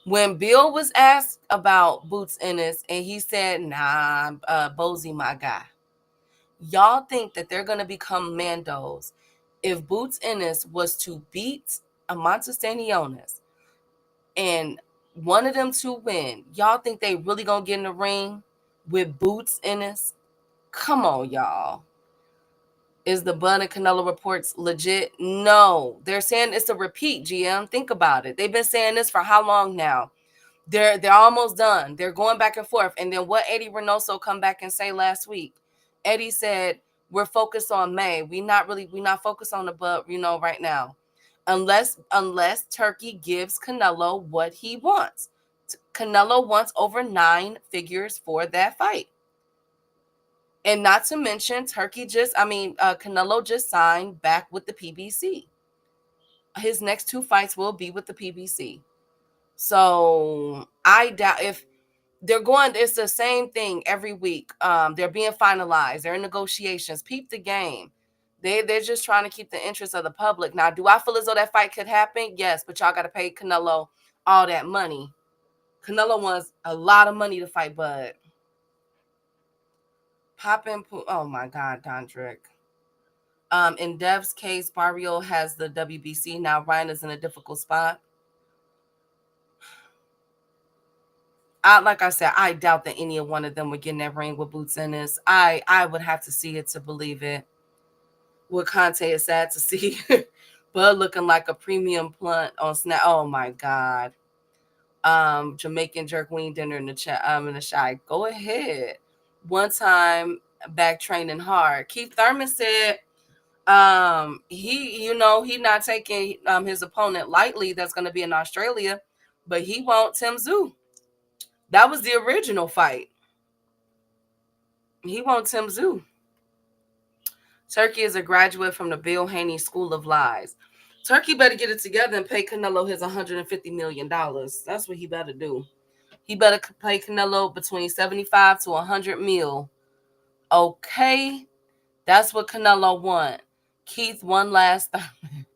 When Bill was asked about Boots Ennis, and he said, nah, Bozy my guy. Y'all think that they're going to become mandos if Boots Ennis was to beat Amonte Stanionis and one of them to win? Y'all think they really going to get in the ring with Boots Ennis? Come on, y'all. Is the Bud and Canelo reports legit? No. They're saying it's a repeat, GM. Think about it. They've been saying this for how long now? They're almost done. They're going back and forth. And then what Eddie Reynoso come back and say last week? Eddie said, we're focused on May. We're not focused on the Bud, right now. Unless Turkey gives Canelo what he wants. Canelo wants over 9 figures for that fight. And not to mention, Canelo just signed back with the PBC. His next 2 fights will be with the PBC. So I doubt if they're going, it's the same thing every week. They're being finalized. They're in negotiations. Peep the game. They're just trying to keep the interest of the public. Now, do I feel as though that fight could happen? Yes, but y'all got to pay Canelo all that money. Canelo wants a lot of money to fight Bud. Oh my God, Dondrick. In Dev's case, Barrio has the WBC. Now Ryan is in a difficult spot. Like I said, I doubt that any one of them would get in that ring with Boots Ennis. I would have to see it to believe it. With Conte, it's sad to see Bud looking like a premium blunt on Snap. Oh my God. Jamaican jerk wing dinner in the chat. In the shy. Go ahead. One time back training hard. Keith Thurman said he not taking his opponent lightly. That's going to be in Australia, but he won't Tim Tszyu. That was the original fight. He won't Tim Tszyu. Turkey is a graduate from the Bill Haney School of Lies. Turkey better get it together and pay Canelo his $150 million. That's what he better do. He better pay Canelo between 75 to 100 mil. Okay? That's what Canelo want. Keith, one last thing.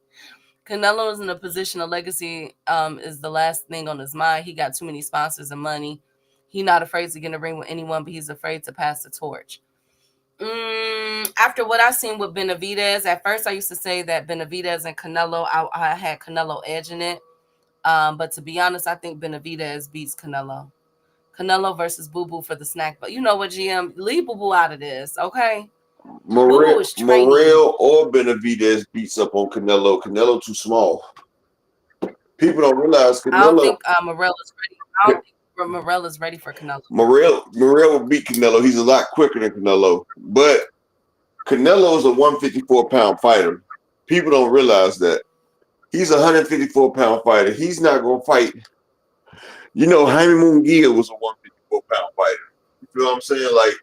Canelo is in a position of legacy is the last thing on his mind. He got too many sponsors and money. He's not afraid to get in the ring with anyone, but he's afraid to pass the torch. After what I've seen with Benavidez, at first I used to say that Benavidez and Canelo, I had Canelo edging it. But to be honest, I think Benavidez beats Canelo. Canelo versus Boo Boo for the snack. But you know what, GM? Leave Boo Boo out of this, okay? Who is training? Morel or Benavidez beats up on Canelo. Canelo too small. People don't realize I don't Canelo. think Morel is ready. I don't think Morel is ready for Canelo. Morel will beat Canelo. He's a lot quicker than Canelo, but Canelo is a 154-pound fighter. People don't realize that he's a 154-pound fighter. He's not gonna fight. You know, Jaime Munguia was a 154-pound fighter. You feel what I'm saying? Like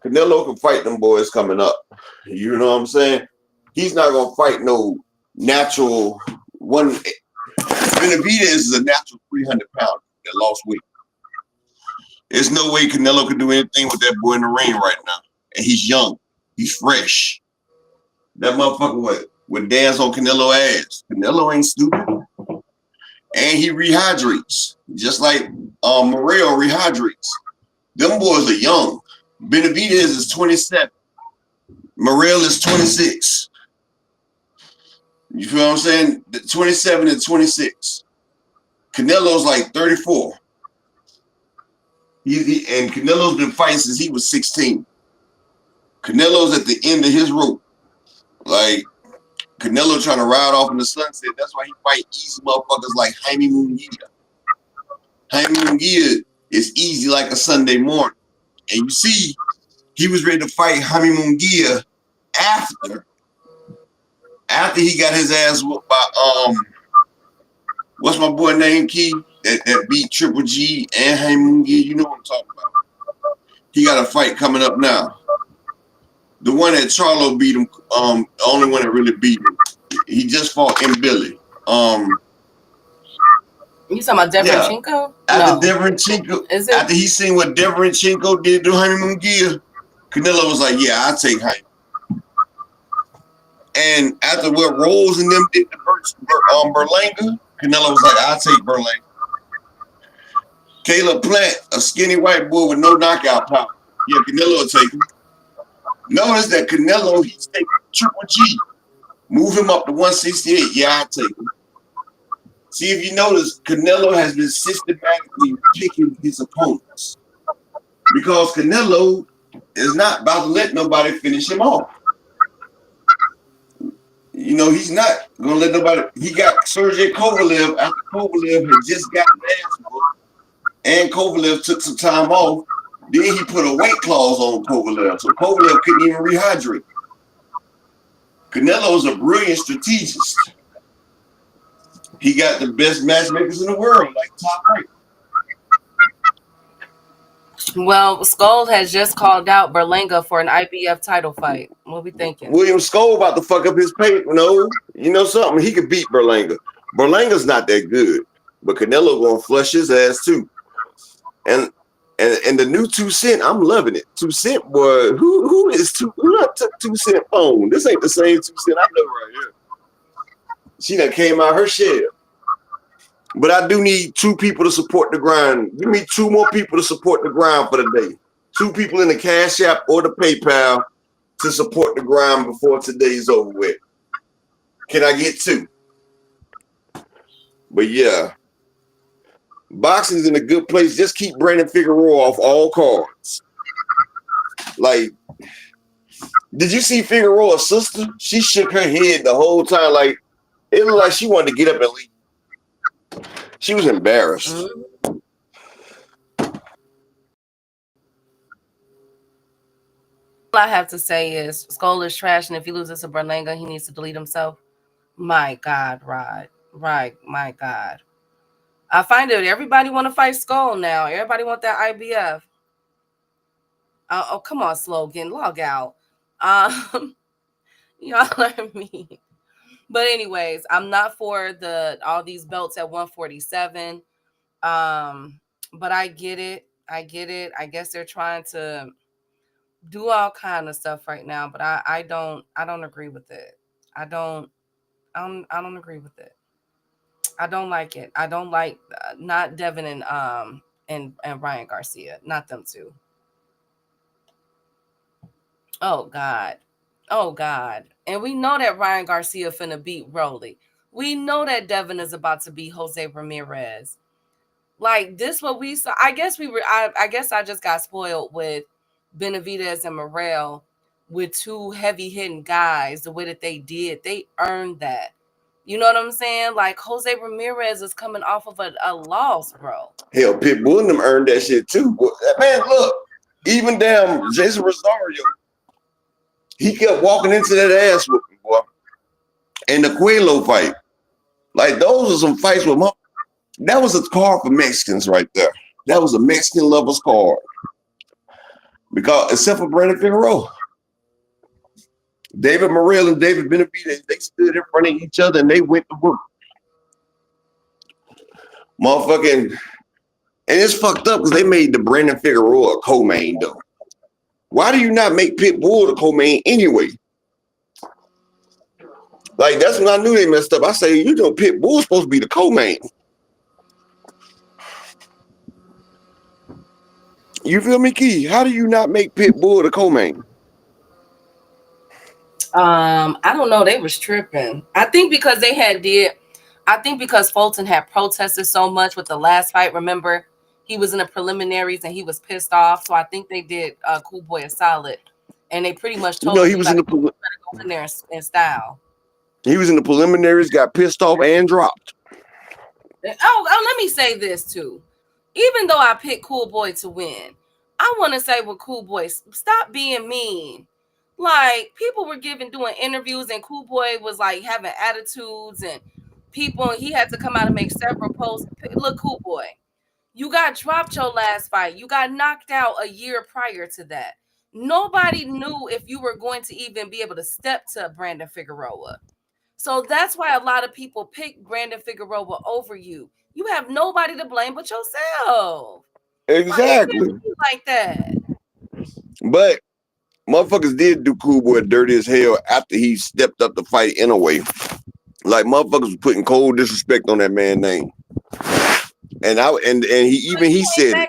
Canelo can fight them boys coming up. You know what I'm saying? He's not gonna fight no natural one. Benavidez is a natural 300 pound that lost weight. There's no way Canelo could do anything with that boy in the ring right now. And he's young. He's fresh. That motherfucker would dance on Canelo ass. Canelo ain't stupid. And he rehydrates. Just like Morel rehydrates. Them boys are young. Benavidez is 27. Morel is 26. You feel what I'm saying? 27 and 26. Canelo's like 34. And Canelo's been fighting since he was 16. Canelo's at the end of his rope. Like, Canelo trying to ride off in the sunset. That's why he fight easy motherfuckers like Jaime Munguia. Jaime Munguia is easy like a Sunday morning. And you see, he was ready to fight Jaime Munguia after he got his ass whooped by what's my boy name, Key? That beat Triple G and Jaime Munguia. You know what I'm talking about. He got a fight coming up now. The one that Charlo beat him, the only one that really beat him. He just fought M. Billy. You talking about Deverenchenko? After Deverenchenko, after he seen what Deverenchenko did to Jaime Munguia, Canelo was like, yeah, I'll take Jaime. And after what Rose and them did to Berlanga, Canelo was like, I'll take Berlanga. Caleb Plant, a skinny white boy with no knockout power. Yeah, Canelo will take him. Notice that Canelo, he's taking Triple G. Move him up to 168. Yeah, I'll take him. See, if you notice, Canelo has been systematically picking his opponents. Because Canelo is not about to let nobody finish him off. You know, he's not going to let nobody. He got Sergey Kovalev after Kovalev had just got his ass whooped. And Kovalev took some time off. Then he put a weight clause on Kovalev. So Kovalev couldn't even rehydrate. Canelo's a brilliant strategist. He got the best matchmakers in the world, like Top Rank. Well, Skull has just called out Berlanga for an IBF title fight. What we thinking? William Skull about to fuck up his paper. No, you know something? He could beat Berlanga. Berlanga's not that good, but Canelo gonna flush his ass too. And the new 2 Cent, I'm loving it. 2 Cent, boy, who took 2 Cent phone? This ain't the same 2 Cent I know right here. She done came out her shell. But I do need 2 people to support the grind. Give me 2 more people to support the grind for the day. 2 people in the Cash App or the PayPal to support the grind before today's over with. Can I get 2? But yeah. Boxing's in a good place. Just keep Brandon Figueroa off all cards. Like, did you see Figueroa's sister? She shook her head the whole time. Like, it looked like she wanted to get up and leave. She was embarrassed. All I have to say is Skull is trash, and if he loses to Berlanga, he needs to delete himself. My God, Rod. Right, my God. I find that everybody want to fight Skull now. Everybody want that IBF. Oh, come on, Slogan. Log out. Y'all are mean. But anyways, I'm not for all these belts at 147. But I get it. I guess they're trying to do all kind of stuff right now, but I don't agree with it. I don't agree with it. I don't like it. I don't like not Devin and Ryan Garcia, not them two. Oh God. And we know that Ryan Garcia finna beat Rolly. We know that Devin is about to beat Jose Ramirez. Like this, what we saw. I guess I just got spoiled with Benavidez and Morel with two heavy hitting guys the way that they did. They earned that. You know what I'm saying? Like Jose Ramirez is coming off of a loss, bro. Hell, Pitbull and them earned that shit too. Boy, man, look, even damn Jason Rosario, he kept walking into that ass whooping, boy. And the Coelho fight, like those are some fights with that was a card for Mexicans right there. That was a Mexican lovers card. Because except for Brandon Figueroa, David Morrell and David Benavidez, they stood in front of each other and they went to work. Motherfucking, and it's fucked up because they made the Brandon Figueroa a co-main though. Why do you not make Pitbull the co-main anyway? Like that's when I knew they messed up. I say, you know, Pitbull's supposed to be the co-main. You feel me, Key? How do you not make Pitbull the co-main? I don't know. They was tripping. I think because Fulton had protested so much with the last fight. Remember, he was in the preliminaries and he was pissed off. So I think they did Cool Boy a solid, and they pretty much told him he was in the go in there in style. He was in the preliminaries, got pissed off and dropped. Oh, let me say this too. Even though I picked Cool Boy to win, I want to say with Cool Boy, stop being mean. Like people were doing interviews, and Cool Boy was like having attitudes, and he had to come out and make several posts. Look, Cool Boy, you got dropped your last fight. You got knocked out a year prior to that. Nobody knew if you were going to even be able to step to Brandon Figueroa. So that's why a lot of people pick Brandon Figueroa over you. You have nobody to blame but yourself. Exactly. Like that. But motherfuckers did do Cool Boy dirty as hell after he stepped up to fight in a way. Like motherfuckers was putting cold disrespect on that man's name. And he said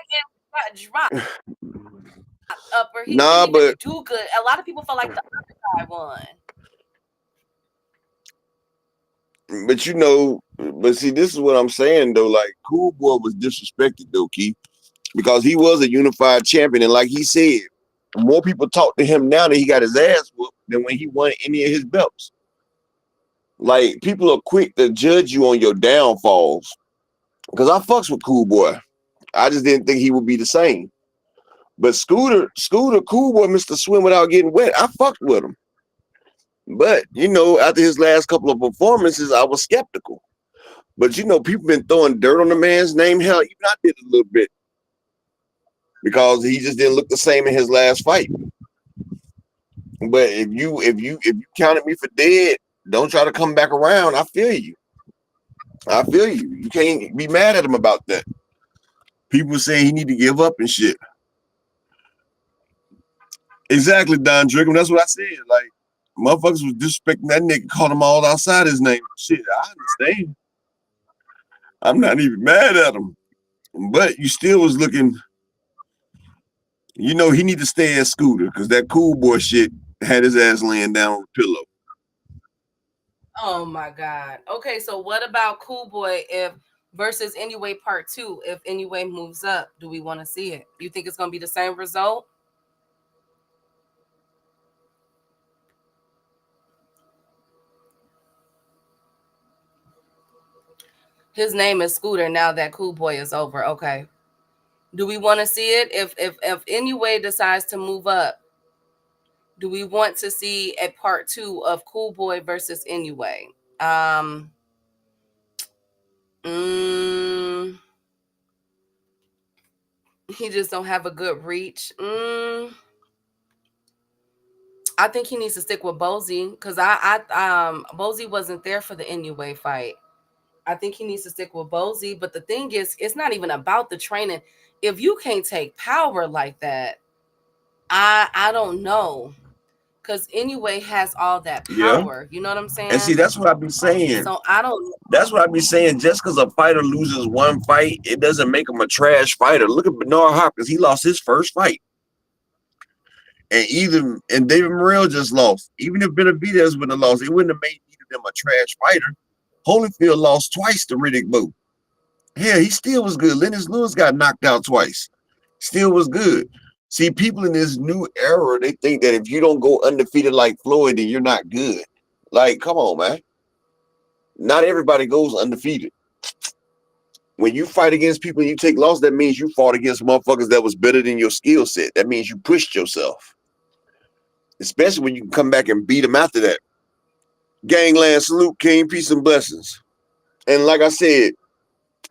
upper. He didn't even do good. A lot of people felt like the other guy won. But you know, see, this is what I'm saying though. Like Cool Boy was disrespected though, Keith, because he was a unified champion, and like he said, more people talk to him now that he got his ass whooped than when he won any of his belts. Like people are quick to judge you on your downfalls. Because I fucks with Cool Boy. I just didn't think he would be the same. But Scooter, Cool Boy, Mr. Swim without getting wet, I fucked with him. But, you know, after his last couple of performances, I was skeptical. But, you know, people been throwing dirt on the man's name. Hell, even I did a little bit. Because he just didn't look the same in his last fight. But if you counted me for dead, don't try to come back around. I feel you. You can't be mad at him about that. People saying he need to give up and shit. Exactly, Don Drickham. That's what I said. Like, motherfuckers was disrespecting that nigga, called him all outside his name. Shit, I understand. I'm not even mad at him. But you still was looking, you know, he need to stay at Scooter because that Cool Boy shit had his ass laying down on the pillow. Oh my God. Okay, so what about Cool Boy versus Anyway Part 2? If Anyway moves up, do we want to see it? You think it's going to be the same result? His name is Scooter now that Cool Boy is over. Okay. Do we want to see it? If Anyway decides to move up, do we want to see a part 2 of Cool Boy versus Anyway? He just don't have a good reach. I think he needs to stick with Bozy because Bozy wasn't there for the Anyway fight. I think he needs to stick with Bozy. But the thing is, it's not even about the training. If you can't take power like that, I don't know. Because Anyway has all that power. Yeah. You know what I'm saying? And see, that's what I be saying. So I don't. That's what I be saying. Just because a fighter loses one fight, it doesn't make him a trash fighter. Look at Bernard Hopkins. He lost his first fight. And David Morrell just lost. Even if Benavidez would have lost, it wouldn't have made either of them a trash fighter. Holyfield lost twice to Riddick Bowe. Yeah, he still was good. Lennox Lewis got knocked out twice. Still was good. See, people in this new era, they think that if you don't go undefeated like Floyd, then you're not good. Like, come on, man. Not everybody goes undefeated. When you fight against people and you take loss, that means you fought against motherfuckers that was better than your skill set. That means you pushed yourself. Especially when you can come back and beat them after that. Gangland, salute, King, peace and blessings. And like I said,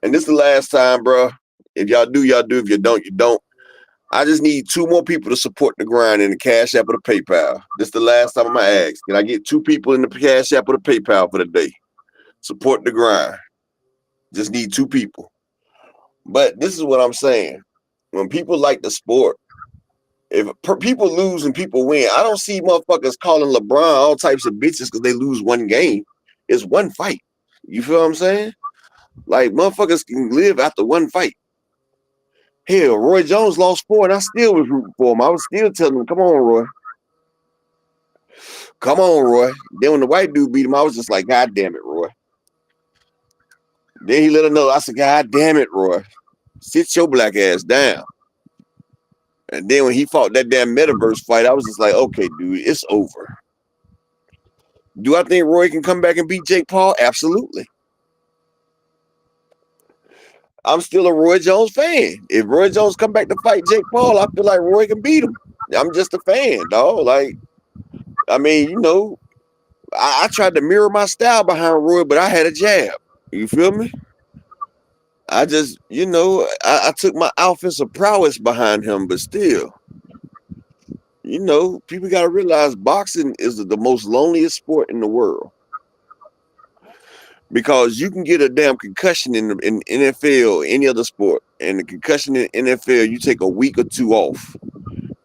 and this is the last time, bro. If y'all do, y'all do. If you don't, you don't. I just need 2 more people to support the grind in the Cash App or the PayPal. This is the last time I'm going to ask. Can I get 2 people in the Cash App or the PayPal for the day? Support the grind. Just need 2 people. But this is what I'm saying. When people like the sport, if people lose and people win, I don't see motherfuckers calling LeBron all types of bitches because they lose one game. It's one fight. You feel what I'm saying? Like, motherfuckers can live after one fight. Hell, Roy Jones lost 4 and I still was rooting for him. I was still telling him, come on, Roy. Come on, Roy. Then when the white dude beat him, I was just like, God damn it, Roy. Then he let him know. I said, God damn it, Roy. Sit your black ass down. And then when he fought that damn metaverse fight, I was just like, okay, dude, it's over. Do I think Roy can come back and beat Jake Paul? Absolutely. I'm still a Roy Jones fan. If Roy Jones come back to fight Jake Paul, I feel like Roy can beat him. I'm just a fan, dog. Like, I mean, you know, I tried to mirror my style behind Roy, but I had a jab. You feel me? I just, you know, I took my offensive prowess behind him, but still, you know, people got to realize boxing is the most loneliest sport in the world. Because you can get a damn concussion in NFL or any other sport, and the concussion in NFL, you take a week or 2 off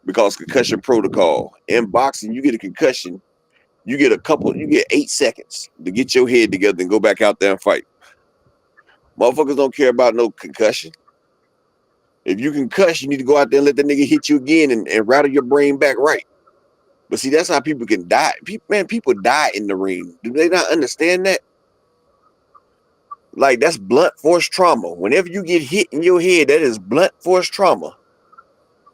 because concussion protocol. In boxing, you get a concussion, you get 8 seconds to get your head together and go back out there and fight. Motherfuckers don't care about no concussion. If you concuss, you need to go out there and let that nigga hit you again and rattle your brain back right. But see, that's how people can die. People die in the ring. Do they not understand that? Like, that's blunt force trauma. Whenever you get hit in your head, that is blunt force trauma.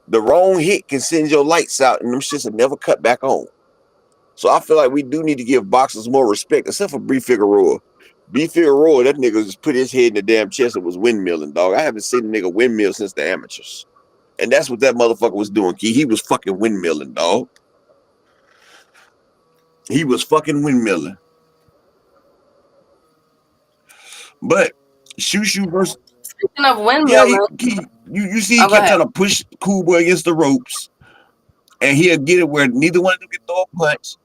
The wrong hit can send your lights out and them shits will never cut back on. So I feel like we do need to give boxers more respect, except for B. Figueroa. B. Figueroa, that nigga just put his head in the damn chest and was windmilling, dog. I haven't seen a nigga windmill since the amateurs. And that's what that motherfucker was doing, Key. He was fucking windmilling, dog. He was fucking windmilling. But Shushu versus... Speaking of windmilling... Yeah, you see he kept trying to push Cool Boy against the ropes. And he'll get it where neither one of them can throw a punch.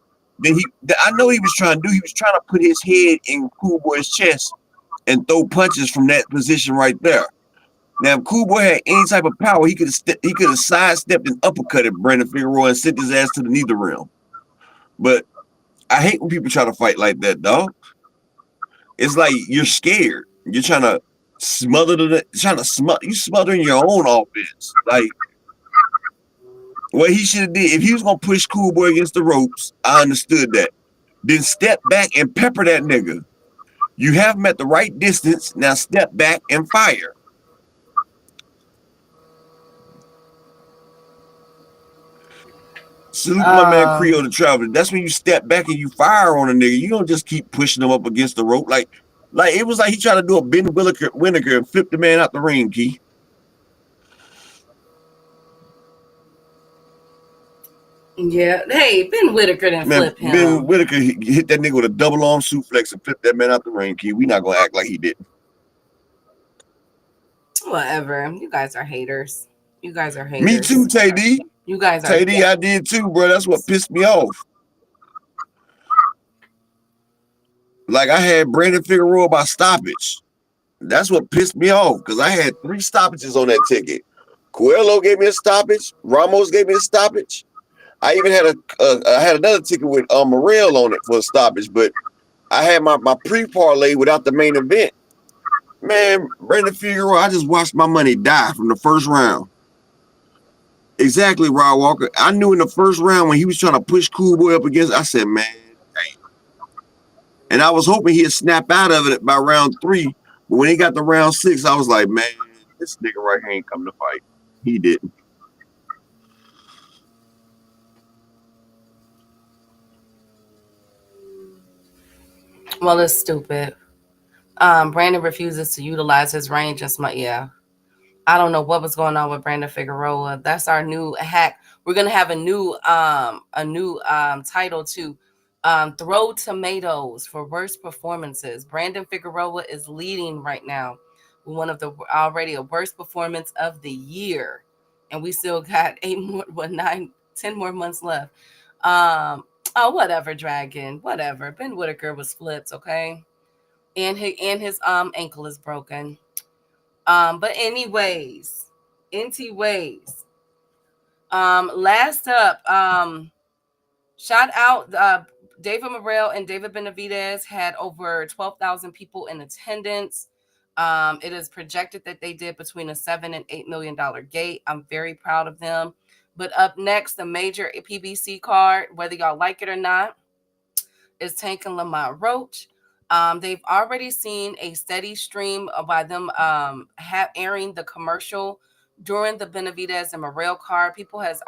Then I know he was trying to put his head in Cool Boy's chest and throw punches from that position right there. Now, if Cool Boy had any type of power, he could have sidestepped and uppercutted Brandon Figueroa and sent his ass to the nether realm. But I hate when people try to fight like that, dog. It's like you're scared. You're trying to you smothering your own offense. Like, what he should have did, if he was gonna push Cool Boy against the ropes, I understood that. Then step back and pepper that nigga. You have him at the right distance. Now step back and fire. Salute my man Creole the Traveler. That's when you step back and you fire on a nigga. You don't just keep pushing him up against the rope. Like it was like he tried to do a Ben Whittaker and flip the man out the ring, Key. Yeah. Hey, Ben Whittaker didn't flip him. Ben Whittaker hit that nigga with a double arm suplex and flipped that man out the ring, Key. We not gonna act like he didn't. Whatever. You guys are haters. You guys are haters. Me too, Tay-D. You guys are... Tay-D, I did too, bro. That's what pissed me off. Like, I had Brandon Figueroa by stoppage. That's what pissed me off, because I had 3 stoppages on that ticket. Coelho gave me a stoppage. Ramos gave me a stoppage. I even had I had another ticket with Morrell on it for a stoppage, but I had my pre-parlay without the main event. Man, Brandon Figueroa, I just watched my money die from the first round. Exactly, Rod Walker. I knew in the first round when he was trying to push Cool Boy up against, I said, man, damn. And I was hoping he'd snap out of it by round 3. But when he got to round 6, I was like, man, this nigga right here ain't come to fight. He didn't. Well, it's stupid. Brandon refuses to utilize his range as much. Yeah, I don't know what was going on with Brandon Figueroa. That's our new hack. We're gonna have a new title to throw tomatoes for worst performances. Brandon Figueroa is leading right now with one of the already a worst performance of the year, and we still got 8 more, what 9, 10 more months left. Oh, whatever, Dragon, whatever. Ben Whitaker was flipped, okay, and his ankle is broken. But anyways, NT ways. Last up, shout out David Morrell and David Benavidez had over 12,000 people in attendance. It is projected that they did between a $7 and $8 million gate. I'm very proud of them. But up next, the major PBC card, whether y'all like it or not, is Tank and Lamont Roach. They've already seen a steady stream by them airing the commercial during the Benavidez and Morrell card. People has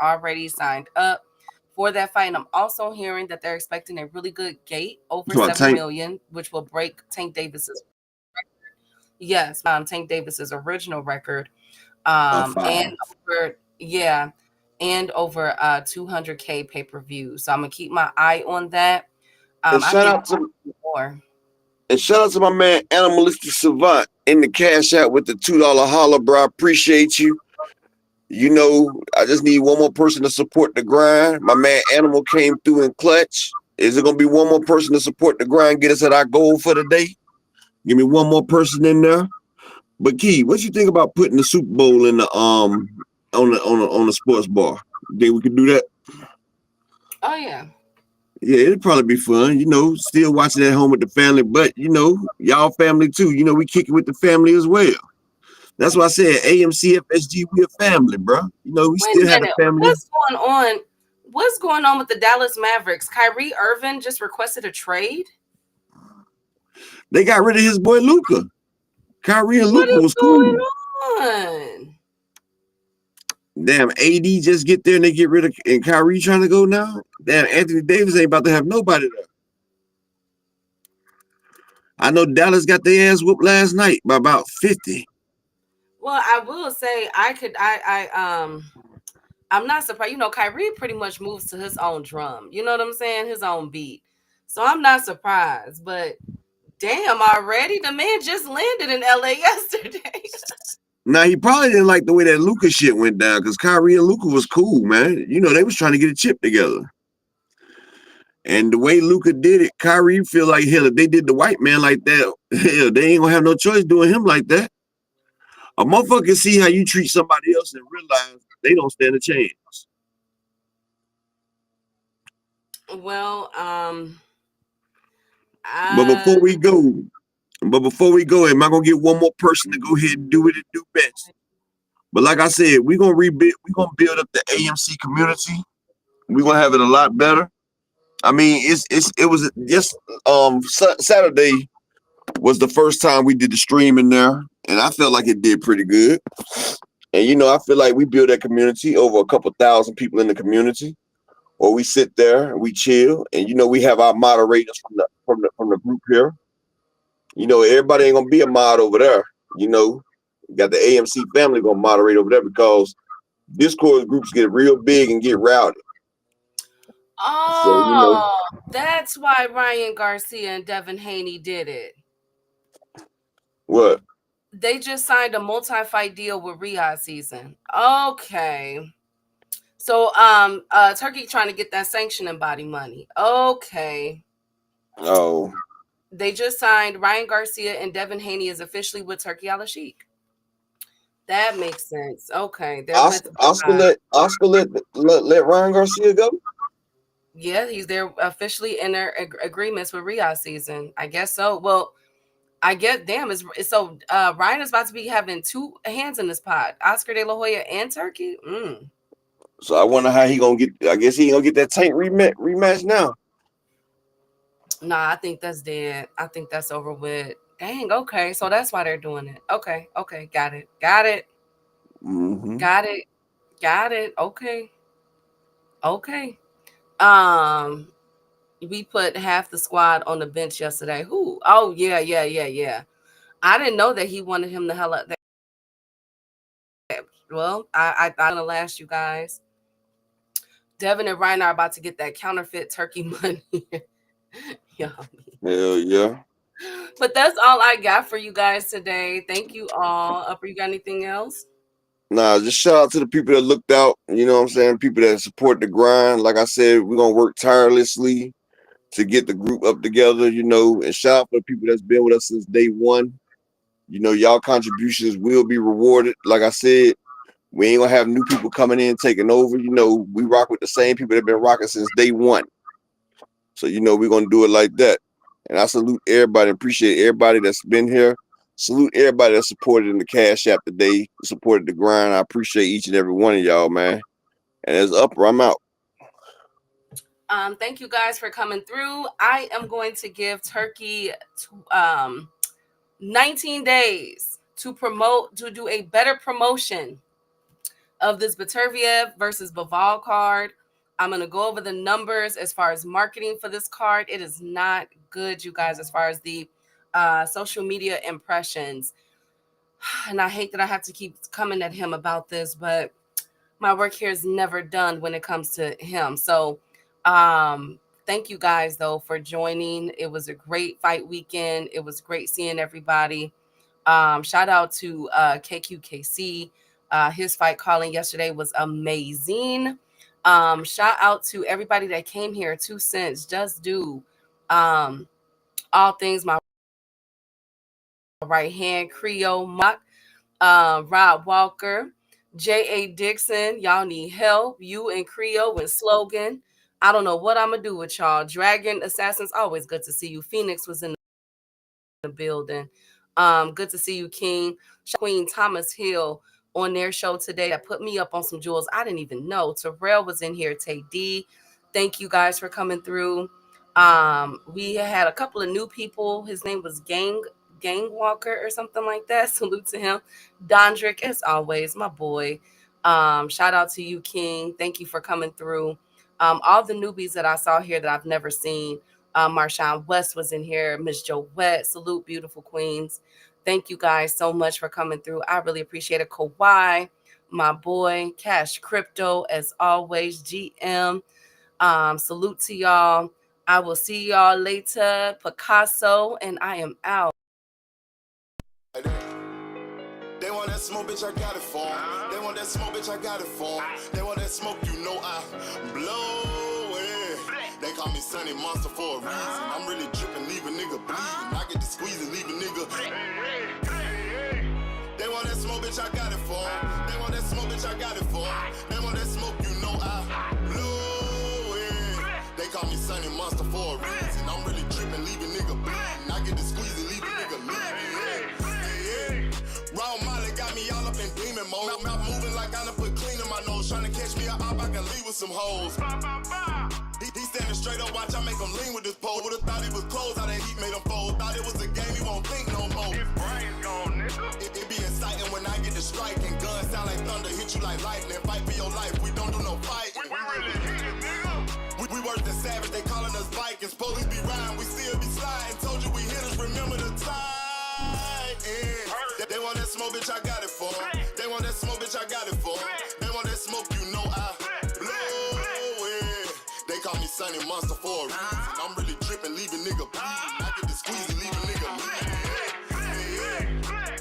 already signed up for that fight. And I'm also hearing that they're expecting a really good gate over That's about 7 Tank. million, which will break Tank Davis's Tank Davis's original record. And 5. over yeah, and over 200K pay-per-view. So I'm gonna keep my eye on that. And I shout think out to more. and shout out to my man Animalistic Savant in the cash out with the $2 holler, bro. I appreciate you. You know, I just need one more person to support the grind. My man Animal came through in clutch. Is it gonna be one more person to support the grind, get us at our goal for the day? Give me one more person in there. But Key, what you think about putting the Super Bowl in the on the sports bar? Think we could do that? Oh yeah. Yeah, it'd probably be fun. You know, still watching at home with the family, but you know, y'all family too. You know, we kick it with the family as well. That's why I said AMC FSG, we a family, bro. You know, we Wait a still had a minute. family. What's going on? What's going on with the Dallas Mavericks? Kyrie Irving just requested a trade. They got rid of his boy Luca. Kyrie and What Luca is was going cool. on? Damn, AD just get there and they get rid of and Kyrie trying to go now. Damn, Anthony Davis ain't about to have nobody there. I know Dallas got their ass whooped last night by about 50. Well, I will say I'm not surprised. You know, Kyrie pretty much moves to his own drum. You know what I'm saying? His own beat. So I'm not surprised. But damn, already the man just landed in LA yesterday. Now he probably didn't like the way that Luca shit went down because Kyrie and Luca was cool, man. You know, they was trying to get a chip together. And the way Luca did it, Kyrie feel like hell, if they did the white man like that, hell, they ain't gonna have no choice doing him like that. A motherfucker see how you treat somebody else and realize they don't stand a chance. Well, But before I we go, am I gonna get one more person to go ahead and do what it do best? But like I said, we're gonna build up the AMC community. We're gonna have it a lot better. I mean, it was just Saturday was the first time we did the stream in there, and I felt like it did pretty good. And you know, I feel like we build that community over a couple thousand people in the community, or we sit there and we chill, and you know, we have our moderators from the group here. You know, everybody ain't gonna be a mod over there. You know, we got the AMC family gonna moderate over there because Discord groups get real big and get rowdy. So you know Oh, that's why Ryan Garcia and Devin Haney did it. what? They just signed a multi-fight deal with Riyadh season. Okay. So Turkey trying to get that sanctioning body money. Okay. Oh, They just signed Ryan Garcia and Devin Haney is officially with Turkey Al Sheikh. That makes sense. Okay. They're with Oscar let Ryan Garcia go. yeah, they're officially in their agreements with Riyadh season. I guess so. Well, I get damn it's so Ryan is about to be having two hands in this pot. Oscar De La Hoya and Turkey. So I wonder how he gonna get. I guess he gonna get that Tank rematch now. Nah, I think that's dead. I think that's over with. Dang, okay. So that's why they're doing it. Okay, okay, got it. Got it. Mm-hmm. Got it. Got it. Okay. Okay. Um, We put half the squad on the bench yesterday. Who? Oh, yeah. I didn't know that he wanted him the hell up there. Well, I'm gonna last you guys. Devin and Ryan are about to get that counterfeit turkey money. Yeah. Hell yeah. But that's all I got for you guys today. Thank you all. Upper, you got anything else? Nah, just shout out to the people that looked out. You know what I'm saying? People that support the grind. Like I said, we're gonna work tirelessly to get the group up together, and shout out for the people that's been with us since day one. Y'all contributions will be rewarded. Like I said, we ain't gonna have new people coming in taking over. We rock with the same people that have been rocking since day one. So we're gonna do it like that. And I salute everybody, appreciate everybody that's been here. Salute everybody that supported in the Cash App today, supported the grind. I appreciate each and every one of y'all, man. And as Upper, I'm out. Thank you guys for coming through. I am going to give Turkey 19 days to do a better promotion of this Baturviev versus Baval card. I'm going to go over the numbers as far as marketing for this card. It is not good, you guys, as far as the social media impressions. And I hate that I have to keep coming at him about this, but my work here is never done when it comes to him. So thank you guys, though, for joining. It was a great fight weekend. It was great seeing everybody. Shout out to KQKC. His fight calling yesterday was amazing. Shout out to everybody that came here. 2 cents, Just Do, All Things, my right hand, Creole Mock, Rob Walker, J.A. Dixon. Y'all need help. You and Creole and Slogan. I don't know what I'm gonna do with y'all. Dragon Assassins, always good to see you. Phoenix was in the building. Good to see you, King. Queen Thomas Hill on their show today that put me up on some jewels I didn't even know. Terrell was in here. Tay D. Thank you guys for coming through. We had a couple of new people. His name was Gang Walker or something like that. Salute to him. Dondrick, as always, my boy. Shout out to you, King. Thank you for coming through. All the newbies that I saw here that I've never seen. Marshawn West was in here. Miss Joette. Salute, beautiful queens. Thank you guys so much for coming through. I really appreciate it. Kawhi, my boy. Cash Crypto, as always. GM. Salute to y'all. I will see y'all later. Picasso, and I am out. They want that smoke, bitch, I got it for 'em. They want that smoke, bitch, I got it for 'em. They want that smoke, I blow it. They call me Sunny Monster for a reason. I'm really dripping, leave a nigga bleeding. I get the squeeze and leave a nigga. They want that smoke, bitch, I got it for 'em. They want that smoke, bitch, I got it for 'em. They want that smoke, I blow it. They call me Sunny Monster for a reason. I'm really dripping, leave a nigga bleeding. I get the squeeze and leave a nigga bleeding. Raw Molly got me all up in demon mode. I'm moving like I done put clean in my nose. Trying to catch me up, I can leave with some hoes. He standing straight up, watch I make him lean with this pole. Would've thought he was closed, how that heat made him fold. Thought it was a game, he won't think no more. His brain's gone, nigga. It be exciting when I get the strike. And guns sound like thunder, hit you like lightning. Fight for your life, we don't do no fighting. We really hit it, nigga. We worse than savage, they calling us Vikings. Police be riding, we still be sliding. Told you we hit us, remember the time. They want that smoke, bitch, I got it for 'em. They want that smoke, bitch, I got it for 'em. They want that smoke, I blow it. They call me Sunny Monster for a reason. I'm really dripping, leave a nigga bleeding. I get the squeeze and leave a nigga bleeding.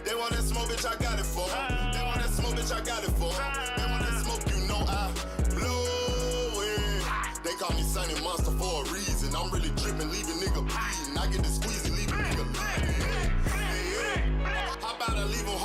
They want that smoke, bitch, I got it for 'em. They want that smoke, bitch, I got it for 'em. They want that smoke, I blow it. They call me Sunny Monster for a reason. I'm really dripping, leave a nigga bleeding. I get the squeeze and leave a nigga bleeding. How about I leave him